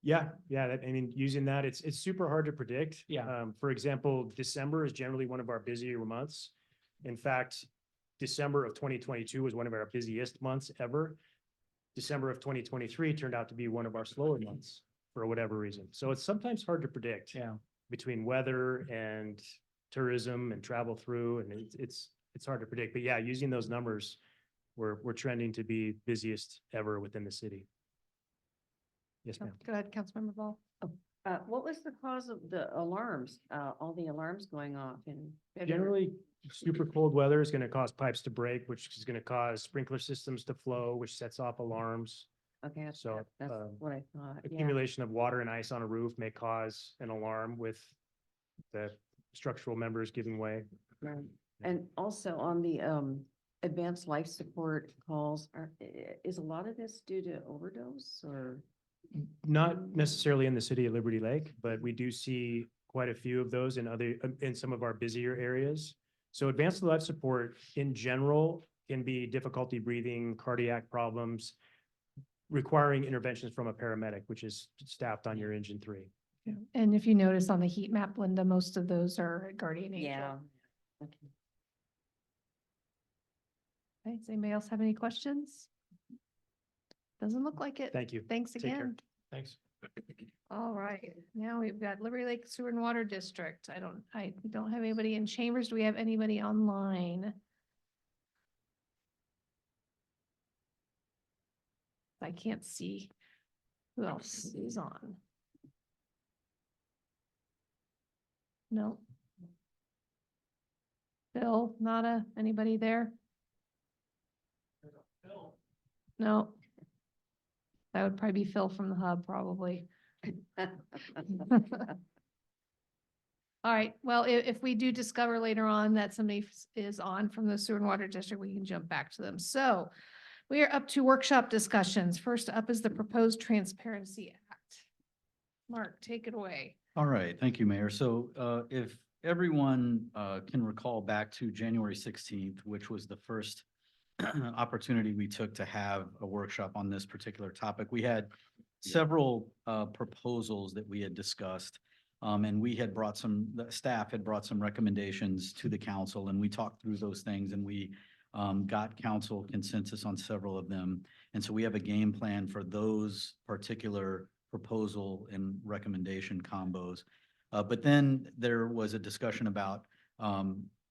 Yeah, I mean, using that, it's super hard to predict. Yeah. For example, December is generally one of our busier months. In fact, December of 2022 was one of our busiest months ever. December of 2023 turned out to be one of our slower months for whatever reason. So it's sometimes hard to predict. Yeah. Between weather and tourism and travel through, and it's hard to predict. But yeah, using those numbers, we're trending to be busiest ever within the city. Yes, ma'am. Go ahead, Councilmember Ball. What was the cause of the alarms, all the alarms going off in February? Generally, super cold weather is going to cause pipes to break, which is going to cause sprinkler systems to flow, which sets off alarms. Okay, that's So, what I thought, yeah. accumulation of water and ice on a roof may cause an alarm with the structural members giving way. Right. And also on the advanced life support calls, is a lot of this due to overdose or? Not necessarily in the City of Liberty Lake, but we do see quite a few of those in some of our busier areas. So advanced life support in general can be difficulty breathing, cardiac problems, requiring interventions from a paramedic, which is staffed on your engine 3. Yeah. And if you notice on the heat map, Linda, most of those are at Guardian Angel. Yeah. Okay. Okay, does anybody else have any questions? Doesn't look like it. Thank you. Thanks Take care. again. Thanks. All right, now we've got Liberty Lake Sewer and Water District. I don't have anybody in chambers. Do we have anybody online? I can't see who else is on. No. Bill, Nada, anybody there? No. That would probably be Phil from the hub, probably. All right, well, if we do discover later on that somebody is on from the Sewer and Water District, we can jump back to them. So we are up to workshop discussions. First up is the proposed Transparency Act. Mark, take it away. All right, thank you, Mayor. So if everyone can recall back to January 16th, which was the first opportunity we took to have a workshop on this particular topic, we had several proposals that we had discussed. And we had the staff had brought some recommendations to the council, and we talked through those things, and we got council consensus on several of them. And so we have a game plan for those particular proposal and recommendation combos. But then there was a discussion about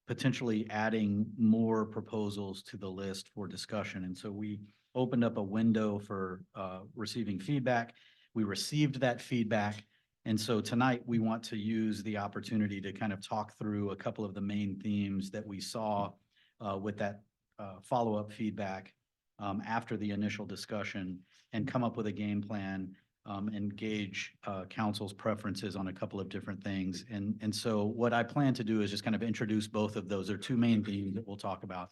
potentially adding more proposals to the list for discussion. And so we opened up a window for receiving feedback. We received that feedback. And so tonight we want to use the opportunity to kind of talk through a couple of the main themes that we saw with that follow-up feedback after the initial discussion and come up with a game plan and gauge council's preferences on a couple of different things. And so what I plan to do is just kind of introduce both of those. There are two main themes that we'll talk about.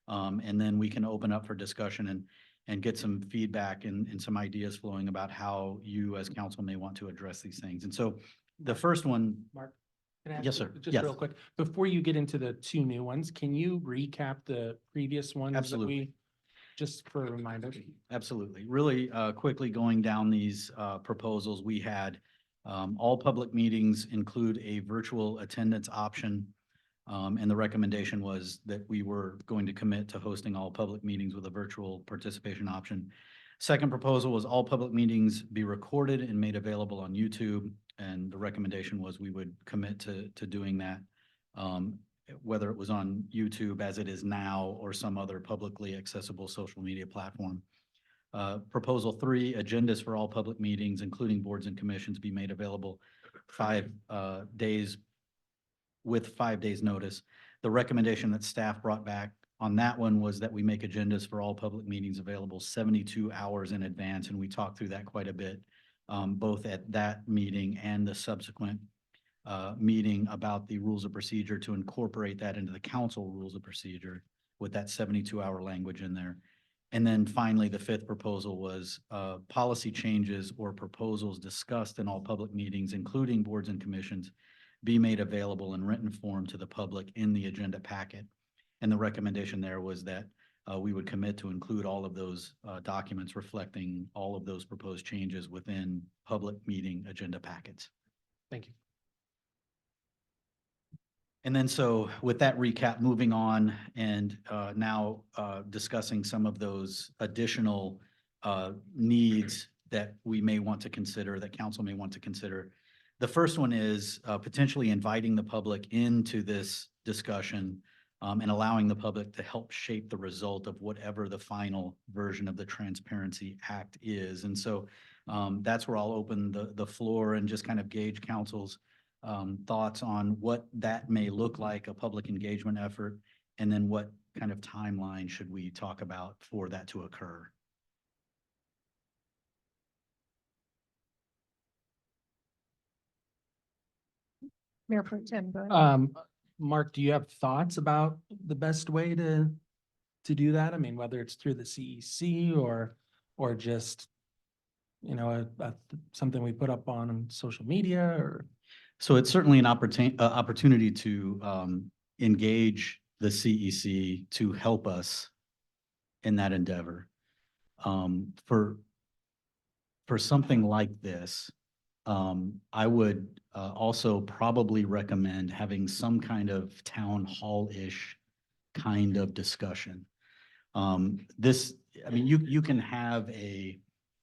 And then we can open up for discussion and get some feedback and some ideas flowing about how you as council may want to address these things. And so the first one, Mark? Can I ask Yes, you sir. Just Yes. real quick, before you get into the two new ones, can you recap the previous ones that Absolutely. we, just for a reminder? absolutely. Really quickly going down these proposals, we had all public meetings include a virtual attendance option. And the recommendation was that we were going to commit to hosting all public meetings with a virtual participation option. Second proposal was all public meetings be recorded and made available on YouTube. And the recommendation was we would commit to doing that, whether it was on YouTube as it is now or some other publicly accessible social media platform. Proposal 3, agendas for all public meetings, including boards and commissions, be made available 5 days with 5 days notice. The recommendation that staff brought back on that one was that we make agendas for all public meetings available 72 hours in advance. And we talked through that quite a bit, both at that meeting and the subsequent meeting about the rules of procedure to incorporate that into the council rules of procedure with that 72-hour language in there. And then finally, the 5th proposal was policy changes or proposals discussed in all public meetings, including boards and commissions, be made available in written form to the public in the agenda packet. And the recommendation there was that we would commit to include all of those documents reflecting all of those proposed changes within public meeting agenda packets. Thank you. And then so with that recap, moving on and now discussing some of those additional needs that we may want to consider, that council may want to consider. The first one is potentially inviting the public into this discussion and allowing the public to help shape the result of whatever the final version of the Transparency Act is. And so that's where I'll open the floor and just kind of gauge council's thoughts on what that may look like, a public engagement effort, and then what kind of timeline should we talk about for that to occur? Mayor Pro Tem, go ahead. Mark, do you have thoughts about the best way to do that? I mean, whether it's through the CEC or just, you know, something we put up on social media or? So it's certainly an opportunity to engage the CEC to help us in that endeavor. For something like this, I would also probably recommend having some kind of town hall-ish kind of discussion. I mean, you can have a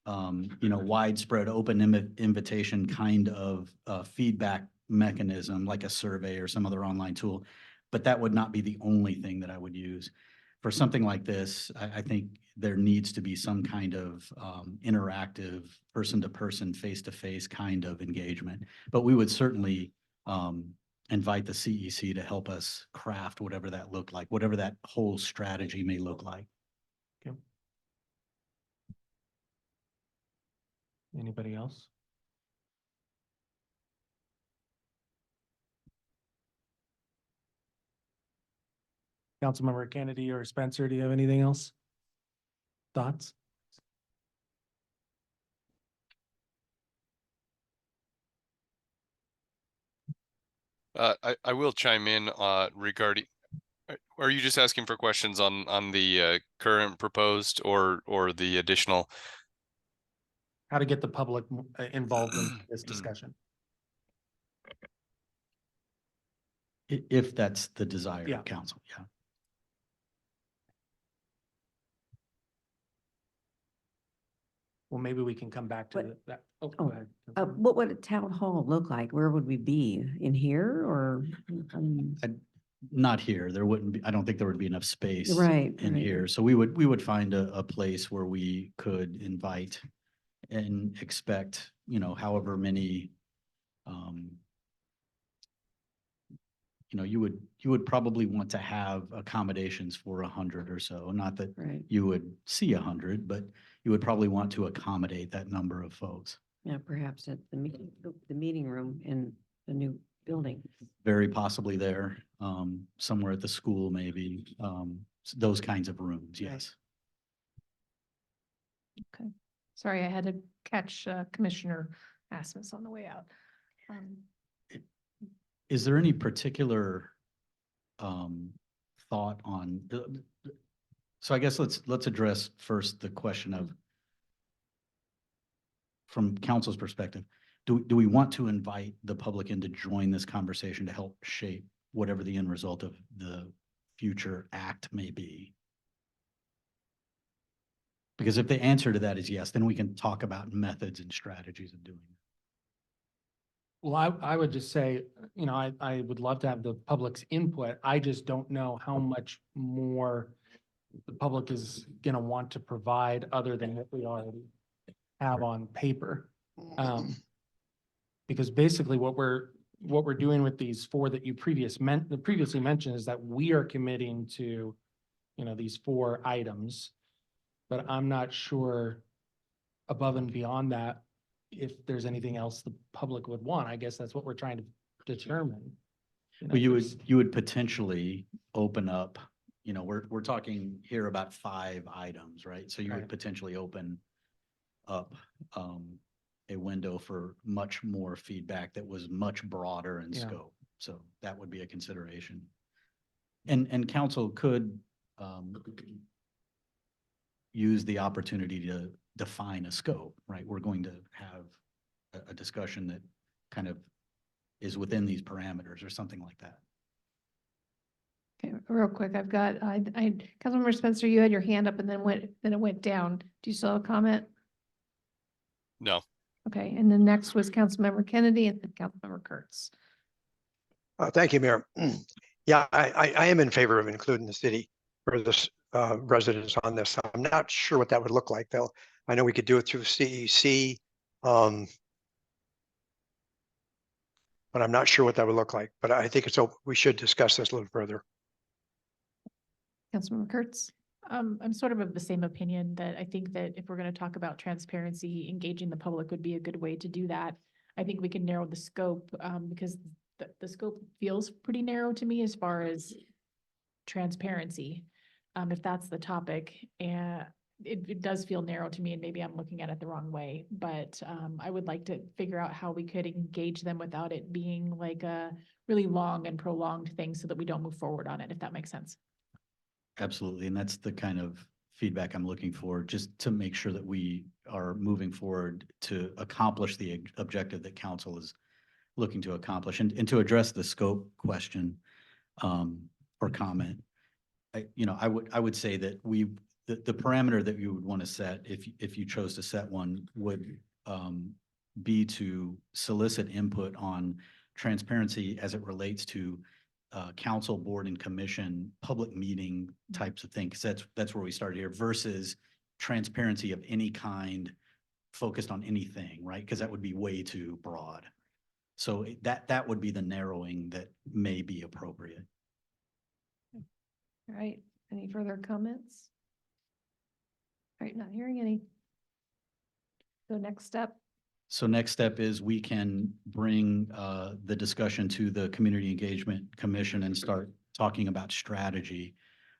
widespread open invitation kind of feedback mechanism like a survey or some other online tool, but that would not be the only thing that I would use. For something like this, I think there needs to be some kind of interactive person-to-person, face-to-face kind of engagement. But we would certainly invite the CEC to help us craft whatever that looked like, whatever that whole strategy may look like. Okay. Anybody else? Councilmember Kennedy or Spencer, do you have anything else? Thoughts? I will chime in regarding, are you just asking for questions on the current proposed or the additional? How to get the public involved in this discussion? If that's the desire Yeah. of council, yeah. Well, maybe we can come back to What- that. Oh, go ahead. What would a town hall look like? Where would we be? In here or? Not here. There wouldn't be, I don't think there would be enough space Right, in right. here. So we would find a place where we could invite and expect, however many you know, you would probably want to have accommodations for 100 or so. Not that Right. you would see 100, but you would probably want to accommodate that number of folks. Yeah, perhaps at the meeting room in the new building. Very possibly there, somewhere at the school, maybe, those kinds of rooms, Right. yes. Okay. Sorry, I had to catch Commissioner Asmus on the way out. Is there any particular thought on, so I guess let's address first the question of, from council's perspective, do we want to invite the public in to join this conversation to help shape whatever the end result of the future act may be? Because if the answer to that is yes, then we can talk about methods and strategies of doing it. Well, I would just say, you know, I would love to have the public's input. I just don't know how much more the public is gonna want to provide other than what we already have on paper. Because basically what we're doing with these four that you previously mentioned is that we are committing to, you know, these 4 items. But I'm not sure above and beyond that, if there's anything else the public would want. I guess that's what we're trying to determine. Well, you would potentially open up, you know, we're talking here about 5 items, right? So you would Right. potentially open up a window for much more feedback that was much broader in Yeah. scope. So that would be a consideration. And council could use the opportunity to define a scope, right? We're going to have a discussion that kind of is within these parameters or something like that. Okay, real quick, I've got, Councilmember Spencer, you had your hand up and then it went down. Do you still have a comment? No. Okay, and then next was Councilmember Kennedy and then Councilmember Kurtz. Thank you, Mayor. Yeah, I am in favor of including the city or this residents on this. I'm not sure what that would look like, though. I know we could do it through CEC. But I'm not sure what that would look like. But I think we should discuss this a little further. Councilmember Kurtz? I'm sort of the same opinion that I think that if we're going to talk about transparency, engaging the public would be a good way to do that. I think we can narrow the scope because the scope feels pretty narrow to me as far as transparency. If that's the topic, and it does feel narrow to me, and maybe I'm looking at it the wrong way, but I would like to figure out how we could engage them without it being like a really long and prolonged thing so that we don't move forward on it, if that makes sense. Absolutely. And that's the kind of feedback I'm looking for, just to make sure that we are moving forward to accomplish the objective that council is looking to accomplish. And to address the scope question or comment, I would say that the parameter that you would want to set, if you chose to set one, would be to solicit input on transparency as it relates to council, board, and commission, public meeting types of things. That's where we started here, versus transparency of any kind focused on anything, right? Because that would be way too broad. So that would be the narrowing that may be appropriate. All right, any further comments? All right, not hearing any. So next step. So next step is we can bring the discussion to the Community Engagement Commission and start talking about strategy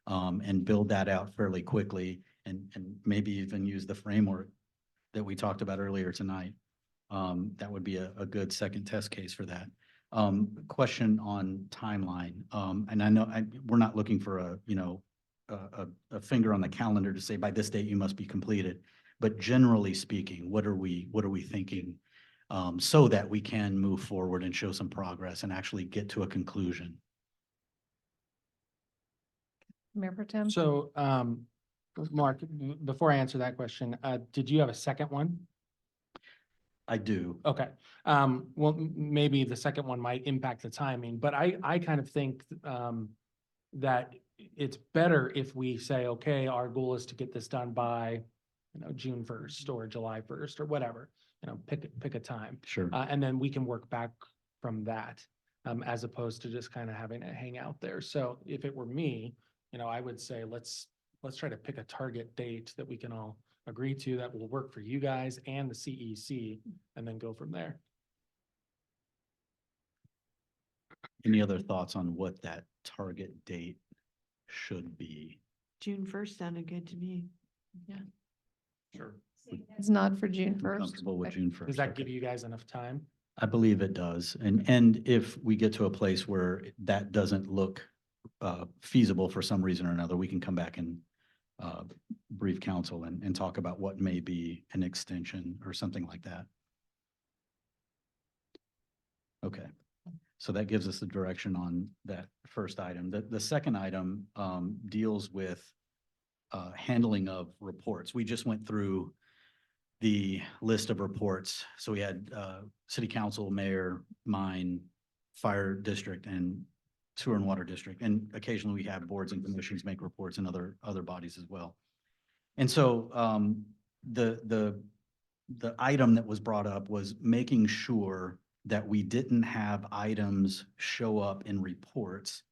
and build that out fairly quickly and maybe even use the framework that we talked about earlier tonight. That would be a good second test case for that. Question on timeline. And I know we're not looking for a finger on the calendar to say by this date you must be completed. But generally speaking, what are we thinking so that we can move forward and show some progress and actually get to a conclusion? Mayor Pro Tem? So, Mark, before I answer that question, did you have a second one? I do. Okay. Well, maybe the second one might impact the timing, but I kind of think that it's better if we say, okay, our goal is to get this done by June 1st or July 1st or whatever, pick a time. Sure. And then we can work back from that. as opposed to just kind of having it hang out there. So if it were me, I would say, let's try to pick a target date that we can all agree to that will work for you guys and the CEC, and then go from there. Any other thoughts on what that target date should be? June 1st sounded good to me. Sure. It's not for June I'm 1st. comfortable with June 1st. Does that give you guys enough time? I believe it does. And if we get to a place where that doesn't look feasible for some reason or another, we can come back and brief council and talk about what may be an extension or something like that. Okay, so that gives us the direction on that first item. The second item deals with handling of reports. We just went through the list of reports. So we had city council, mayor, mine, fire district, and sewer and water district. And occasionally we have boards and commissions make reports and other bodies as well. And so the item that was brought up was making sure that we didn't have items show up in reports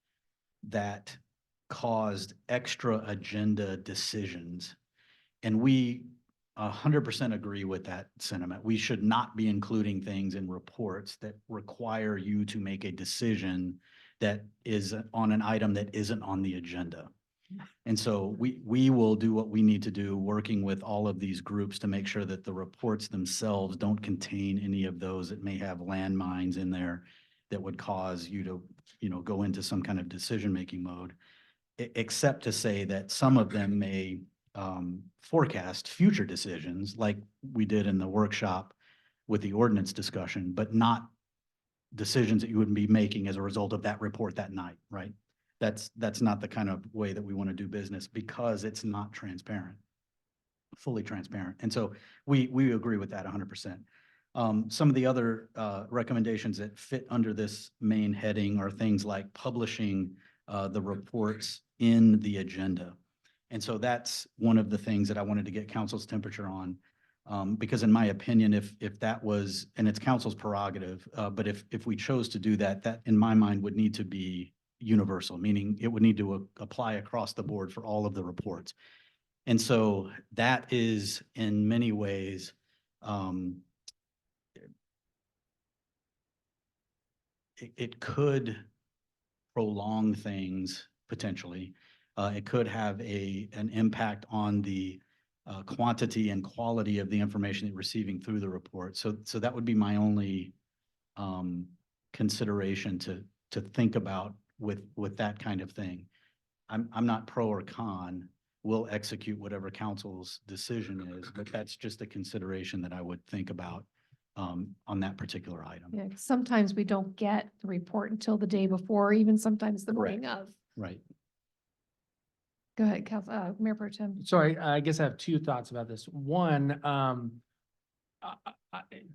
that caused extra agenda decisions. And we 100% agree with that sentiment. We should not be including things in reports that require you to make a decision that is on an item that isn't on the agenda. And so we will do what we need to do, working with all of these groups to make sure that the reports themselves don't contain any of those that may have landmines in there that would cause you to, go into some kind of decision-making mode, except to say that some of them may forecast future decisions like we did in the workshop with the ordinance discussion, but not decisions that you wouldn't be making as a result of that report that night, right? That's not the kind of way that we want to do business because it's not transparent, fully transparent. And so we agree with that 100%. Some of the other recommendations that fit under this main heading are things like publishing the reports in the agenda. And so that's one of the things that I wanted to get council's temperature on. Because in my opinion, if that was, and it's council's prerogative, but if we chose to do that, that in my mind would need to be universal, meaning it would need to apply across the board for all of the reports. And so that is in many ways, it could prolong things potentially. It could have an impact on the quantity and quality of the information that you're receiving through the report. So that would be my only consideration to think about with that kind of thing. I'm not pro or con. We'll execute whatever council's decision is, but that's just a consideration that I would think about on that particular item. Yeah, 'cause sometimes we don't get the report until the day before, even sometimes the morning of. Right. Go ahead, Mayor Pro Tem. So I guess I have two thoughts about this. One,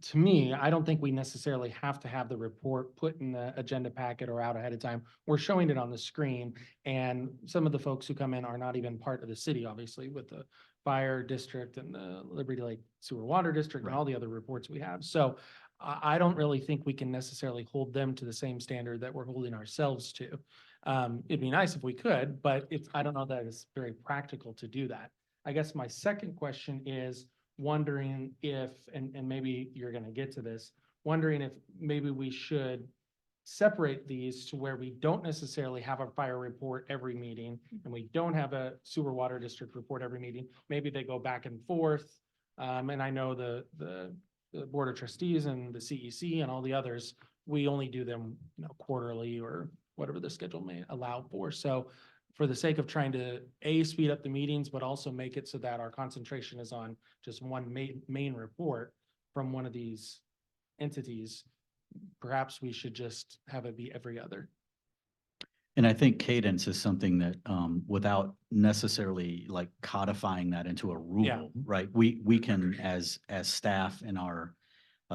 to me, I don't think we necessarily have to have the report put in the agenda packet or out ahead of time. We're showing it on the screen, and some of the folks who come in are not even part of the city, obviously, with the fire district and the Liberty Lake Sewer Water District and all the other reports we have. So I don't really think we can necessarily hold them to the same standard that we're holding ourselves to. It'd be nice if we could, but I don't know that it's very practical to do that. I guess my second question is wondering if, and maybe you're going to get to this, wondering if maybe we should separate these to where we don't necessarily have a fire report every meeting and we don't have a sewer water district report every meeting. Maybe they go back and forth. And I know the Board of Trustees and the CEC and all the others, we only do them, quarterly or whatever the schedule may allow for. So for the sake of trying to speed up the meetings, but also make it so that our concentration is on just one main report from one of these entities, perhaps we should just have it be every other. And I think cadence is something that, without necessarily like codifying that into a rule, right? We can, as staff in our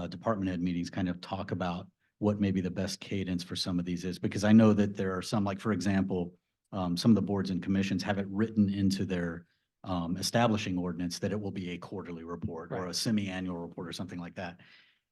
department head meetings, kind of talk about what maybe the best cadence for some of these is, because I know that there are some, like, for example, some of the boards and commissions have it written into their establishing ordinance that it will be a quarterly report or a semi-annual report or something like that.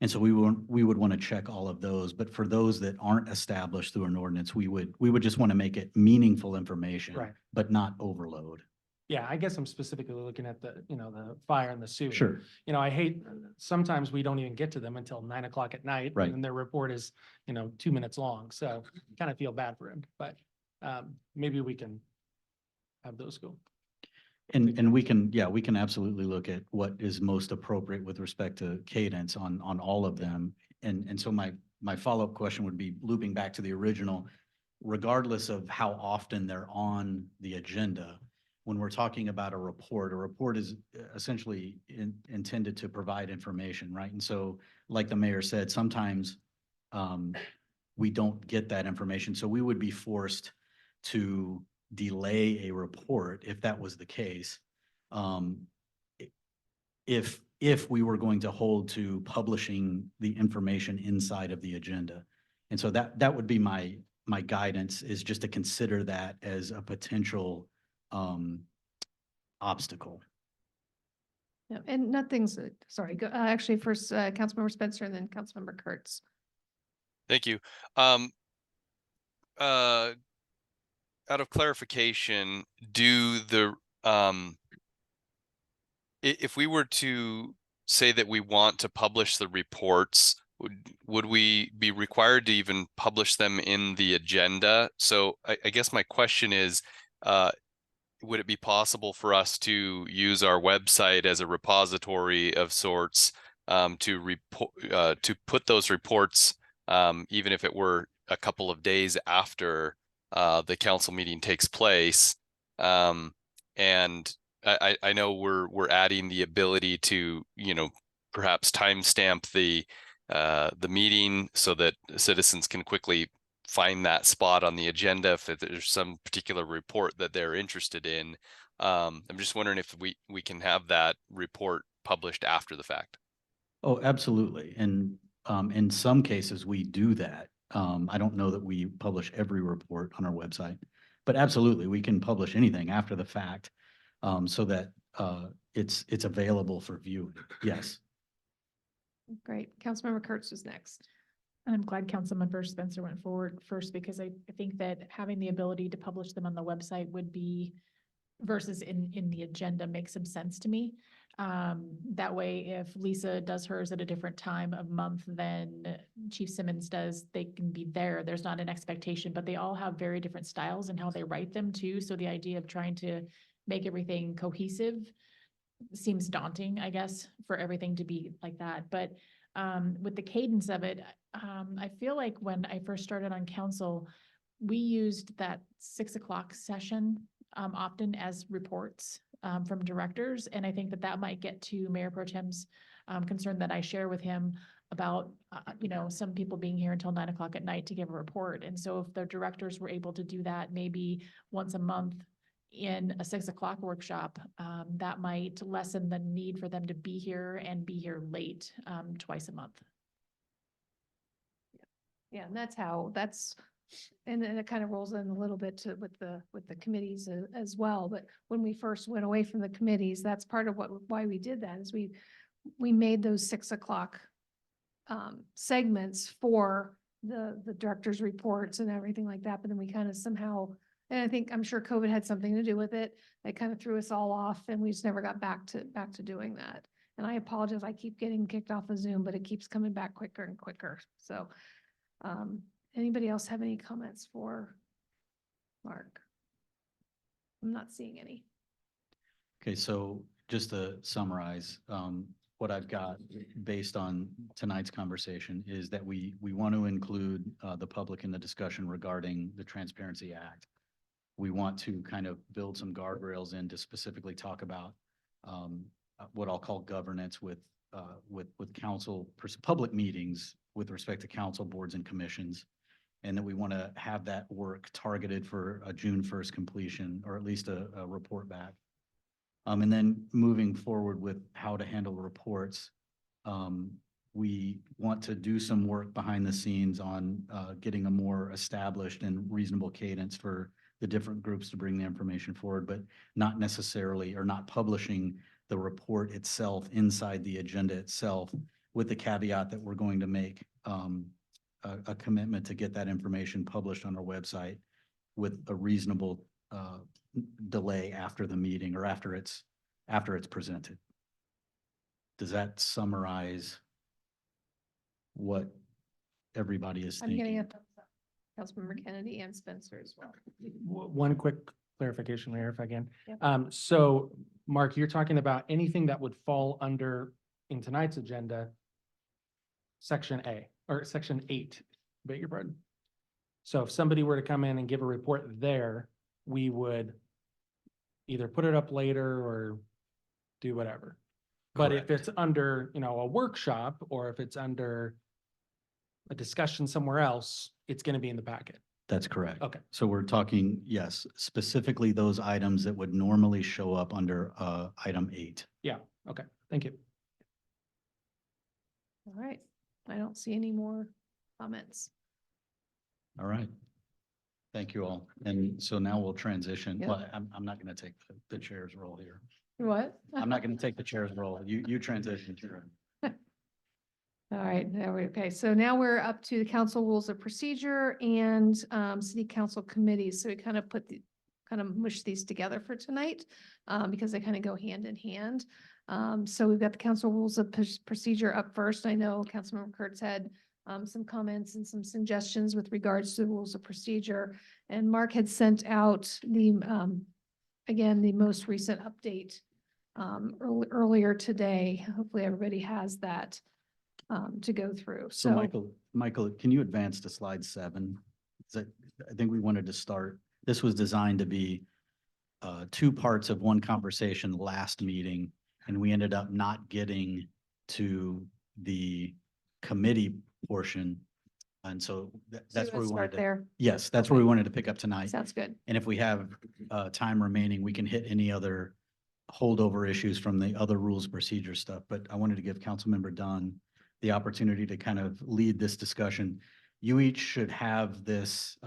And so we would want to check all of those, but for those that aren't established through an ordinance, we would just want to make it meaningful information. Right. But not overload. Yeah, I guess I'm specifically looking at the, the fire and the sewer. Sure. I hate, sometimes we don't even get to them until 9 o'clock at night. Right. And their report is, 2 minutes long. So kind of feel bad for him, but maybe we can have those go. And we can absolutely look at what is most appropriate with respect to cadence on all of them. And so my follow-up question would be looping back to the original, regardless of how often they're on the agenda. When we're talking about a report is essentially intended to provide information, right? And so, like the mayor said, sometimes we don't get that information. So we would be forced to delay a report if that was the case. If we were going to hold to publishing the information inside of the agenda. And so that would be my guidance, is just to consider that as a potential obstacle. Yeah, and nothing's, sorry, go, actually first, Councilmember Spencer and then Councilmember Kurtz. Thank you. Out of clarification, do the if we were to say that we want to publish the reports, would we be required to even publish them in the agenda? So I guess my question is, would it be possible for us to use our website as a repository of sorts to put those reports, even if it were a couple of days after the council meeting takes place? And I know we're adding the ability to, perhaps timestamp the meeting so that citizens can quickly find that spot on the agenda if there's some particular report that they're interested in. I'm just wondering if we can have that report published after the fact. Oh, absolutely. And in some cases we do that. I don't know that we publish every report on our website, but absolutely we can publish anything after the fact, so that it's available for viewing. Yes. Great. Councilmember Kurtz was next. And I'm glad Councilmember Spencer went forward first, because I think that having the ability to publish them on the website would be, versus in the agenda, makes some sense to me. That way, if Lisa does hers at a different time of month than Chief Simmons does, they can be there. There's not an expectation, but they all have very different styles and how they write them too. So the idea of trying to make everything cohesive seems daunting, I guess, for everything to be like that. But with the cadence of it, I feel like when I first started on council, we used that 6 o'clock session often as reports from directors. And I think that might get to Mayor Pro Tem's concern that I share with him about, some people being here until 9 o'clock at night to give a report. And so if the directors were able to do that maybe once a month in a 6 o'clock workshop, that might lessen the need for them to be here and be here late twice a month. Yeah, and and then it kind of rolls in a little bit to with the committees as well. But when we first went away from the committees, that's part of why we did that, is we made those 6 o'clock segments for the director's reports and everything like that. But then we kind of somehow, and I'm sure COVID had something to do with it. It kind of threw us all off, and we just never got back to doing that. And I apologize, I keep getting kicked off of Zoom, but it keeps coming back quicker and quicker. So, anybody else have any comments for Mark? I'm not seeing any. Okay, so just to summarize, what I've got based on tonight's conversation is that we want to include the public in the discussion regarding the Transparency Act. We want to kind of build some guardrails in to specifically talk about what I'll call governance with council, public meetings with respect to council boards and commissions. And that we want to have that work targeted for a June 1st completion, or at least a report back. And then moving forward with how to handle reports, we want to do some work behind the scenes on getting a more established and reasonable cadence for the different groups to bring the information forward, but not necessarily, or not publishing the report itself inside the agenda itself. with the caveat that we're going to make a commitment to get that information published on our website with a reasonable delay after the meeting or after it's presented. Does that summarize what everybody is I'm getting thinking? a Councilmember Kennedy and Spencer as well. One quick clarification, Mayor, if I can. Yep. So Mark, you're talking about anything that would fall under, in tonight's agenda, section A or section 8, beg your pardon. So if somebody were to come in and give a report there, we would either put it up later or do whatever. But if Correct. it's under, a workshop, or if it's under a discussion somewhere else, it's going to be in the packet. That's correct. Okay. So we're talking, yes, specifically those items that would normally show up under item 8. Yeah, okay, thank you. All right. I don't see any more comments. All right. Thank you all. And so now we'll transition. Yep. Well, I'm not going to take the chair's role here. What? I'm not going to take the chair's role. You transition to it. All right, okay, so now we're up to the council rules of procedure and city council committees. So we kind of mush these together for tonight because they kind of go hand in hand. So we've got the council rules of procedure up first. I know Councilmember Kurtz had some comments and some suggestions with regards to the rules of procedure. And Mark had sent out again, the most recent update earlier today. Hopefully everybody has that to go through. So Michael, can you advance to slide 7? I think we wanted to start, this was designed to be 2 parts of one conversation last meeting, and we ended up not getting to the committee portion. And so that's where we wanted to. There. Yes, that's where we wanted to pick up tonight. Sounds good. And if we have time remaining, we can hit any other holdover issues from the other rules of procedure stuff. But I wanted to give Councilmember Dunn the opportunity to kind of lead this discussion. You each should have this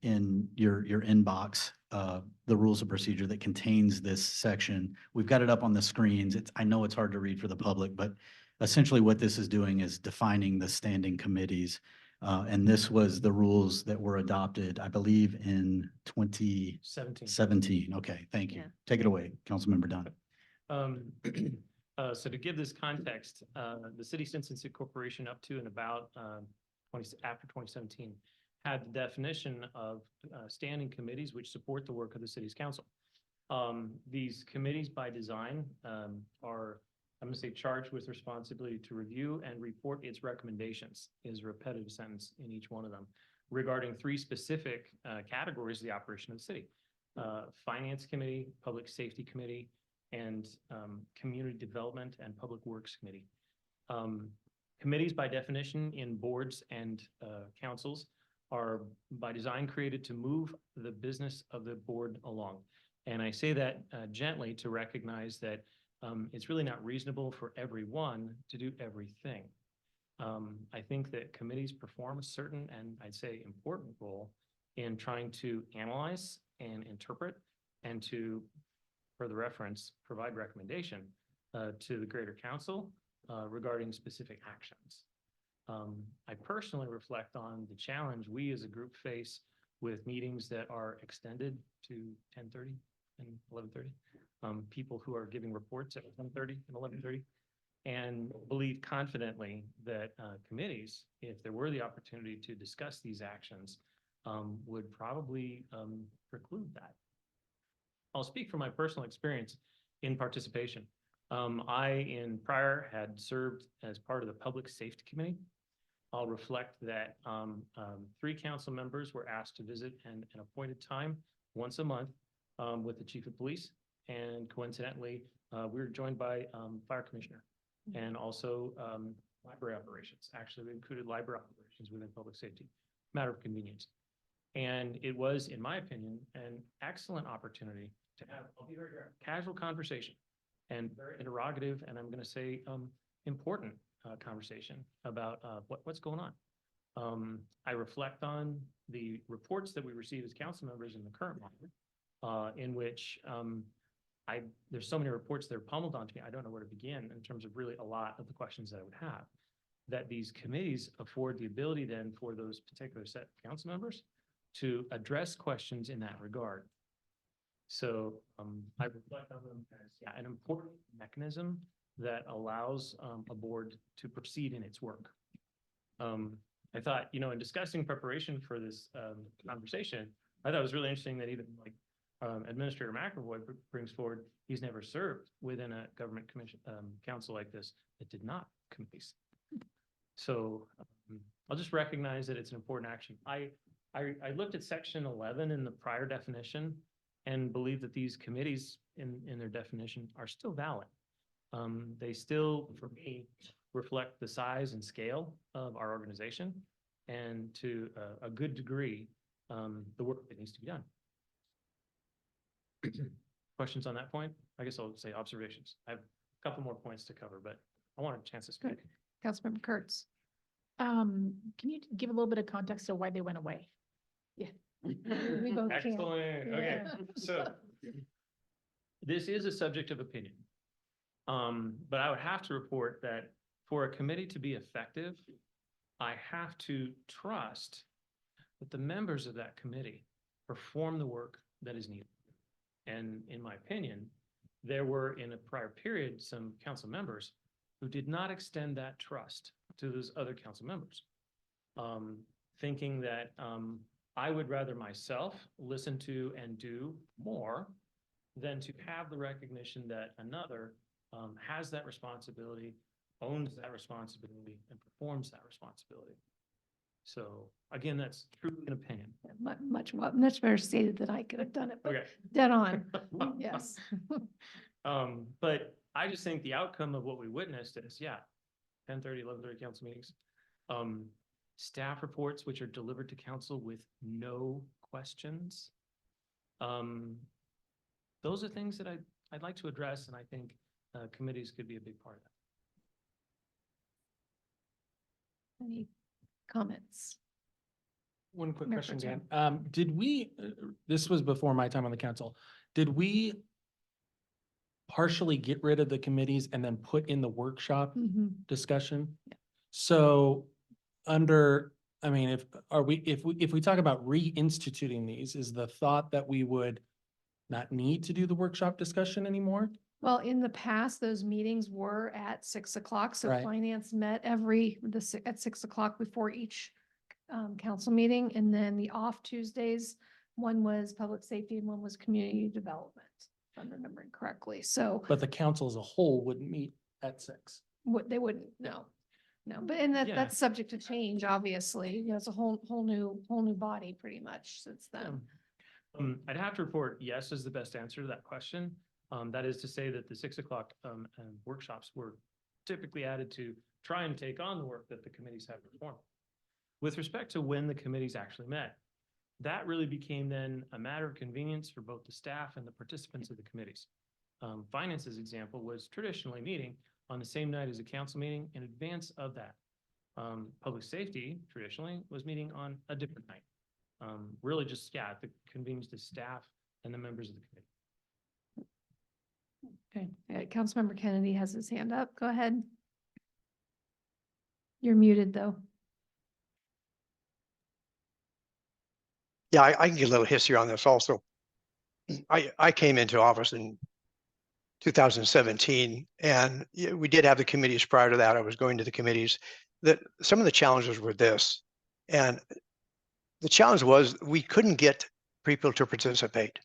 in your inbox, the rules of procedure that contains this section. We've got it up on the screens. I know it's hard to read for the public, but essentially what this is doing is defining the standing committees. And this was the rules that were adopted, I believe, in 2017. Okay, thank you. Yeah. Take it away, Councilmember Dunn. So to give this context, the City of Cincinnati Corporation up to and about after 2017 had the definition of standing committees which support the work of the city's council. These committees by design are, I'm going to say, charged with responsibility to review and report its recommendations, is a repetitive sentence in each one of them, regarding 3 specific categories of the operation of the city. Finance Committee, Public Safety Committee, and Community Development and Public Works Committee. Committees by definition in boards and councils are by design created to move the business of the board along. And I say that gently to recognize that it's really not reasonable for everyone to do everything. I think that committees perform a certain, and I'd say important, role in trying to analyze and interpret and to, for the reference, provide recommendation to the greater council regarding specific actions. I personally reflect on the challenge we as a group face with meetings that are extended to 10:30 and 11:30. People who are giving reports at 10:30 and 11:30, and believe confidently that committees, if there were the opportunity to discuss these actions, would probably preclude that. I'll speak from my personal experience in participation. I, in prior, had served as part of the Public Safety Committee. I'll reflect that 3 council members were asked to visit an appointed time once a month with the Chief of Police. And coincidentally, we were joined by Fire Commissioner and also library operations. Actually, we included library operations within public safety, matter of convenience. And it was, in my opinion, an excellent opportunity to have, I'll be very direct, casual conversation and very interrogative, and I'm going to say important conversation about what's going on. I reflect on the reports that we receive as council members in the current moment, in which there's so many reports that are pummeled onto me, I don't know where to begin in terms of really a lot of the questions that I would have. That these committees afford the ability then for those particular set of council members to address questions in that regard. So I reflect on them as an important mechanism that allows a board to proceed in its work. I thought, in discussing preparation for this conversation, I thought it was really interesting that even like Administrator McAvoy brings forward, he's never served within a government commission council like this that did not committees. So I'll just recognize that it's an important action. I looked at section 11 in the prior definition and believe that these committees in their definition are still valid. They still, for me, reflect the size and scale of our organization and to a good degree, the work that needs to be done. Questions on that point? I guess I'll say observations. I have a couple more points to cover, but I want a chance to speak. Councilmember Kurtz. Can you give a little bit of context of why they went away? We both can. Excellent. Okay, so this is a subject of opinion. But I would have to report that for a committee to be effective, I have to trust that the members of that committee perform the work that is needed. And in my opinion, there were in a prior period, some council members who did not extend that trust to those other council members. Thinking that I would rather myself listen to and do more than to have the recognition that another has that responsibility, owns that responsibility, and performs that responsibility. So again, that's truly an opinion. Much better stated than I could have done it, but Okay. dead on. Yes. But I just think the outcome of what we witnessed is, 10:30, 11:30 council meetings. Staff reports which are delivered to council with no questions. Those are things that I'd like to address, and I think committees could be a big part of that. Any comments? One quick Mayor question, Pro Dan. Did we, this was before my time on the council, did we partially get rid of the committees and then put in the workshop discussion? Yeah. So if we talk about reinstituting these, is the thought that we would not need to do the workshop discussion anymore? Well, in the past, those meetings were at 6 o'clock, so Right. finance met at 6 o'clock before each council meeting, and then the off Tuesdays, one was public safety and one was community development, if I'm remembering correctly. So But the council as a whole wouldn't meet at 6. they wouldn't, no, but Yeah. that's subject to change, obviously. It's a whole new body pretty much since then. I'd have to report yes is the best answer to that question. That is to say that the 6 o'clock workshops were typically added to try and take on the work that the committees have performed. With respect to when the committees actually met, that really became then a matter of convenience for both the staff and the participants of the committees. Finance's example was traditionally meeting on the same night as a council meeting in advance of that. Public safety traditionally was meeting on a different night. Really just, the convenience to staff and the members of the committee. Okay, Councilmember Kennedy has his hand up. Go ahead. You're muted, though. Yeah, I can get a little history on this also. I came into office in 2017, and we did have the committees prior to that. I was going to the committees. That some of the challenges were this, and the challenge was we couldn't get people to participate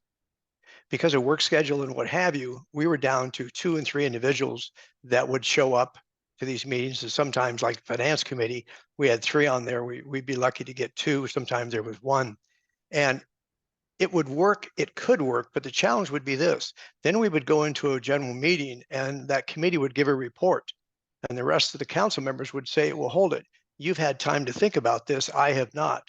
because of work schedule and what have you. We were down to 2 and 3 individuals that would show up to these meetings, and sometimes, like the finance committee, we had 3 on there. We'd be lucky to get 2. Sometimes there was 1. And it would work, it could work, but the challenge would be this. Then we would go into a general meeting and that committee would give a report. And the rest of the council members would say, well, hold it. You've had time to think about this. I have not.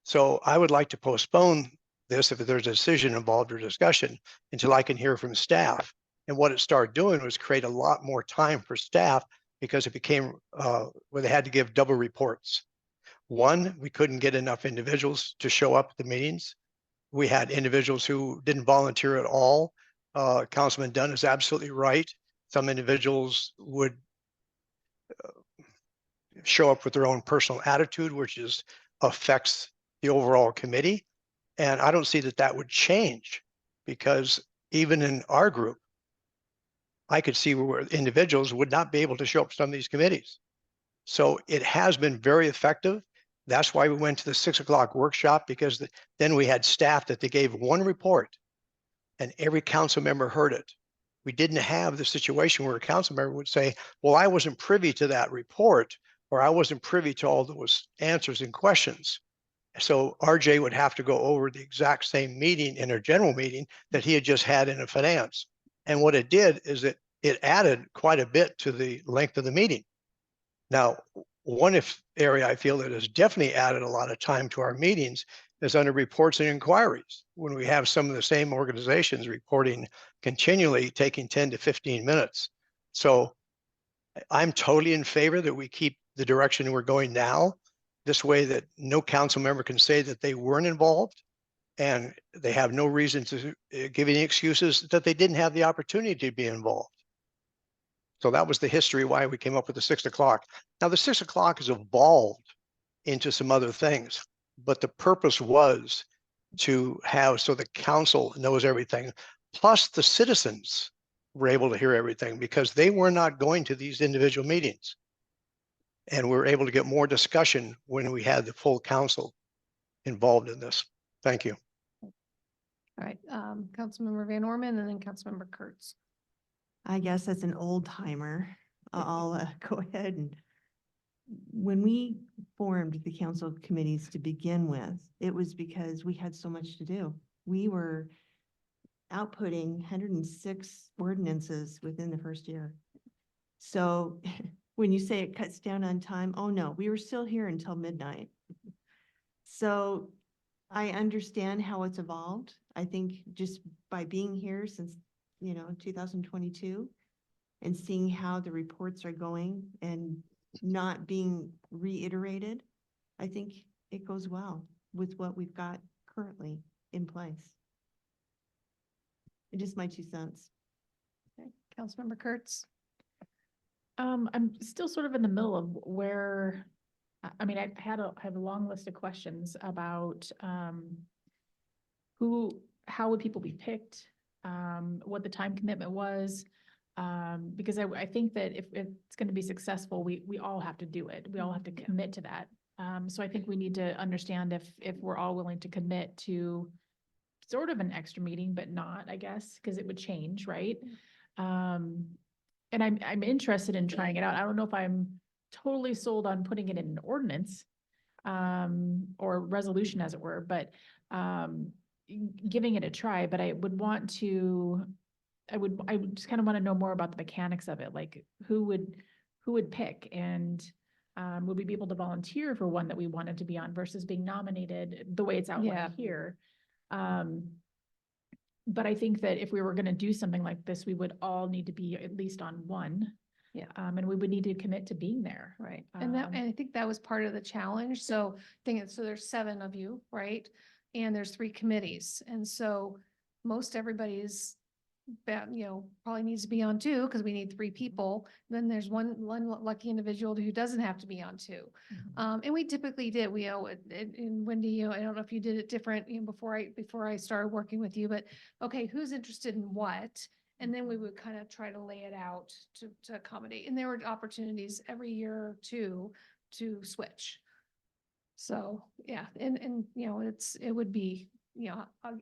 So I would like to postpone this if there's a decision involved or discussion until I can hear from staff. And what it started doing was create a lot more time for staff because it became where they had to give double reports. One, we couldn't get enough individuals to show up at the meetings. We had individuals who didn't volunteer at all. Councilman Dunn is absolutely right. Some individuals would show up with their own personal attitude, which is affects the overall committee. And I don't see that that would change, because even in our group, I could see where individuals would not be able to show up to some of these committees. So it has been very effective. That's why we went to the 6 o'clock workshop, because then we had staff that they gave one report and every council member heard it. We didn't have the situation where a council member would say, well, I wasn't privy to that report, or I wasn't privy to all those answers and questions. So RJ would have to go over the exact same meeting in a general meeting that he had just had in a finance. And what it did is it added quite a bit to the length of the meeting. Now, one area I feel that has definitely added a lot of time to our meetings is under reports and inquiries, when we have some of the same organizations reporting continually, taking 10 to 15 minutes. So I'm totally in favor that we keep the direction we're going now. This way that no council member can say that they weren't involved, and they have no reason to give any excuses that they didn't have the opportunity to be involved. So that was the history why we came up with the 6 o'clock. Now the 6 o'clock has evolved into some other things, but the purpose was to have so the council knows everything, plus the citizens were able to hear everything, because they were not going to these individual meetings. And we were able to get more discussion when we had the full council involved in this. Thank you. All right, Councilmember Van Orman and then Councilmember Kurtz. I guess as an old timer, I'll go ahead and when we formed the council committees to begin with, it was because we had so much to do. We were outputting 106 ordinances within the first year. So when you say it cuts down on time, oh no, we were still here until midnight. So I understand how it's evolved. I think just by being here since, 2022 and seeing how the reports are going and not being reiterated, I think it goes well with what we've got currently in place. Just my 2 cents. Okay, Councilmember Kurtz. I'm still sort of in the middle of where, I mean, I have a long list of questions about, how would people be picked? What the time commitment was, because I think that if it's going to be successful, we all have to do it. We all have to commit to that. So I think we need to understand if we're all willing to commit to sort of an extra meeting, but not, I guess, because it would change, right? And I'm interested in trying it out. I don't know if I'm totally sold on putting it in an ordinance, or resolution as it were, but, giving it a try, but I would just kind of want to know more about the mechanics of it, like who would pick, and would we be able to volunteer for one that we wanted to be on versus being nominated the way it's outlined here? But I think that if we were going to do something like this, we would all need to be at least on one. Yeah. And we would need to commit to being there. Right. And I think that was part of the challenge. So so there's 7 of you, right? And there's 3 committees. And so most everybody's probably needs to be on 2 because we need 3 people. Then there's one lucky individual who doesn't have to be on 2. And we typically did, and Wendy, I don't know if you did it different, before I started working with you, but okay, who's interested in what? And then we would kind of try to lay it out to accommodate. And there were opportunities every year or 2 to switch. So, yeah, and it would be,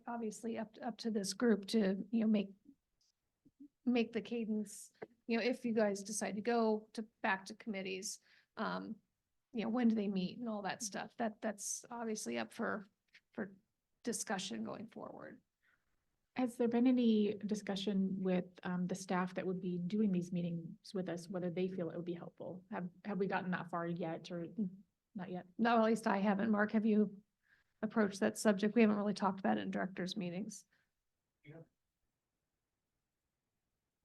obviously up to this group to, make the cadence, if you guys decide to go back to committees, when do they meet and all that stuff, that's obviously up for discussion going forward. Has there been any discussion with the staff that would be doing these meetings with us, whether they feel it would be helpful? Have we gotten that far yet, or not yet? No, at least I haven't. Mark, have you approached that subject? We haven't really talked about it in directors' meetings.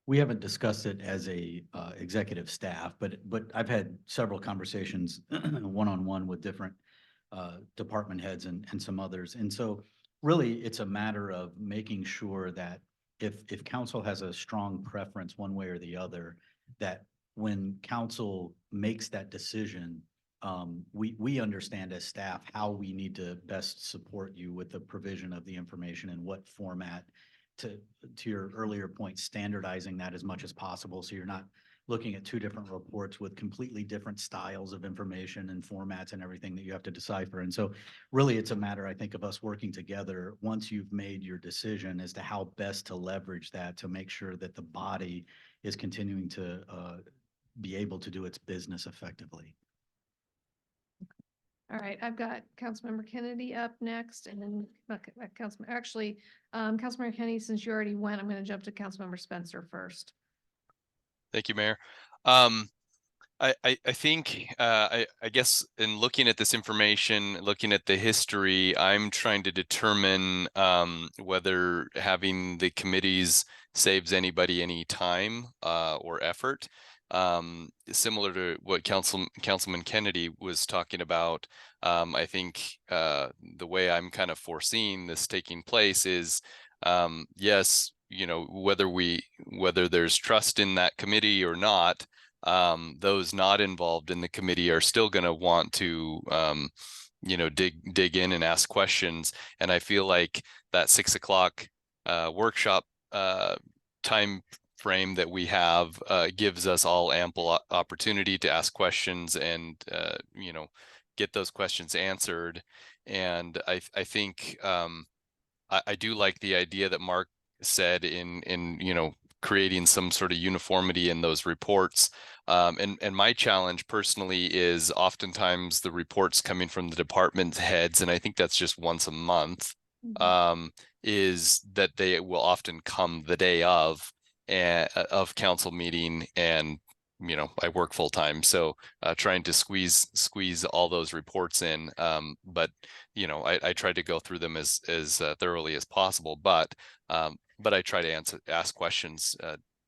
We haven't discussed it as a executive staff, but I've had several conversations one-on-one with different department heads and some others. And so really it's a matter of making sure that if council has a strong preference one way or the other, that when council makes that decision, we understand as staff how we need to best support you with the provision of the information and what format to your earlier point, standardizing that as much as possible. So you're not looking at two different reports with completely different styles of information and formats and everything that you have to decipher. And so really it's a matter, I think, of us working together once you've made your decision as to how best to leverage that to make sure that the body is continuing to be able to do its business effectively. All right, I've got Councilmember Kennedy up next and then Councilmember Kennedy, since you already went, I'm going to jump to Councilmember Spencer first. Thank you, Mayor. I think, I guess in looking at this information, looking at the history, I'm trying to determine whether having the committees saves anybody any time or effort. Similar to what Councilman Kennedy was talking about, I think the way I'm kind of foreseeing this taking place is, yes, you know, whether there's trust in that committee or not, those not involved in the committee are still going to want to, you know, dig in and ask questions. And I feel like that 6 o'clock workshop time frame that we have gives us all ample opportunity to ask questions and, you know, get those questions answered. And I think I do like the idea that Mark said in you know, creating some sort of uniformity in those reports. And my challenge personally is oftentimes the reports coming from the department heads, and I think that's just once a month, is that they will often come the day of council meeting, and you know, I work full time, so trying to squeeze all those reports in. But you know, I try to go through them as thoroughly as possible. But I try to ask questions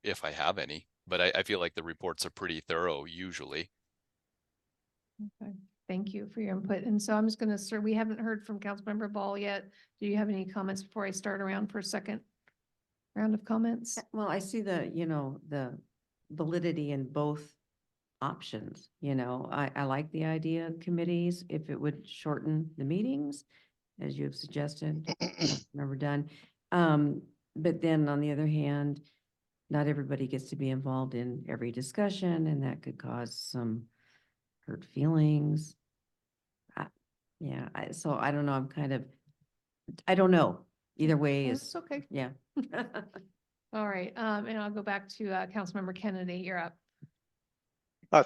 if I have any. But I feel like the reports are pretty thorough usually. Okay, thank you for your input. And so I'm just going to, we haven't heard from Councilmember Ball yet. Do you have any comments before I start around for a second round of comments? Well, I see the, you know, the validity in both options. You know, I like the idea of committees if it would shorten the meetings, as you have suggested. Never done. But then on the other hand, not everybody gets to be involved in every discussion, and that could cause some hurt feelings. So I don't know. I don't know. Either way is, It's okay. yeah. All right, and I'll go back to Councilmember Kennedy. You're up.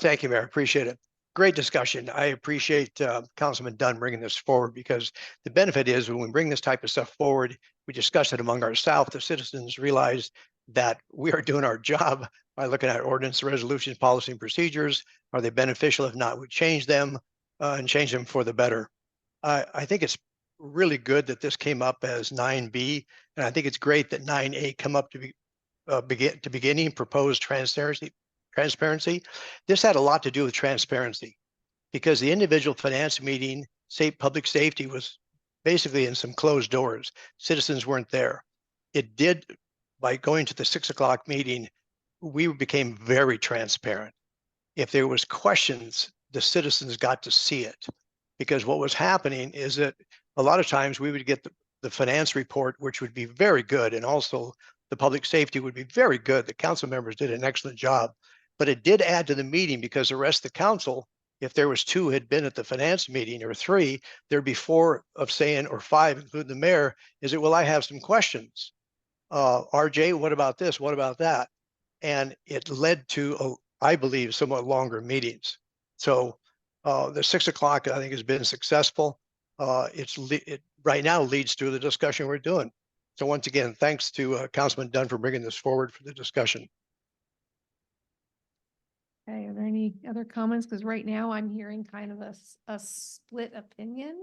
Thank you, Mayor. Appreciate it. Great discussion. I appreciate Councilman Dunn bringing this forward, because the benefit is when we bring this type of stuff forward, we discuss it among ourselves. The citizens realize that we are doing our job by looking at ordinance, resolutions, policy, and procedures. Are they beneficial? If not, we change them and change them for the better. I think it's really good that this came up as 9B, and I think it's great that 9A come up to beginning proposed transparency. This had a lot to do with transparency, because the individual finance meeting, public safety, was basically in some closed doors. Citizens weren't there. It did, by going to the 6 o'clock meeting, we became very transparent. If there was questions, the citizens got to see it, because what was happening is that a lot of times we would get the finance report, which would be very good, and also the public safety would be very good. The council members did an excellent job, but it did add to the meeting, because the rest of the council, if there was 2 had been at the finance meeting or 3, there'd be 4 of saying, or 5, including the mayor, is it, well, I have some questions. RJ, what about this? What about that? And it led to, I believe, somewhat longer meetings. So the 6 o'clock, I think, has been successful. It right now leads to the discussion we're doing. So once again, thanks to Councilman Dunn for bringing this forward for the discussion. Okay, are there any other comments? Because right now I'm hearing kind of a split opinion.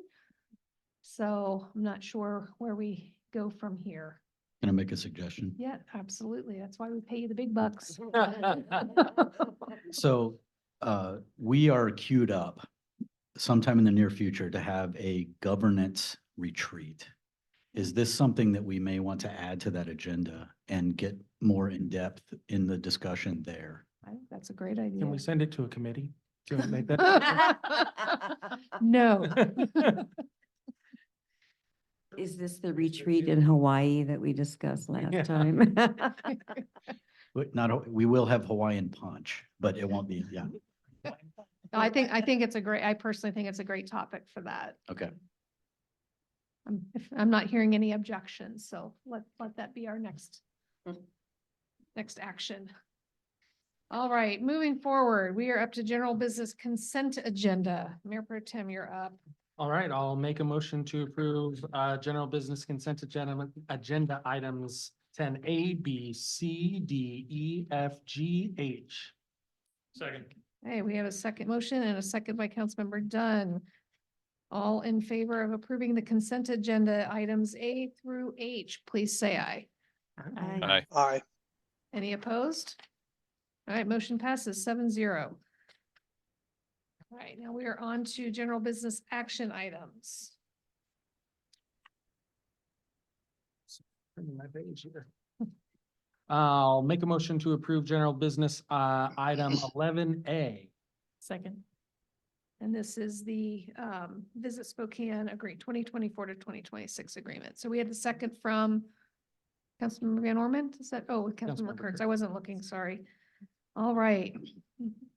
So I'm not sure where we go from here. Can I make a suggestion? Yeah, absolutely. That's why we pay you the big bucks. So we are queued up sometime in the near future to have a governance retreat. Is this something that we may want to add to that agenda and get more in depth in the discussion there. I think that's a great idea. Can we send it to a committee to make that? No. Is this the retreat in Hawaii that we discussed Yeah. last time? But we will have Hawaiian punch, but it won't be, yeah, I think it's I personally think it's a great topic for that. okay. I'm not hearing any objections, so let that be our next action. All right, moving forward, we are up to general business consent agenda. Mayor Pro Tem, you're up. All right, I'll make a motion to approve general business consent agenda items 10A, B, C, D, E, F, G, H. Second. Hey, we have a second motion and a second by Councilmember Dunn. All in favor of approving the consent agenda items A through H, please say aye. Aye. Aye. Any opposed? All right, motion passes 7-0. All right, now we are on to general business action items. Turning my page here. I'll make a motion to approve general business item 11A. Second. And this is the Visit Spokane 2024 to 2026 agreement. So we had the second from Councilmember Van Orman. Is that, Councilmember Councilmember Kurtz. I wasn't looking, sorry. All right.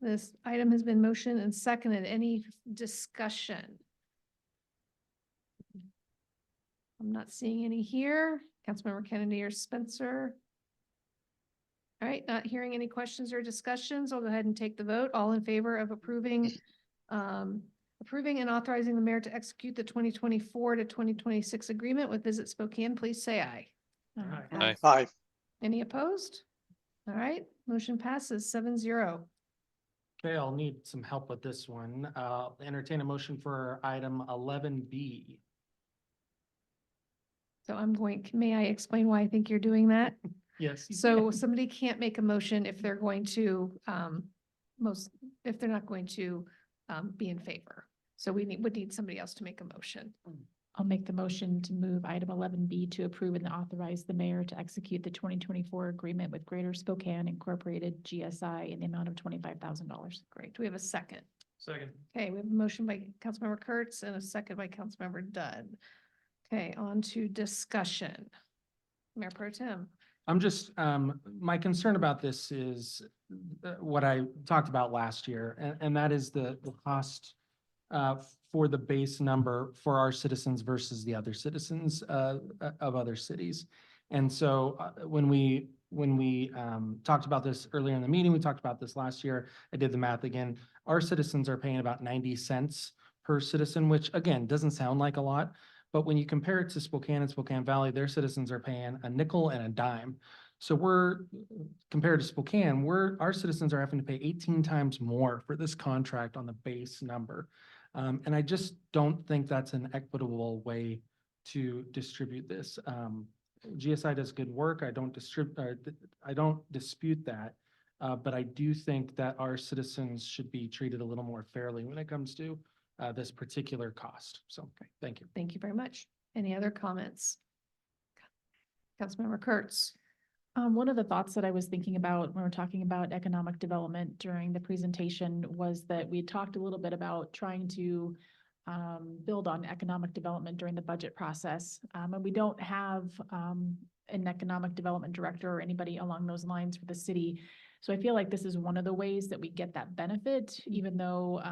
This item has been motioned and seconded. Any discussion? I'm not seeing any here. Councilmember Kennedy or Spencer? All right, not hearing any questions or discussions. I'll go ahead and take the vote. All in favor of approving and authorizing the mayor to execute the 2024 to 2026 agreement with Visit Spokane, please say aye. Aye. Aye. Any opposed? All right, motion passes 7-0. Okay, I'll need some help with this one. Entertain a motion for item 11B. So may I explain why I think you're doing that? Yes. So somebody can't make a motion if they're going to, if they're not going to be in favor. So would need somebody else to make a motion. I'll make the motion to move item 11B to approve and authorize the mayor to execute the 2024 agreement with Greater Spokane Incorporated GSI in the amount of $25,000. Great. Do we have a second? Second. Okay, we have a motion by Councilmember Kurtz and a second by Councilmember Dunn. Okay, on to discussion. Mayor Pro Tem. I'm just, my concern about this is what I talked about last year, and that is the cost for the base number for our citizens versus the other citizens of other cities. And so when we talked about this earlier in the meeting, we talked about this last year, I did the math again. Our citizens are paying about 90 cents per citizen, which again, doesn't sound like a lot. But when you compare it to Spokane and Spokane Valley, their citizens are paying a nickel and a dime. So compared to Spokane, our citizens are having to pay 18 times more for this contract on the base number. And I just don't think that's an equitable way to distribute this. GSI does good work. I don't dispute that. But I do think that our citizens should be treated a little more fairly when it comes to this particular cost. So, okay, thank you. Thank you very much. Any other comments? Councilmember Kurtz. One of the thoughts that I was thinking about when we're talking about economic development during the presentation was that we talked a little bit about trying to build on economic development during the budget process. And we don't have an economic development director or anybody along those lines for the city. So I feel like this is one of the ways that we get that benefit, even though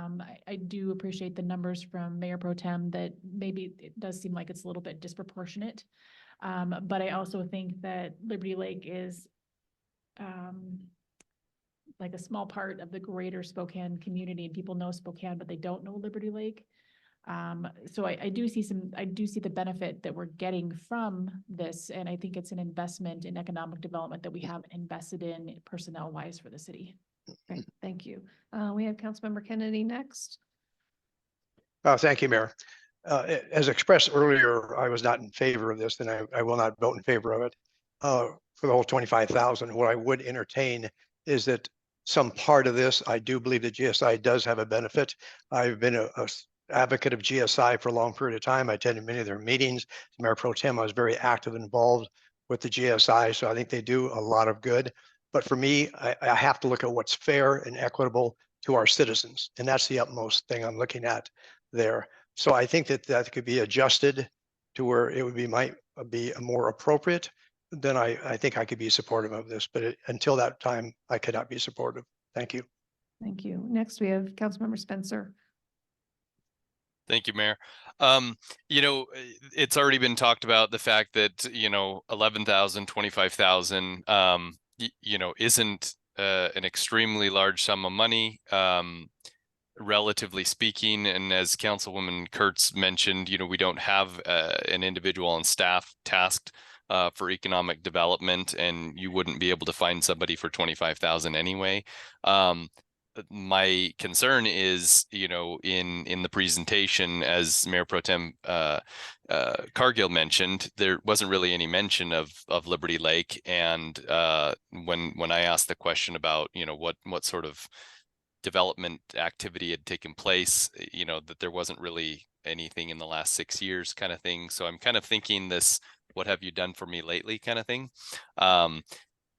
I do appreciate the numbers from Mayor Pro Tem that maybe it does seem like it's a little bit disproportionate. But I also think that Liberty Lake is like a small part of the greater Spokane community, and people know Spokane, but they don't know Liberty Lake. So I do see the benefit that we're getting from this, and I think it's an investment in economic development that we have invested in personnel wise for the city. Great, thank you. We have Councilmember Kennedy next. Thank you, Mayor. As expressed earlier, I was not in favor of this, and I will not vote in favor of it for the whole 25,000. What I would entertain is that some part of this, I do believe that GSI does have a benefit. I've been a advocate of GSI for a long period of time. I attended many of their meetings. Mayor Pro Tem, I was very active and involved with the GSI. So I think they do a lot of good. But for me, I have to look at what's fair and equitable to our citizens. And that's the utmost thing I'm looking at there. So I think that that could be adjusted to where it would be, might be more appropriate. Then I think I could be supportive of this, but until that time, I cannot be supportive. Thank you. Thank you. Next, we have Councilmember Spencer. Thank you, Mayor. You know, it's already been talked about the fact that, you know, 11,000, 25,000, you know, isn't an extremely large sum of money, relatively speaking. And as Councilwoman Kurtz mentioned, you know, we don't have an individual on staff tasked for economic development, and you wouldn't be able to find somebody for 25,000 anyway. My concern is, you know, in the presentation, as Mayor Pro Tem Cargill mentioned, there wasn't really any mention of Liberty Lake. And when I asked the question about, you know, what sort of development activity had taken place, you know, that there wasn't really anything in the last 6 years kind of thing. So I'm kind of thinking this, what have you done for me lately kind of thing.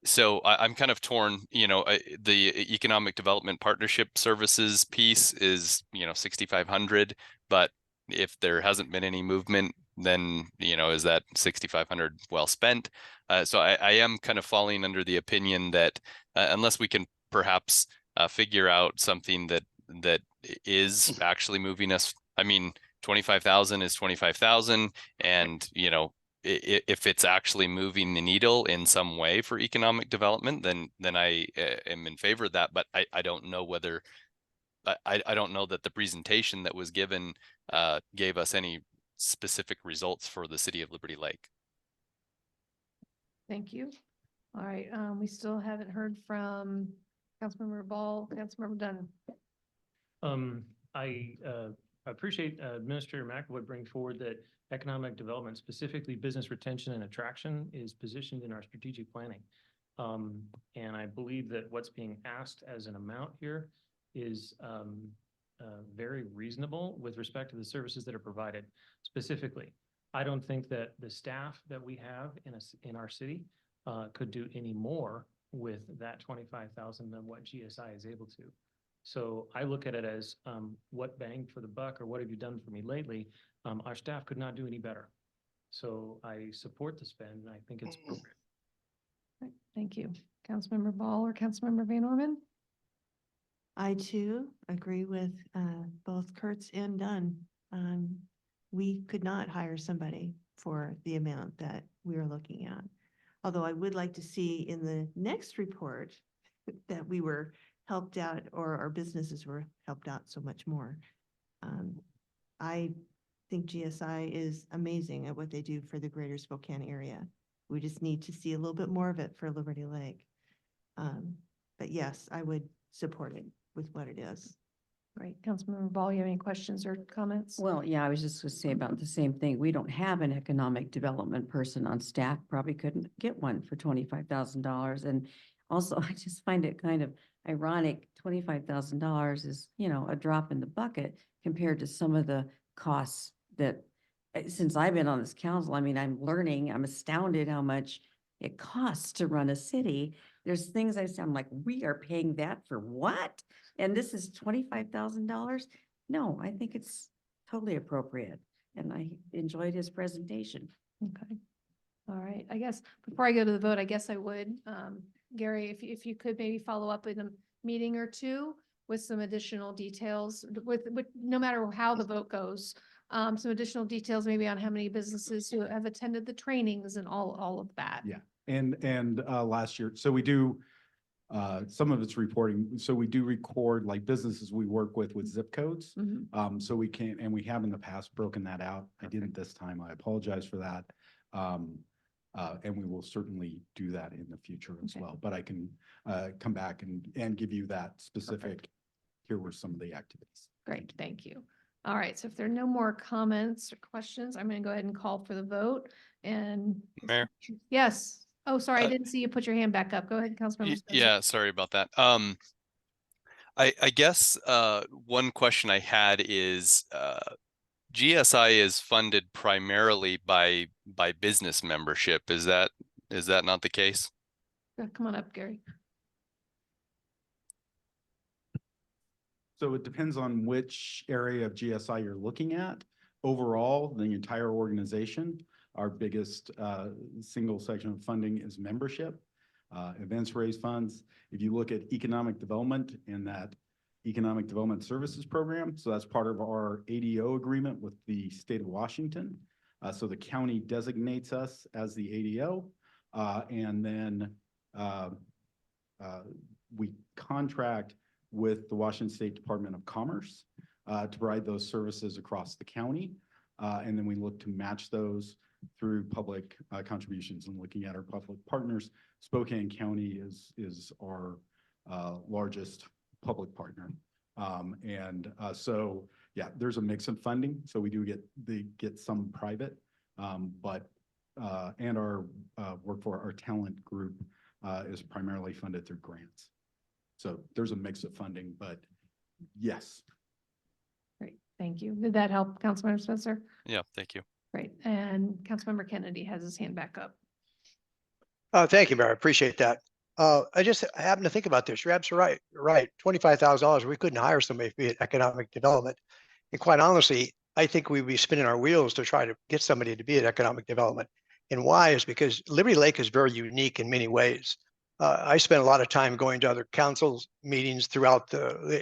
So I'm kind of torn, you know, the economic development partnership services piece is, you know, 6,500, but if there hasn't been any movement, then, you know, is that 6,500 well spent? So I am kind of falling under the opinion that unless we can perhaps figure out something that is actually moving us, I mean, 25,000 is 25,000, and, you know, if it's actually moving the needle in some way for economic development, then I am in favor of that. But I don't know whether I don't know that the presentation that was given gave us any specific results for the city of Liberty Lake. Thank you. All right, we still haven't heard from Councilmember Ball, Councilmember Dunn. I appreciate Administrator McAvoy bring forward that economic development, specifically business retention and attraction, is positioned in our strategic planning. And I believe that what's being asked as an amount here is very reasonable with respect to the services that are provided. Specifically, I don't think that the staff that we have in our city could do any more with that 25,000 than what GSI is able to. So I look at it as what bang for the buck, or what have you done for me lately? Our staff could not do any better. So I support the spend, and I think it's appropriate. Right, thank you. Councilmember Ball or Councilmember Van Orman? I too agree with both Kurtz and Dunn. We could not hire somebody for the amount that we are looking at. Although I would like to see in the next report that we were helped out, or our businesses were helped out so much more. I think GSI is amazing at what they do for the greater Spokane area. We just need to see a little bit more of it for Liberty Lake. But yes, I would support it with what it is. Great. Councilmember Ball, you have any questions or comments? Well, yeah, I was just gonna say about the same thing. We don't have an economic development person on staff, probably couldn't get one for $25,000. And also, I just find it kind of ironic, $25,000 is, you know, a drop in the bucket compared to some of the costs that, since I've been on this council, I mean, I'm astounded how much it costs to run a city. There's things I'm like, we are paying that for what? And this is $25,000? No, I think it's totally appropriate. And I enjoyed his presentation. Okay. All right. I guess before I go to the vote, I guess I would, Gary, if you could maybe follow up in a meeting or two with some additional details with no matter how the vote goes, some additional details maybe on how many businesses who have attended the trainings and all of that. Yeah. And last year, so we do, some of it's reporting. So we do record like businesses we work with zip codes. So we can, and we have in the past broken that out. I didn't this time. I apologize for that. And we will certainly do that in the future as well. But I can come back and give you that specific, here were some of the activities. Great, thank you. All right, so if there are no more comments or questions, I'm going to go ahead and call for the vote. And Mayor? Yes. Oh, sorry, I didn't see you put your hand back up. Go ahead, Councilmember Spencer. Yeah, sorry about that. I guess one question I had is GSI is funded primarily by business membership. Is that Is that not the case? Come on up, Gary. So it depends on which area of GSI you're looking at. Overall, the entire organization, our biggest single section of funding is membership. Events raise funds. If you look at economic development and that Economic Development Services Program, so that's part of our ADO agreement with the state of Washington. So the county designates us as the ADO, and then we contract with the Washington State Department of Commerce to provide those services across the county. And then we look to match those through public contributions. And looking at our public partners, Spokane County is our largest public partner. So yeah, there's a mix of funding. So we do get some private, but and our our talent group is primarily funded through grants. So there's a mix of funding, but yes. Great, thank you. Did that help, Councilmember Spencer? Yeah, thank you. Great, and Councilmember Kennedy has his hand back up. Thank you, Mayor. I appreciate that. I just happened to think about this. You're absolutely right. $25,000, we couldn't hire somebody to be at economic development. And quite honestly, I think we'd be spinning our wheels to try to get somebody to be at economic development. And why is because Liberty Lake is very unique in many ways. I spent a lot of time going to other councils meetings throughout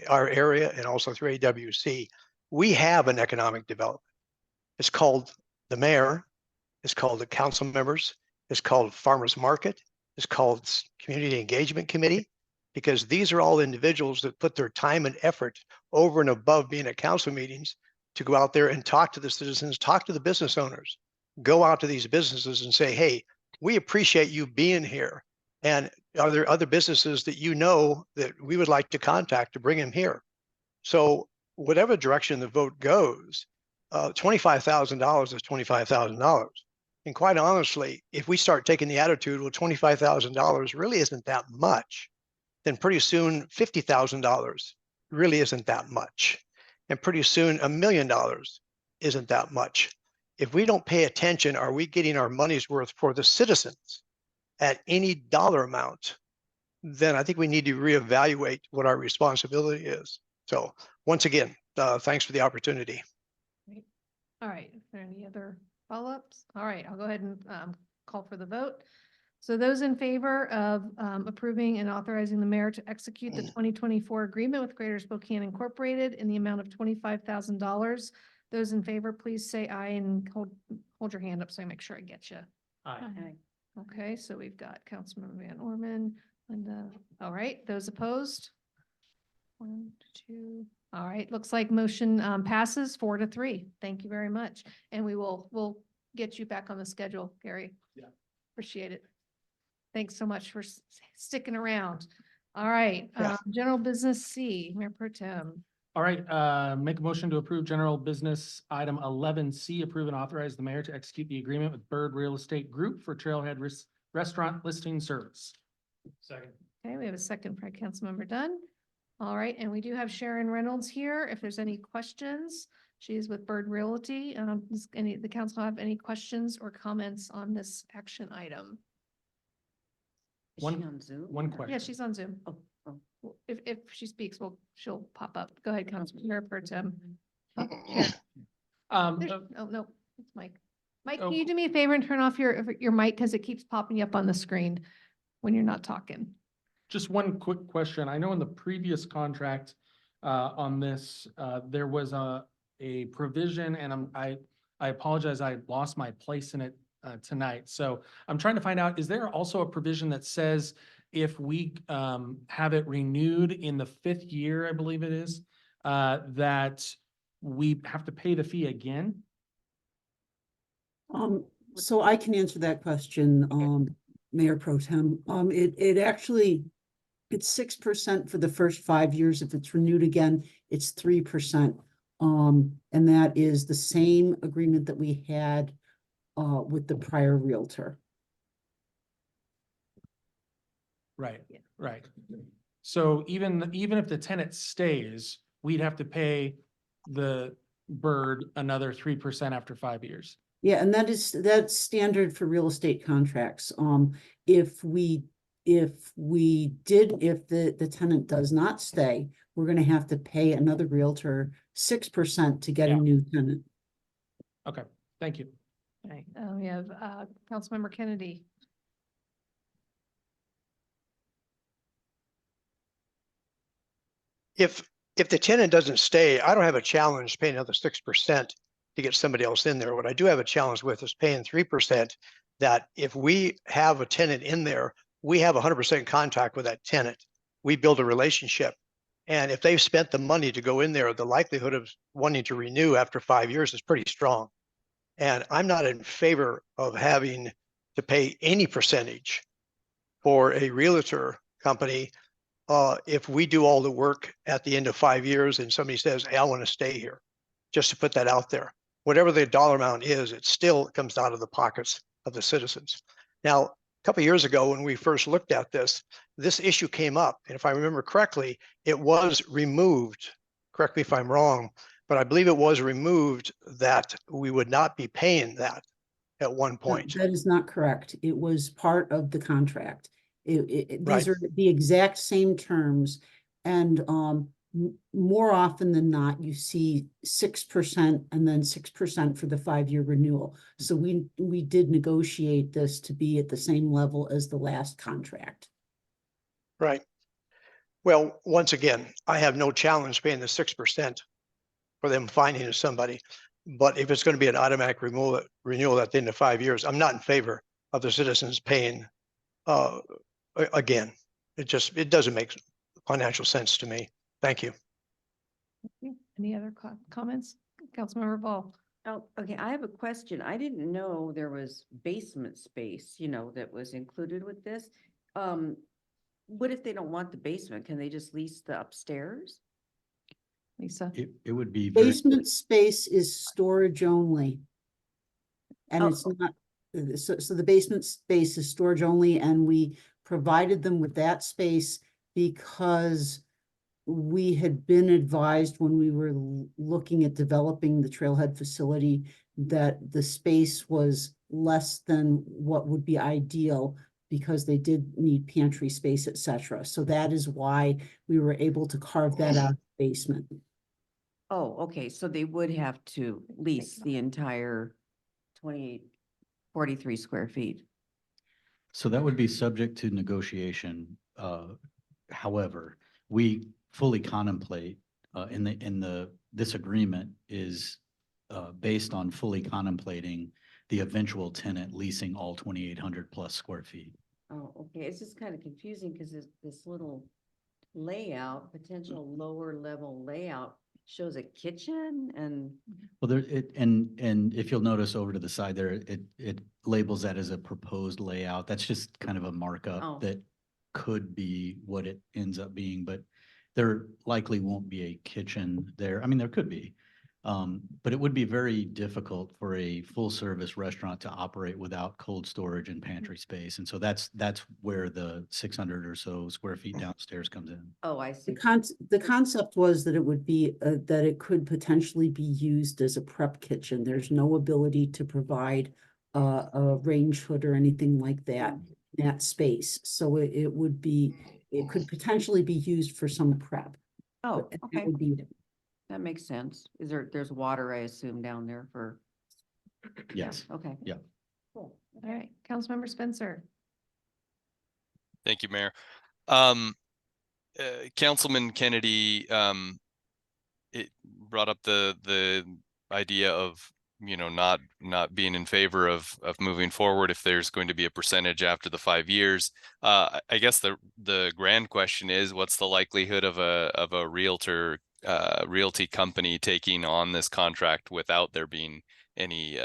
our area and also through AWC. We have an economic development. It's called the mayor. It's called the council members. It's called farmers market. It's called community engagement committee, because these are all individuals that put their time and effort over and above being at council meetings to go out there and talk to the citizens, talk to the business owners, go out to these businesses and say, hey, we appreciate you being here. And are there other businesses that you know that we would like to contact to bring them here? So whatever direction the vote goes, $25,000 is $25,000. And quite honestly, if we start taking the attitude, well, $25,000 really isn't that much, then pretty soon $50,000 really isn't that much. And pretty soon $1 million isn't that much. If we don't pay attention, are we getting our money's worth for the citizens at any dollar amount? Then I think we need to reevaluate what our responsibility is. So once again, thanks for the opportunity. Great. All right, is there any other follow-ups? All right, I'll go ahead and call for the vote. So those in favor of approving and authorizing the mayor to execute the 2024 agreement with Greater Spokane Incorporated in the amount of $25,000, those in favor, please say aye and hold your hand up so I make sure I get you. Aye. Okay, so we've got Councilmember Van Orman, Linda. All right, those opposed? 1, 2. All right, looks like motion passes 4-3. Thank you very much. And we'll get you back on the schedule, Gary. Yeah. Appreciate it. Thanks so much for sticking around. All right, Yeah. general business C, Mayor Pro Tem. All right, make a motion to approve general business item 11C, approve and authorize the mayor to execute the agreement with Bird Real Estate Group for Trailhead Restaurant Listing Service. Second. Okay, we have a second by Councilmember Dunn. All right, and we do have Sharon Reynolds here. If there's any questions, she is with Bird Realty. Does the council have any questions or comments on this action item? One question. Yeah, she's on Zoom. Oh. If she speaks, she'll pop up. Go ahead, Councilmember Pro Tem. Oh, Sharon. Oh, no, it's Mike. Mike, can you do me a favor and turn off your mic because it keeps popping up on the screen when you're not talking? Just one quick question. I know in the previous contract on this, there was a provision, and I apologize, I lost my place in it tonight. So I'm trying to find out, is there also a provision that says if we have it renewed in the 5th year, I believe it is, that we have to pay the fee again? So I can answer that question, Mayor Pro Tem. It actually, it's 6% for the first 5 years. If it's renewed again, it's 3%. And that is the same agreement that we had with the prior realtor. Right, right. So even if the tenant stays, we'd have to pay the Bird another 3% after 5 years. Yeah, and that's standard for real estate contracts. If the tenant does not stay, we're gonna have to pay another realtor 6% to get a Yeah. new tenant. Okay, thank you. Right, we have, Councilmember Kennedy. If the tenant doesn't stay, I don't have a challenge paying another 6% to get somebody else in there. What I do have a challenge with is paying 3%, that if we have a tenant in there, we have 100% contact with that tenant. We build a relationship. And if they've spent the money to go in there, the likelihood of wanting to renew after 5 years is pretty strong. And I'm not in favor of having to pay any percentage for a realtor company if we do all the work at the end of 5 years and somebody says, hey, I want to stay here, just to put that out there. Whatever the dollar amount is, it still comes out of the pockets of the citizens. Now, a couple of years ago, when we first looked at this issue came up. And if I remember correctly, it was removed. Correct me if I'm wrong, but I believe it was removed that we would not be paying that at one point. That is not correct. It was part of the contract. These Right. are the exact same terms, and more often than not, you see 6% and then 6% for the 5-year renewal. So we did negotiate this to be at the same level as the last contract. Right. Well, once again, I have no challenge paying the 6% for them finding somebody. But if it's going to be an automatic renewal at the end of 5 years, I'm not in favor of the citizens paying again. It doesn't make financial sense to me. Thank you. Any other comments? Councilmember Ball. Oh, okay, I have a question. I didn't know there was basement space, that was included with this. What if they don't want the basement? Can they just lease the upstairs? Lisa. It would be very, Basement space is storage only. And Oh. it's not, so the basement space is storage only, and we provided them with that space because we had been advised when we were looking at developing the trailhead facility that the space was less than what would be ideal because they did need pantry space, et cetera. So that is why we were able to carve that out of the basement. Oh, okay, so they would have to lease the entire 43 square feet. so that would be subject to negotiation. However, we fully contemplate this agreement is based on fully contemplating the eventual tenant leasing all 2,800 plus square feet. Oh, okay, it's just kind of confusing because this little layout, potential lower level layout shows a kitchen and. Well, and if you'll notice over to the side there, it labels that as a proposed layout. That's just kind of a Oh. markup that could be what it ends up being, but there likely won't be a kitchen there. I mean, there could be. But it would be very difficult for a full service restaurant to operate without cold storage and pantry space. And so that's where the 600 or so square feet downstairs comes in. Oh, I see. The concept was that it would be, that it could potentially be used as a prep kitchen. There's no ability to provide a range hood or anything like that in that space. So it could potentially be used for some prep. Oh, But that okay, would be- that makes sense. There's water, I assume, down there for. Yes. Okay. Yeah. Cool. All right, Councilmember Spencer. Thank you, Mayor. Councilman Kennedy, it brought up the idea of, not being in favor of moving forward if there's going to be a percentage after the 5 years. I guess the grand question is, what's the likelihood of a realty company taking on this contract without there being any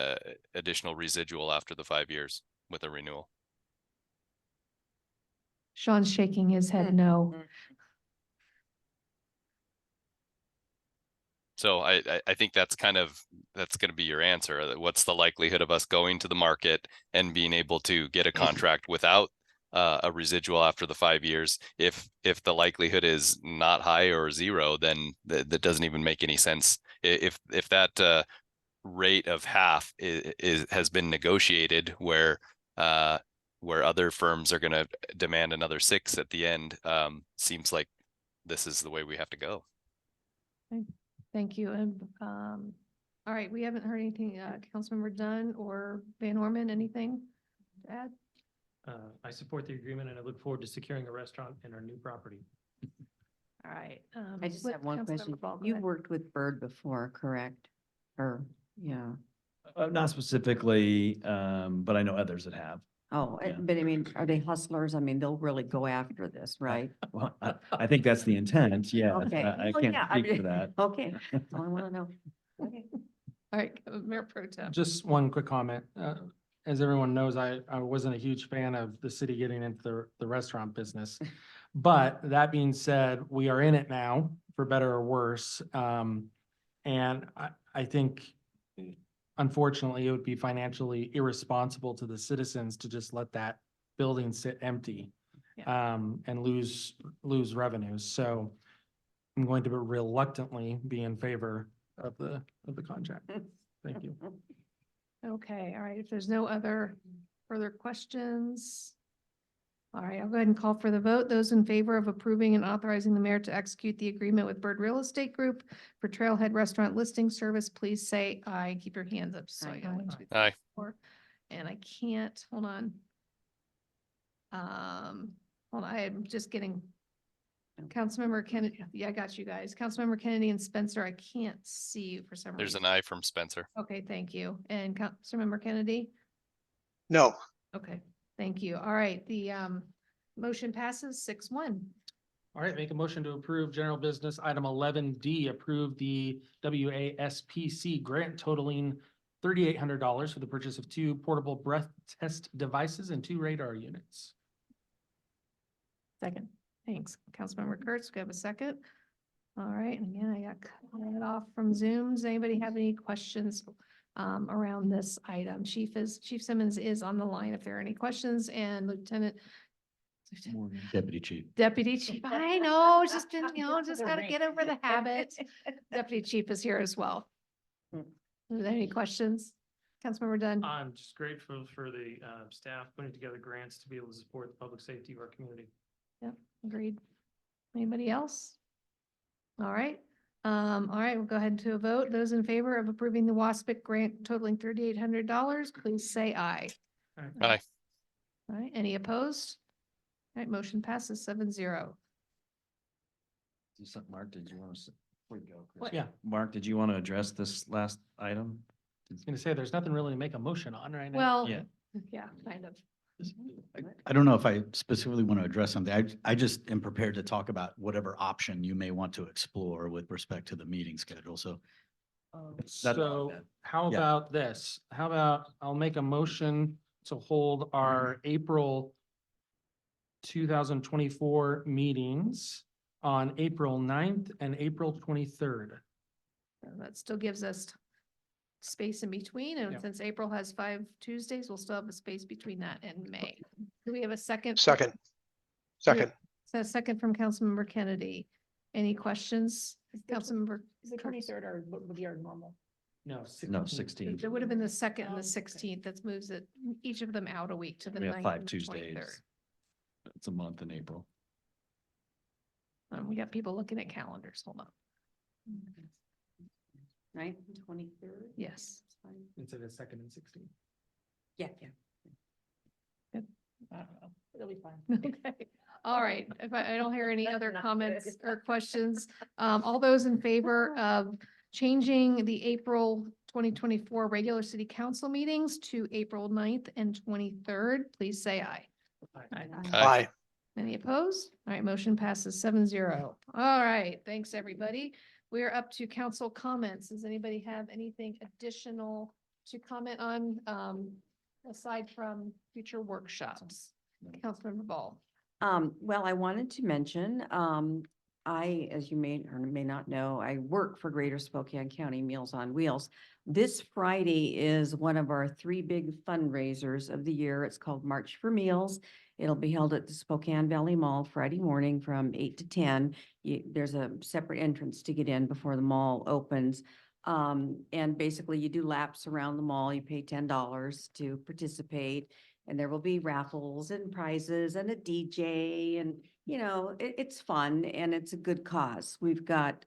additional residual after the 5 years with a renewal? Sean's shaking his head no. So I think that's going to be your answer. What's the likelihood of us going to the market and being able to get a contract without a residual after the 5 years? If the likelihood is not high or zero, then that doesn't even make any sense. If that rate of half has been negotiated where other firms are going to demand another 6 at the end. Seems like this is the way we have to go. Thank you. And, all right, we haven't heard anything, Councilmember Dunn or Van Orman, anything to add? I support the agreement and I look forward to securing a restaurant in our new property. All right. I just with have one Councilmember question. Ball, go You've ahead. worked with Bird before, correct? Or, yeah. Not specifically, but I know others that have. Oh, Yeah. but I mean, are they hustlers? I mean, they'll really go after this, right? Well, I think that's the intent. Yeah, Okay. I Well, can't yeah, I speak for mean, that. Okay, that's all I want to know. Okay. All right, Mayor Pro Tem. Just one quick comment. As everyone knows, I wasn't a huge fan of the city getting into the restaurant business. But that being said, we are in it now, for better or worse. And I think unfortunately, it would be financially irresponsible to the citizens to just let that building sit empty and lose revenues. So I'm going to reluctantly be in favor of the contract. Thank you. Okay, all right. If there's no other further questions. All right, I'll go ahead and call for the vote. Those in favor of approving and authorizing the mayor to execute the agreement with Bird Real Estate Group for Trailhead Restaurant Listing Service, please say aye. Keep your hands up. So I got 1, 2, 3, Aye. 4. And I can't, hold on. Hold on, I am just getting Councilmember Kennedy. Yeah, I got you guys. Councilmember Kennedy and Spencer, I can't see you for some There's reason. an eye from Spencer. Okay, thank you. And Councilmember Kennedy? No. Okay, thank you. All right, the motion passes 6-1. All right, make a motion to approve general business item 11D, approve the WASPC grant totaling $3,800 for the purchase of 2 portable breath test devices and 2 radar units. Second. Thanks. Councilmember Kurtz, do you have a second? All right, and again, I got cut off from Zoom. Does anybody have any questions around this item? Chief Simmons is on the line if there are any questions, and Deputy Chief. Deputy Chief, I know, it's just been, just gotta get over the habit. Deputy Chief is here as well. Are there any questions? Councilmember Dunn? I'm just grateful for the staff putting together grants to be able to support the public safety of our community. Yep, agreed. Anybody else? All right. All right, we'll go ahead to a vote. Those in favor of approving the WASPIC grant totaling $3,800, please say aye. Aye. All right, any opposed? All right, motion passes 7-0. Mark, did you want to, before you go, Chris? What? Yeah. Mark, did you want to address this last item? I was gonna say, there's nothing really to make a motion on right now. Well, Yeah. yeah, kind of. I don't know if I specifically want to address something. I just am prepared to talk about whatever option you may want to explore with respect to the meeting schedule. So So how Yeah. about this? How about I'll make a motion to hold our April 2024 meetings on April 9th and April 23rd. That still gives us space in between, and Yeah. since April has 5 Tuesdays, we'll still have a space between that and May. Do we have a second? Second. Second. So a second from Councilmember Kennedy. Any questions? Councilmember? Is the Kurtz? 23rd or would be our normal? No. No, 16. There would have been the second and the Oh, okay. 16th. That moves it, each of them out a week to the We have 9th 5 and the Tuesdays. 23rd. It's a month in April. We got people looking at calendars. Hold on. Right, 23rd? Yes. Instead of second and 16th. Yeah. I don't know. It'll be fine. Okay, all right. If I don't hear any other comments or questions, all those in favor of changing the April 2024 regular city council meetings to April 9th and 23rd, please say aye. Aye. Any opposed? All right, motion passes 7-0. All right, thanks, everybody. We are up to council comments. Does anybody have anything additional to comment on, aside from future workshops? Councilmember Ball. Well, I wanted to mention, as you may or may not know, I work for Greater Spokane County Meals on Wheels. This Friday is one of our 3 big fundraisers of the year. It's called March for Meals. It'll be held at the Spokane Valley Mall Friday morning from 8 to 10. There's a separate entrance to get in before the mall opens. And basically you do laps around the mall, you pay $10 to participate. And there will be raffles and prizes and a DJ and, you know, it's fun and it's a good cause. We've got,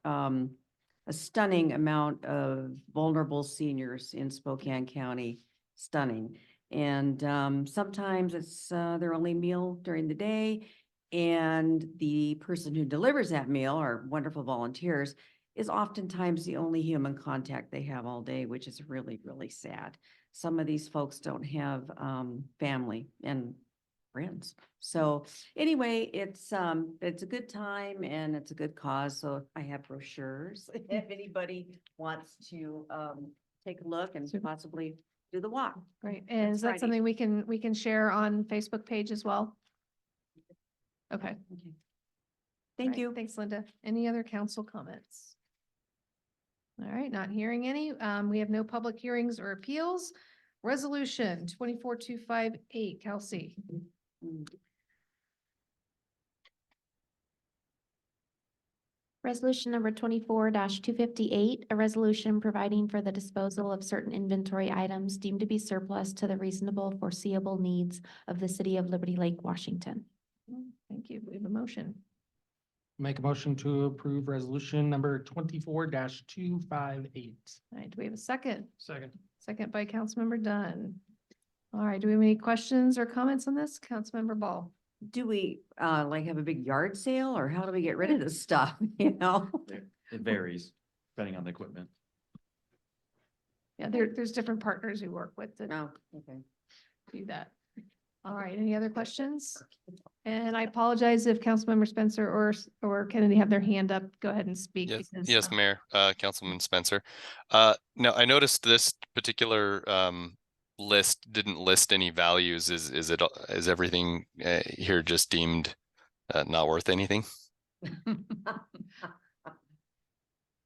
a stunning amount of vulnerable seniors in Spokane County, stunning. And sometimes it's their only meal during the day. And the person who delivers that meal, our wonderful volunteers, is oftentimes the only human contact they have all day, which is really, really sad. Some of these folks don't have family and friends. So anyway, it's a good time and it's a good cause. So I have brochures if anybody wants to take a look and possibly do the walk. Great. And is that Friday. something we can share on Facebook page as well? Okay. Okay. Thank Right, you. Thanks, Linda. Any other council comments? All right, not hearing any. We have no public hearings or appeals. Resolution 24258, Kelsey. Resolution number 24-258, a resolution providing for the disposal of certain inventory items deemed to be surplus to the reasonable foreseeable needs of the city of Liberty Lake, Washington. Thank you. We have a motion. Make a motion to approve resolution number 24-258. All right, do we have a second? Second. Second by Councilmember Dunn. All right, do we have any questions or comments on this? Councilmember Ball. Do we like have a big yard sale or how do we get rid of this stuff, you know? It varies depending on the equipment. Yeah, there's different partners we work with that No, okay. do that. All right, any other questions? And I apologize if Councilmember Spencer or Kennedy have their hand up. Go ahead and speak. Yes, because, yes, Mayor, Councilman Spencer. Now I noticed this particular list didn't list any values. Is everything here just deemed not worth anything?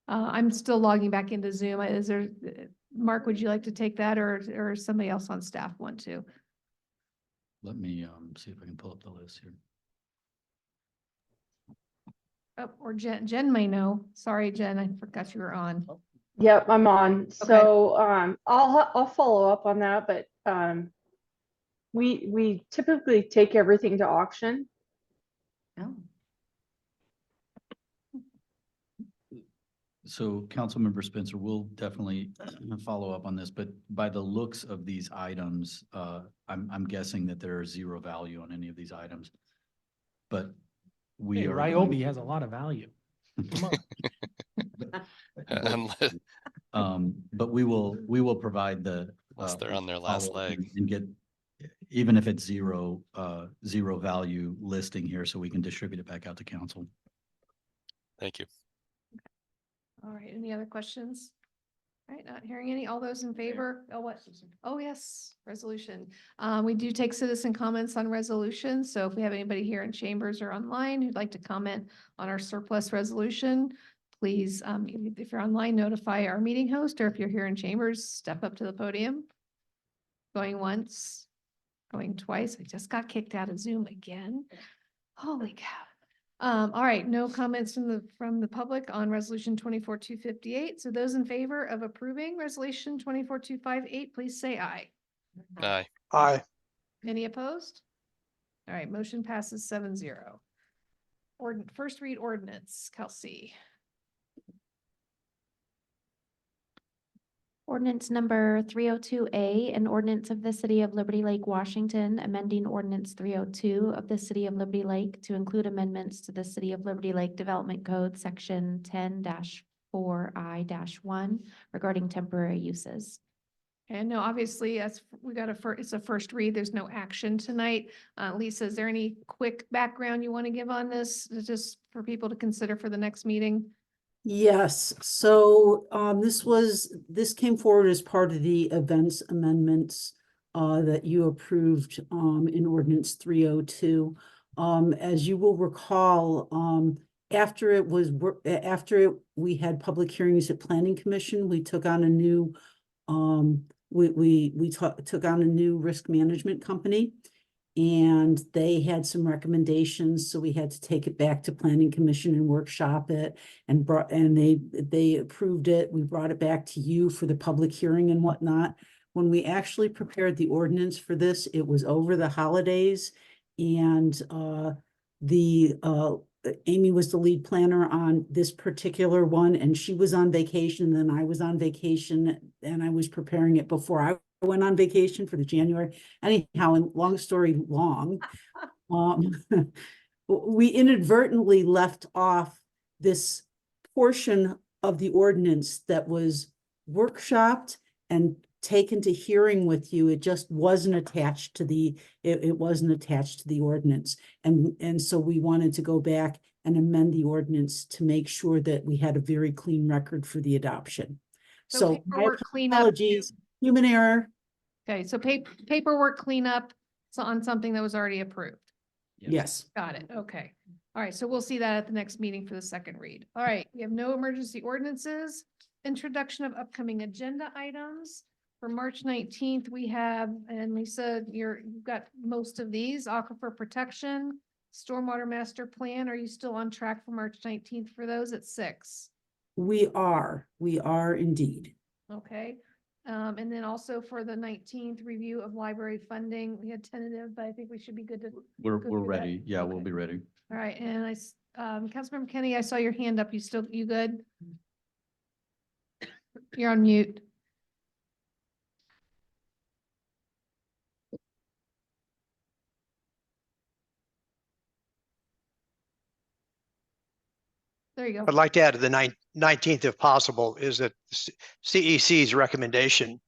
I'm still logging back into Zoom. Is there, Mark, would you like to take that or somebody else on staff want to? Let me see if I can pull up the list here. Oh, or Jen may know. Sorry, Jen, I forgot you were on. Yep, I'm on. Okay. So I'll follow up on that, but we typically take everything to auction. Oh. So Councilmember Spencer will definitely follow up on this, but by the looks of these items, I'm guessing that there is zero value on any of these items. But we Hey, are. Ryobi has a lot of value. Come on. But we will provide the. Unless they're on their last follow-up leg. And get, even if it's zero value listing here, so we can distribute it back out to council. Thank you. All right, any other questions? All right, not hearing any. All those in favor? Oh, what? Oh, yes, resolution. We do take citizen comments on resolutions. So if we have anybody here in chambers or online who'd like to comment on our surplus resolution, please, if you're online, notify our meeting host, or if you're here in chambers, step up to the podium. Going once, going twice. I just got kicked out of Zoom again. Holy cow. All right, no comments from the public on resolution 24258. So those in favor of approving resolution 24258, please say aye. Aye. Aye. Any opposed? All right, motion passes 7-0. First read ordinance, Kelsey. Ordinance number 302A, an ordinance of the city of Liberty Lake, Washington, amending ordinance 302 of the city of Liberty Lake to include amendments to the city of Liberty Lake Development Code, section 10-4I-1 regarding temporary uses. And no, obviously, it's a first read. There's no action tonight. Lisa, is there any quick background you want to give on this, just for people to consider for the next meeting? Yes, so this came forward as part of the events amendments that you approved in ordinance 302. As you will recall, after we had public hearings at Planning Commission, we took on a new took on a new risk management company. And they had some recommendations, so we had to take it back to planning commission and workshop it and they approved it. We brought it back to you for the public hearing and whatnot. When we actually prepared the ordinance for this, it was over the holidays and Amy was the lead planner on this particular one, and she was on vacation, then I was on vacation, and I was preparing it before I went on vacation for the January. Anyhow, and long story long, we inadvertently left off this portion of the ordinance that was workshopped and taken to hearing with you. It just wasn't attached to it wasn't attached to the ordinance. And so we wanted to go back and amend the ordinance to make sure that we had a very clean record for the adoption. So my paperwork cleanup. apologies, human error. Okay, so paperwork cleanup on something that was already approved. Yes. Got it. Okay. All right. So we'll see that at the next meeting for the second read. All right. We have no emergency ordinances. Introduction of upcoming agenda items. For March 19th, we have, and Lisa, you've got most of these: aquifer protection, stormwater master plan. Are you still on track for March 19th for those at 6? We are indeed. Okay. And then also for the 19th, review of library funding, we had tentative, but I think we should be good to. We're go through that. ready. Yeah, we'll Okay. be ready. All right, and Councilmember Kenny, I saw your hand up. You good? You're on mute. There you go. I'd like to add to the 19th, if possible, is that CEC's recommendation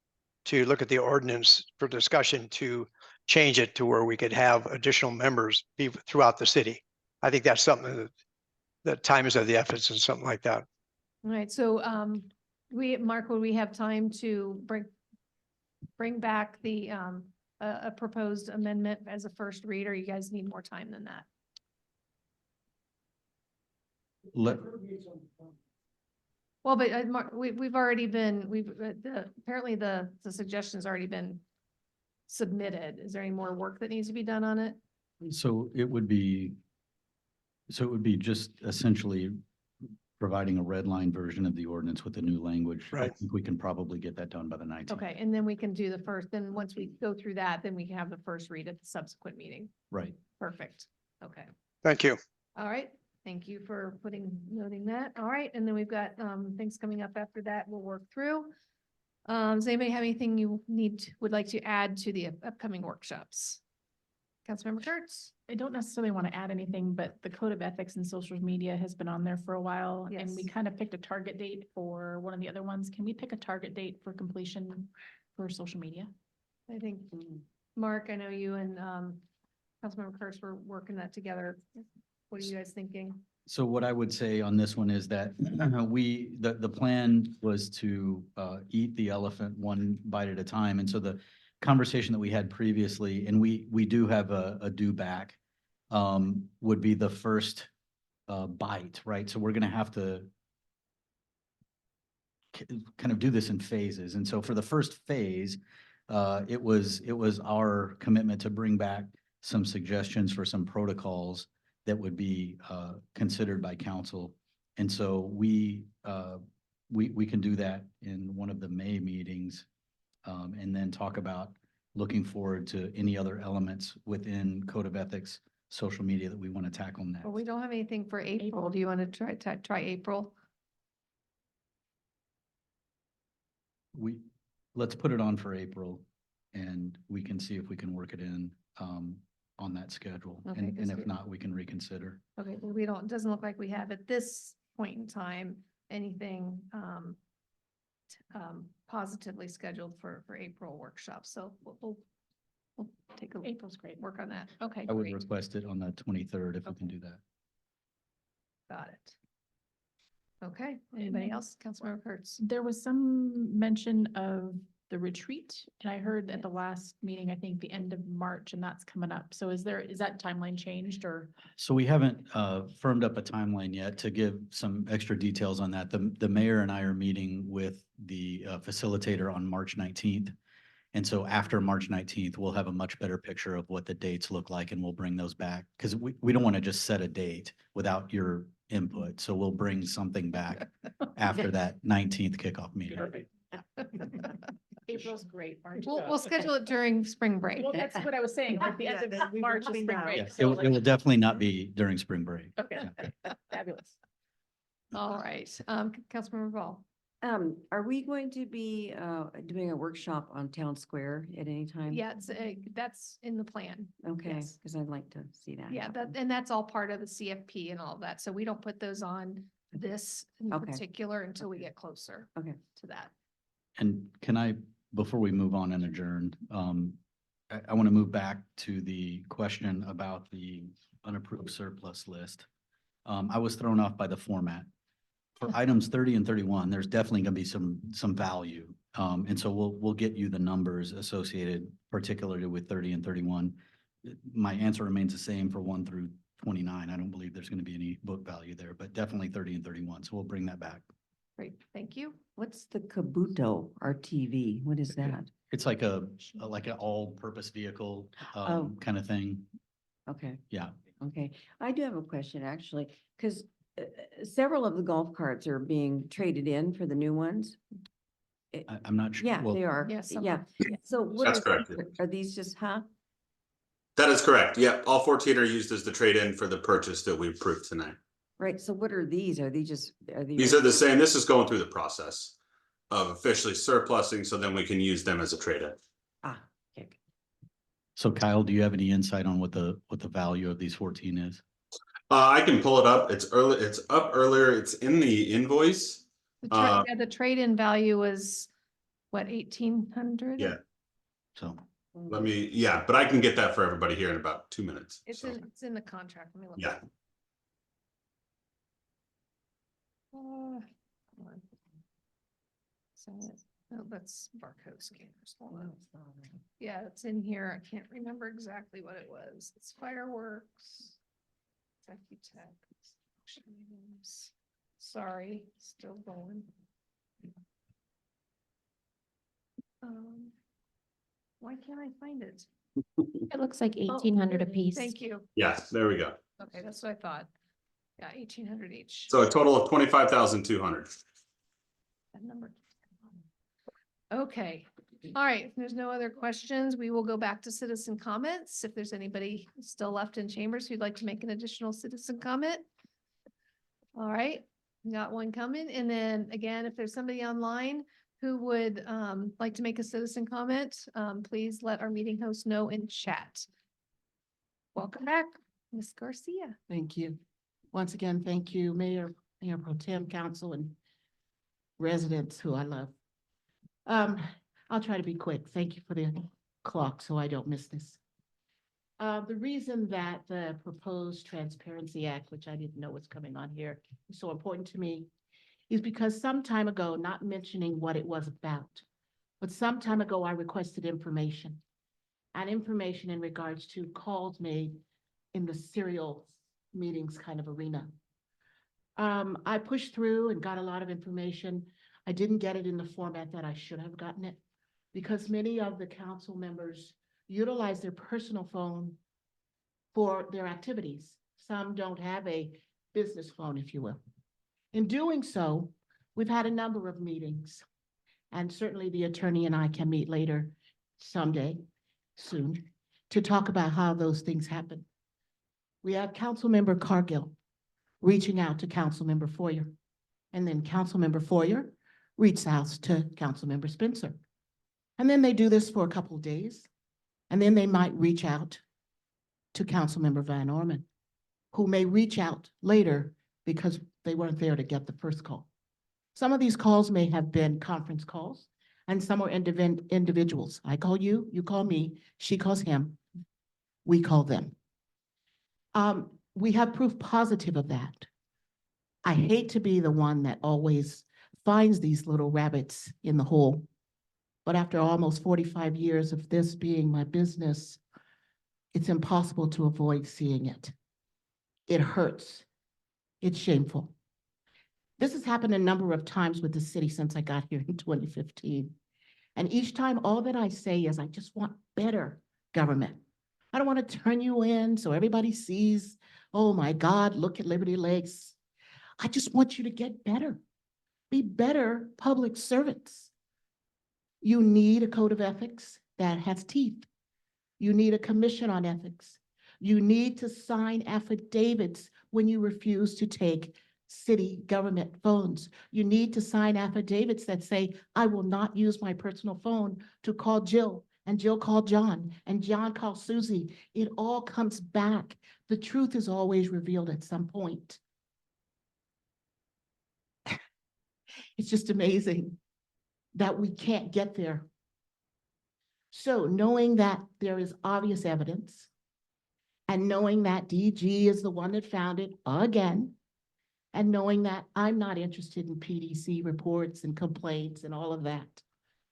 to look at the ordinance for discussion to change it to where we could have additional members be throughout the city. I think that's something that time is of the essence and something like that. All right, so Mark, would we have time to bring back the a proposed amendment as a first read, or you guys need more time than that? Well, but Mark, we've already been, apparently the suggestion's already been submitted. Is there any more work that needs to be done on it? So it would be just essentially providing a red line version of the ordinance with the new language. I Right. think we can probably get that done by the 19th. Okay, and then we can do the first, then once we go through that, then we can have the first read at the subsequent meeting. Right. Perfect. Okay. Thank you. All right. Thank you for noting that. All right, and then we've got things coming up after that we'll work through. Does anybody have anything you would like to add to the upcoming workshops? Councilmember Kurtz? I don't necessarily want to add anything, but the code of ethics in social media has been on there for a while. And we Yes. kind of picked a target date for one of the other ones. Can we pick a target date for completion for social media? I think, Mark, I know you and Councilmember Kurtz were working that together. What are you guys thinking? So what I would say on this one is that the plan was to eat the elephant one bite at a time. And so the conversation that we had previously, and we do have a due back, would be the first bite, right? So we're gonna have to kind of do this in phases. And so for the first phase, it was our commitment to bring back some suggestions for some protocols that would be considered by council. And so we can do that in one of the May meetings, and then talk about looking forward to any other elements within Code of Ethics, social media that we want to tackle next. Well, we don't have anything for April. Do you want to try April? Let's put it on for April, and we can see if we can work it in on that schedule. Okay, And because if not, we can reconsider. Okay, well, it doesn't look like we have at this point in time anything positively scheduled for April workshops. So we'll take April's great. work on that. Okay, I would great. request it on the 23rd if we can do that. Got it. Okay, anybody else? Councilmember Kurtz? There was some mention of the retreat, and I heard at the last meeting, I think the end of March, and that's coming up. So is that timeline changed or? So we haven't firmed up a timeline yet. To give some extra details on that. The mayor and I are meeting with the facilitator on March 19th. And so after March 19th, we'll have a much better picture of what the dates look like and we'll bring those back. Because we don't want to just set a date without your input. So we'll bring something back after that 19th kickoff meeting. April's great, March. We'll schedule it during spring break. Well, that's what I was saying, like the end of March is spring Yeah, break. it so will, it will definitely not be during spring break. Okay, fabulous. All right, Councilmember Ball. Are we going to be, doing a workshop on Town Square at any time? Yeah, that's in the plan. Okay, yes. because I'd like to see that. Yeah, happen. and that's all part of the CFP and all that. So we don't put those on this in Okay. particular until we get closer Okay. to that. And can I, before we move on and adjourn, I want to move back to the question about the unapproved surplus list. I was thrown off by the format. For items 30 and 31, there's definitely going to be some value. And so we'll get you the numbers associated particularly with 30 and 31. My answer remains the same for 1 through 29. I don't believe there's going to be any book value there, but definitely 30 and 31. So we'll bring that back. Great, thank you. What's the Kabuto RTV? What is that? It's like like an all-purpose vehicle, Oh. kind of thing. Okay. Yeah. Okay, I do have a question actually, because several of the golf carts are being traded in for the new ones. I'm not sure. Yeah, Well, they are. Yeah, some Yeah. are. So what That's are, correct. are these just, huh? That is correct. Yep, all 14 are used as the trade-in for the purchase that we approved tonight. Right, so what are these? Are they just, are these? These are the same. This is going through the process of officially surplusing, so then we can use them as a trade-in. Ah, okay. So Kyle, do you have any insight on what the value of these 14 is? I can pull it up. It's early. It's up earlier. It's in the invoice. Yeah, the trade-in value was what, 1,800? Yeah. So Let me, yeah, but I can get that for everybody here in about 2 minutes. It's So, it's in the contract. Let me look. yeah. Hold on. So, oh, that's barcode scanners. Hold on. Yeah, it's in here. I can't remember exactly what it was. It's fireworks. Tech. Sorry, still going. Why can't I find it? It looks like 1,800 a piece. Thank you. Yes, there we go. Okay, that's what I thought. Yeah, 1,800 each. So a total of 25,200. That number. Okay, all right, if there's no other questions, we will go back to citizen comments. If there's anybody still left in chambers who'd like to make an additional citizen comment. All right, got one coming. And then again, if there's somebody online who would like to make a citizen comment, please let our meeting host know in chat. Welcome back, Ms. Garcia. Thank you. Once again, thank you, Mayor Pro Tem, Council, and residents who I love. I'll try to be quick. Thank you for the clock so I don't miss this. The reason that the proposed Transparency Act, which I didn't know was coming on here, is so important to me is because some time ago, not mentioning what it was about, but some time ago, I requested information in regards to calls made in the serial meetings kind of arena. I pushed through and got a lot of information. I didn't get it in the format that I should have gotten it because many of the council members utilize their personal phone for their activities. Some don't have a business phone, if you will. In doing so, we've had a number of meetings, and certainly the attorney and I can meet later someday, soon, to talk about how those things happen. We have Councilmember Cargill reaching out to Councilmember Foyer, and then Councilmember Foyer reaches out to Councilmember Spencer. And then they do this for a couple of days, and then they might reach out to Councilmember Van Orman, who may reach out later because they weren't there to get the first call. Some of these calls may have been conference calls, and some are individuals. I call you, you call me, she calls him, we call them. We have proof positive of that. I hate to be the one that always finds these little rabbits in the hole, but after almost 45 years of this being my business, it's impossible to avoid seeing it. It hurts. It's shameful. This has happened a number of times with the city since I got here in 2015. And each time, all that I say is, I just want better government. I don't want to turn you in so everybody sees, oh my God, look at Liberty Lakes. I just want you to get better. Be better public servants. You need a code of ethics that has teeth. You need a commission on ethics. You need to sign affidavits when you refuse to take city government phones. You need to sign affidavits that say, I will not use my personal phone to call Jill, and Jill called John, and John called Susie. It all comes back. The truth is always revealed at some point. It's just amazing that we can't get there. So knowing that there is obvious evidence, and knowing that DG is the one that found it again, and knowing that I'm not interested in PDC reports and complaints and all of that.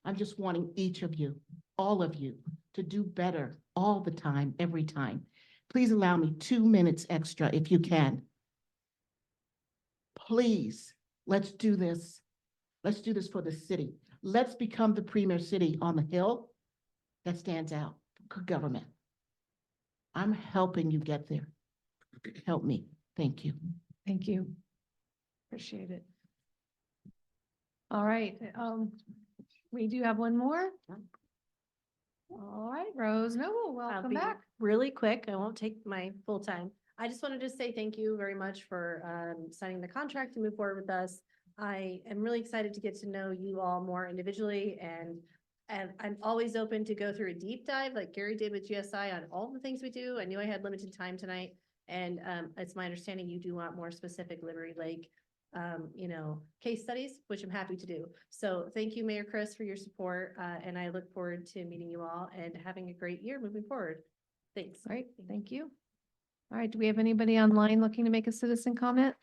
I'm just wanting each of you, all of you, to do better all the time, every time. Please allow me 2 minutes extra if you can. Please, let's do this. Let's do this for the city. Let's become the premier city on the hill that stands out for government. I'm helping you get there. Help me. Thank you. Thank you. Appreciate it. All right, we do have one more. All right, Rose Noble, I'll welcome be back. really quick. I won't take my full time. I just wanted to say thank you very much for signing the contract to move forward with us. I am really excited to get to know you all more individually, and I'm always open to go through a deep dive like Gary did with GSI on all the things we do. I knew I had limited time tonight, and it's my understanding you do want more specific Liberty Lake case studies, which I'm happy to do. So thank you, Mayor Chris, for your support. And I look forward to meeting you all and having a great year moving forward. Thanks. All right, thank you. All right, do we have anybody online looking to make a citizen comment?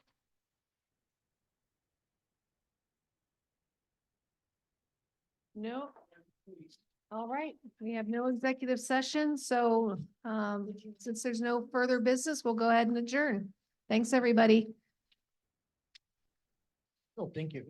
No. All right, we have no executive session, so since there's no further business, we'll go ahead and adjourn. Thanks, everybody. Oh, thank you.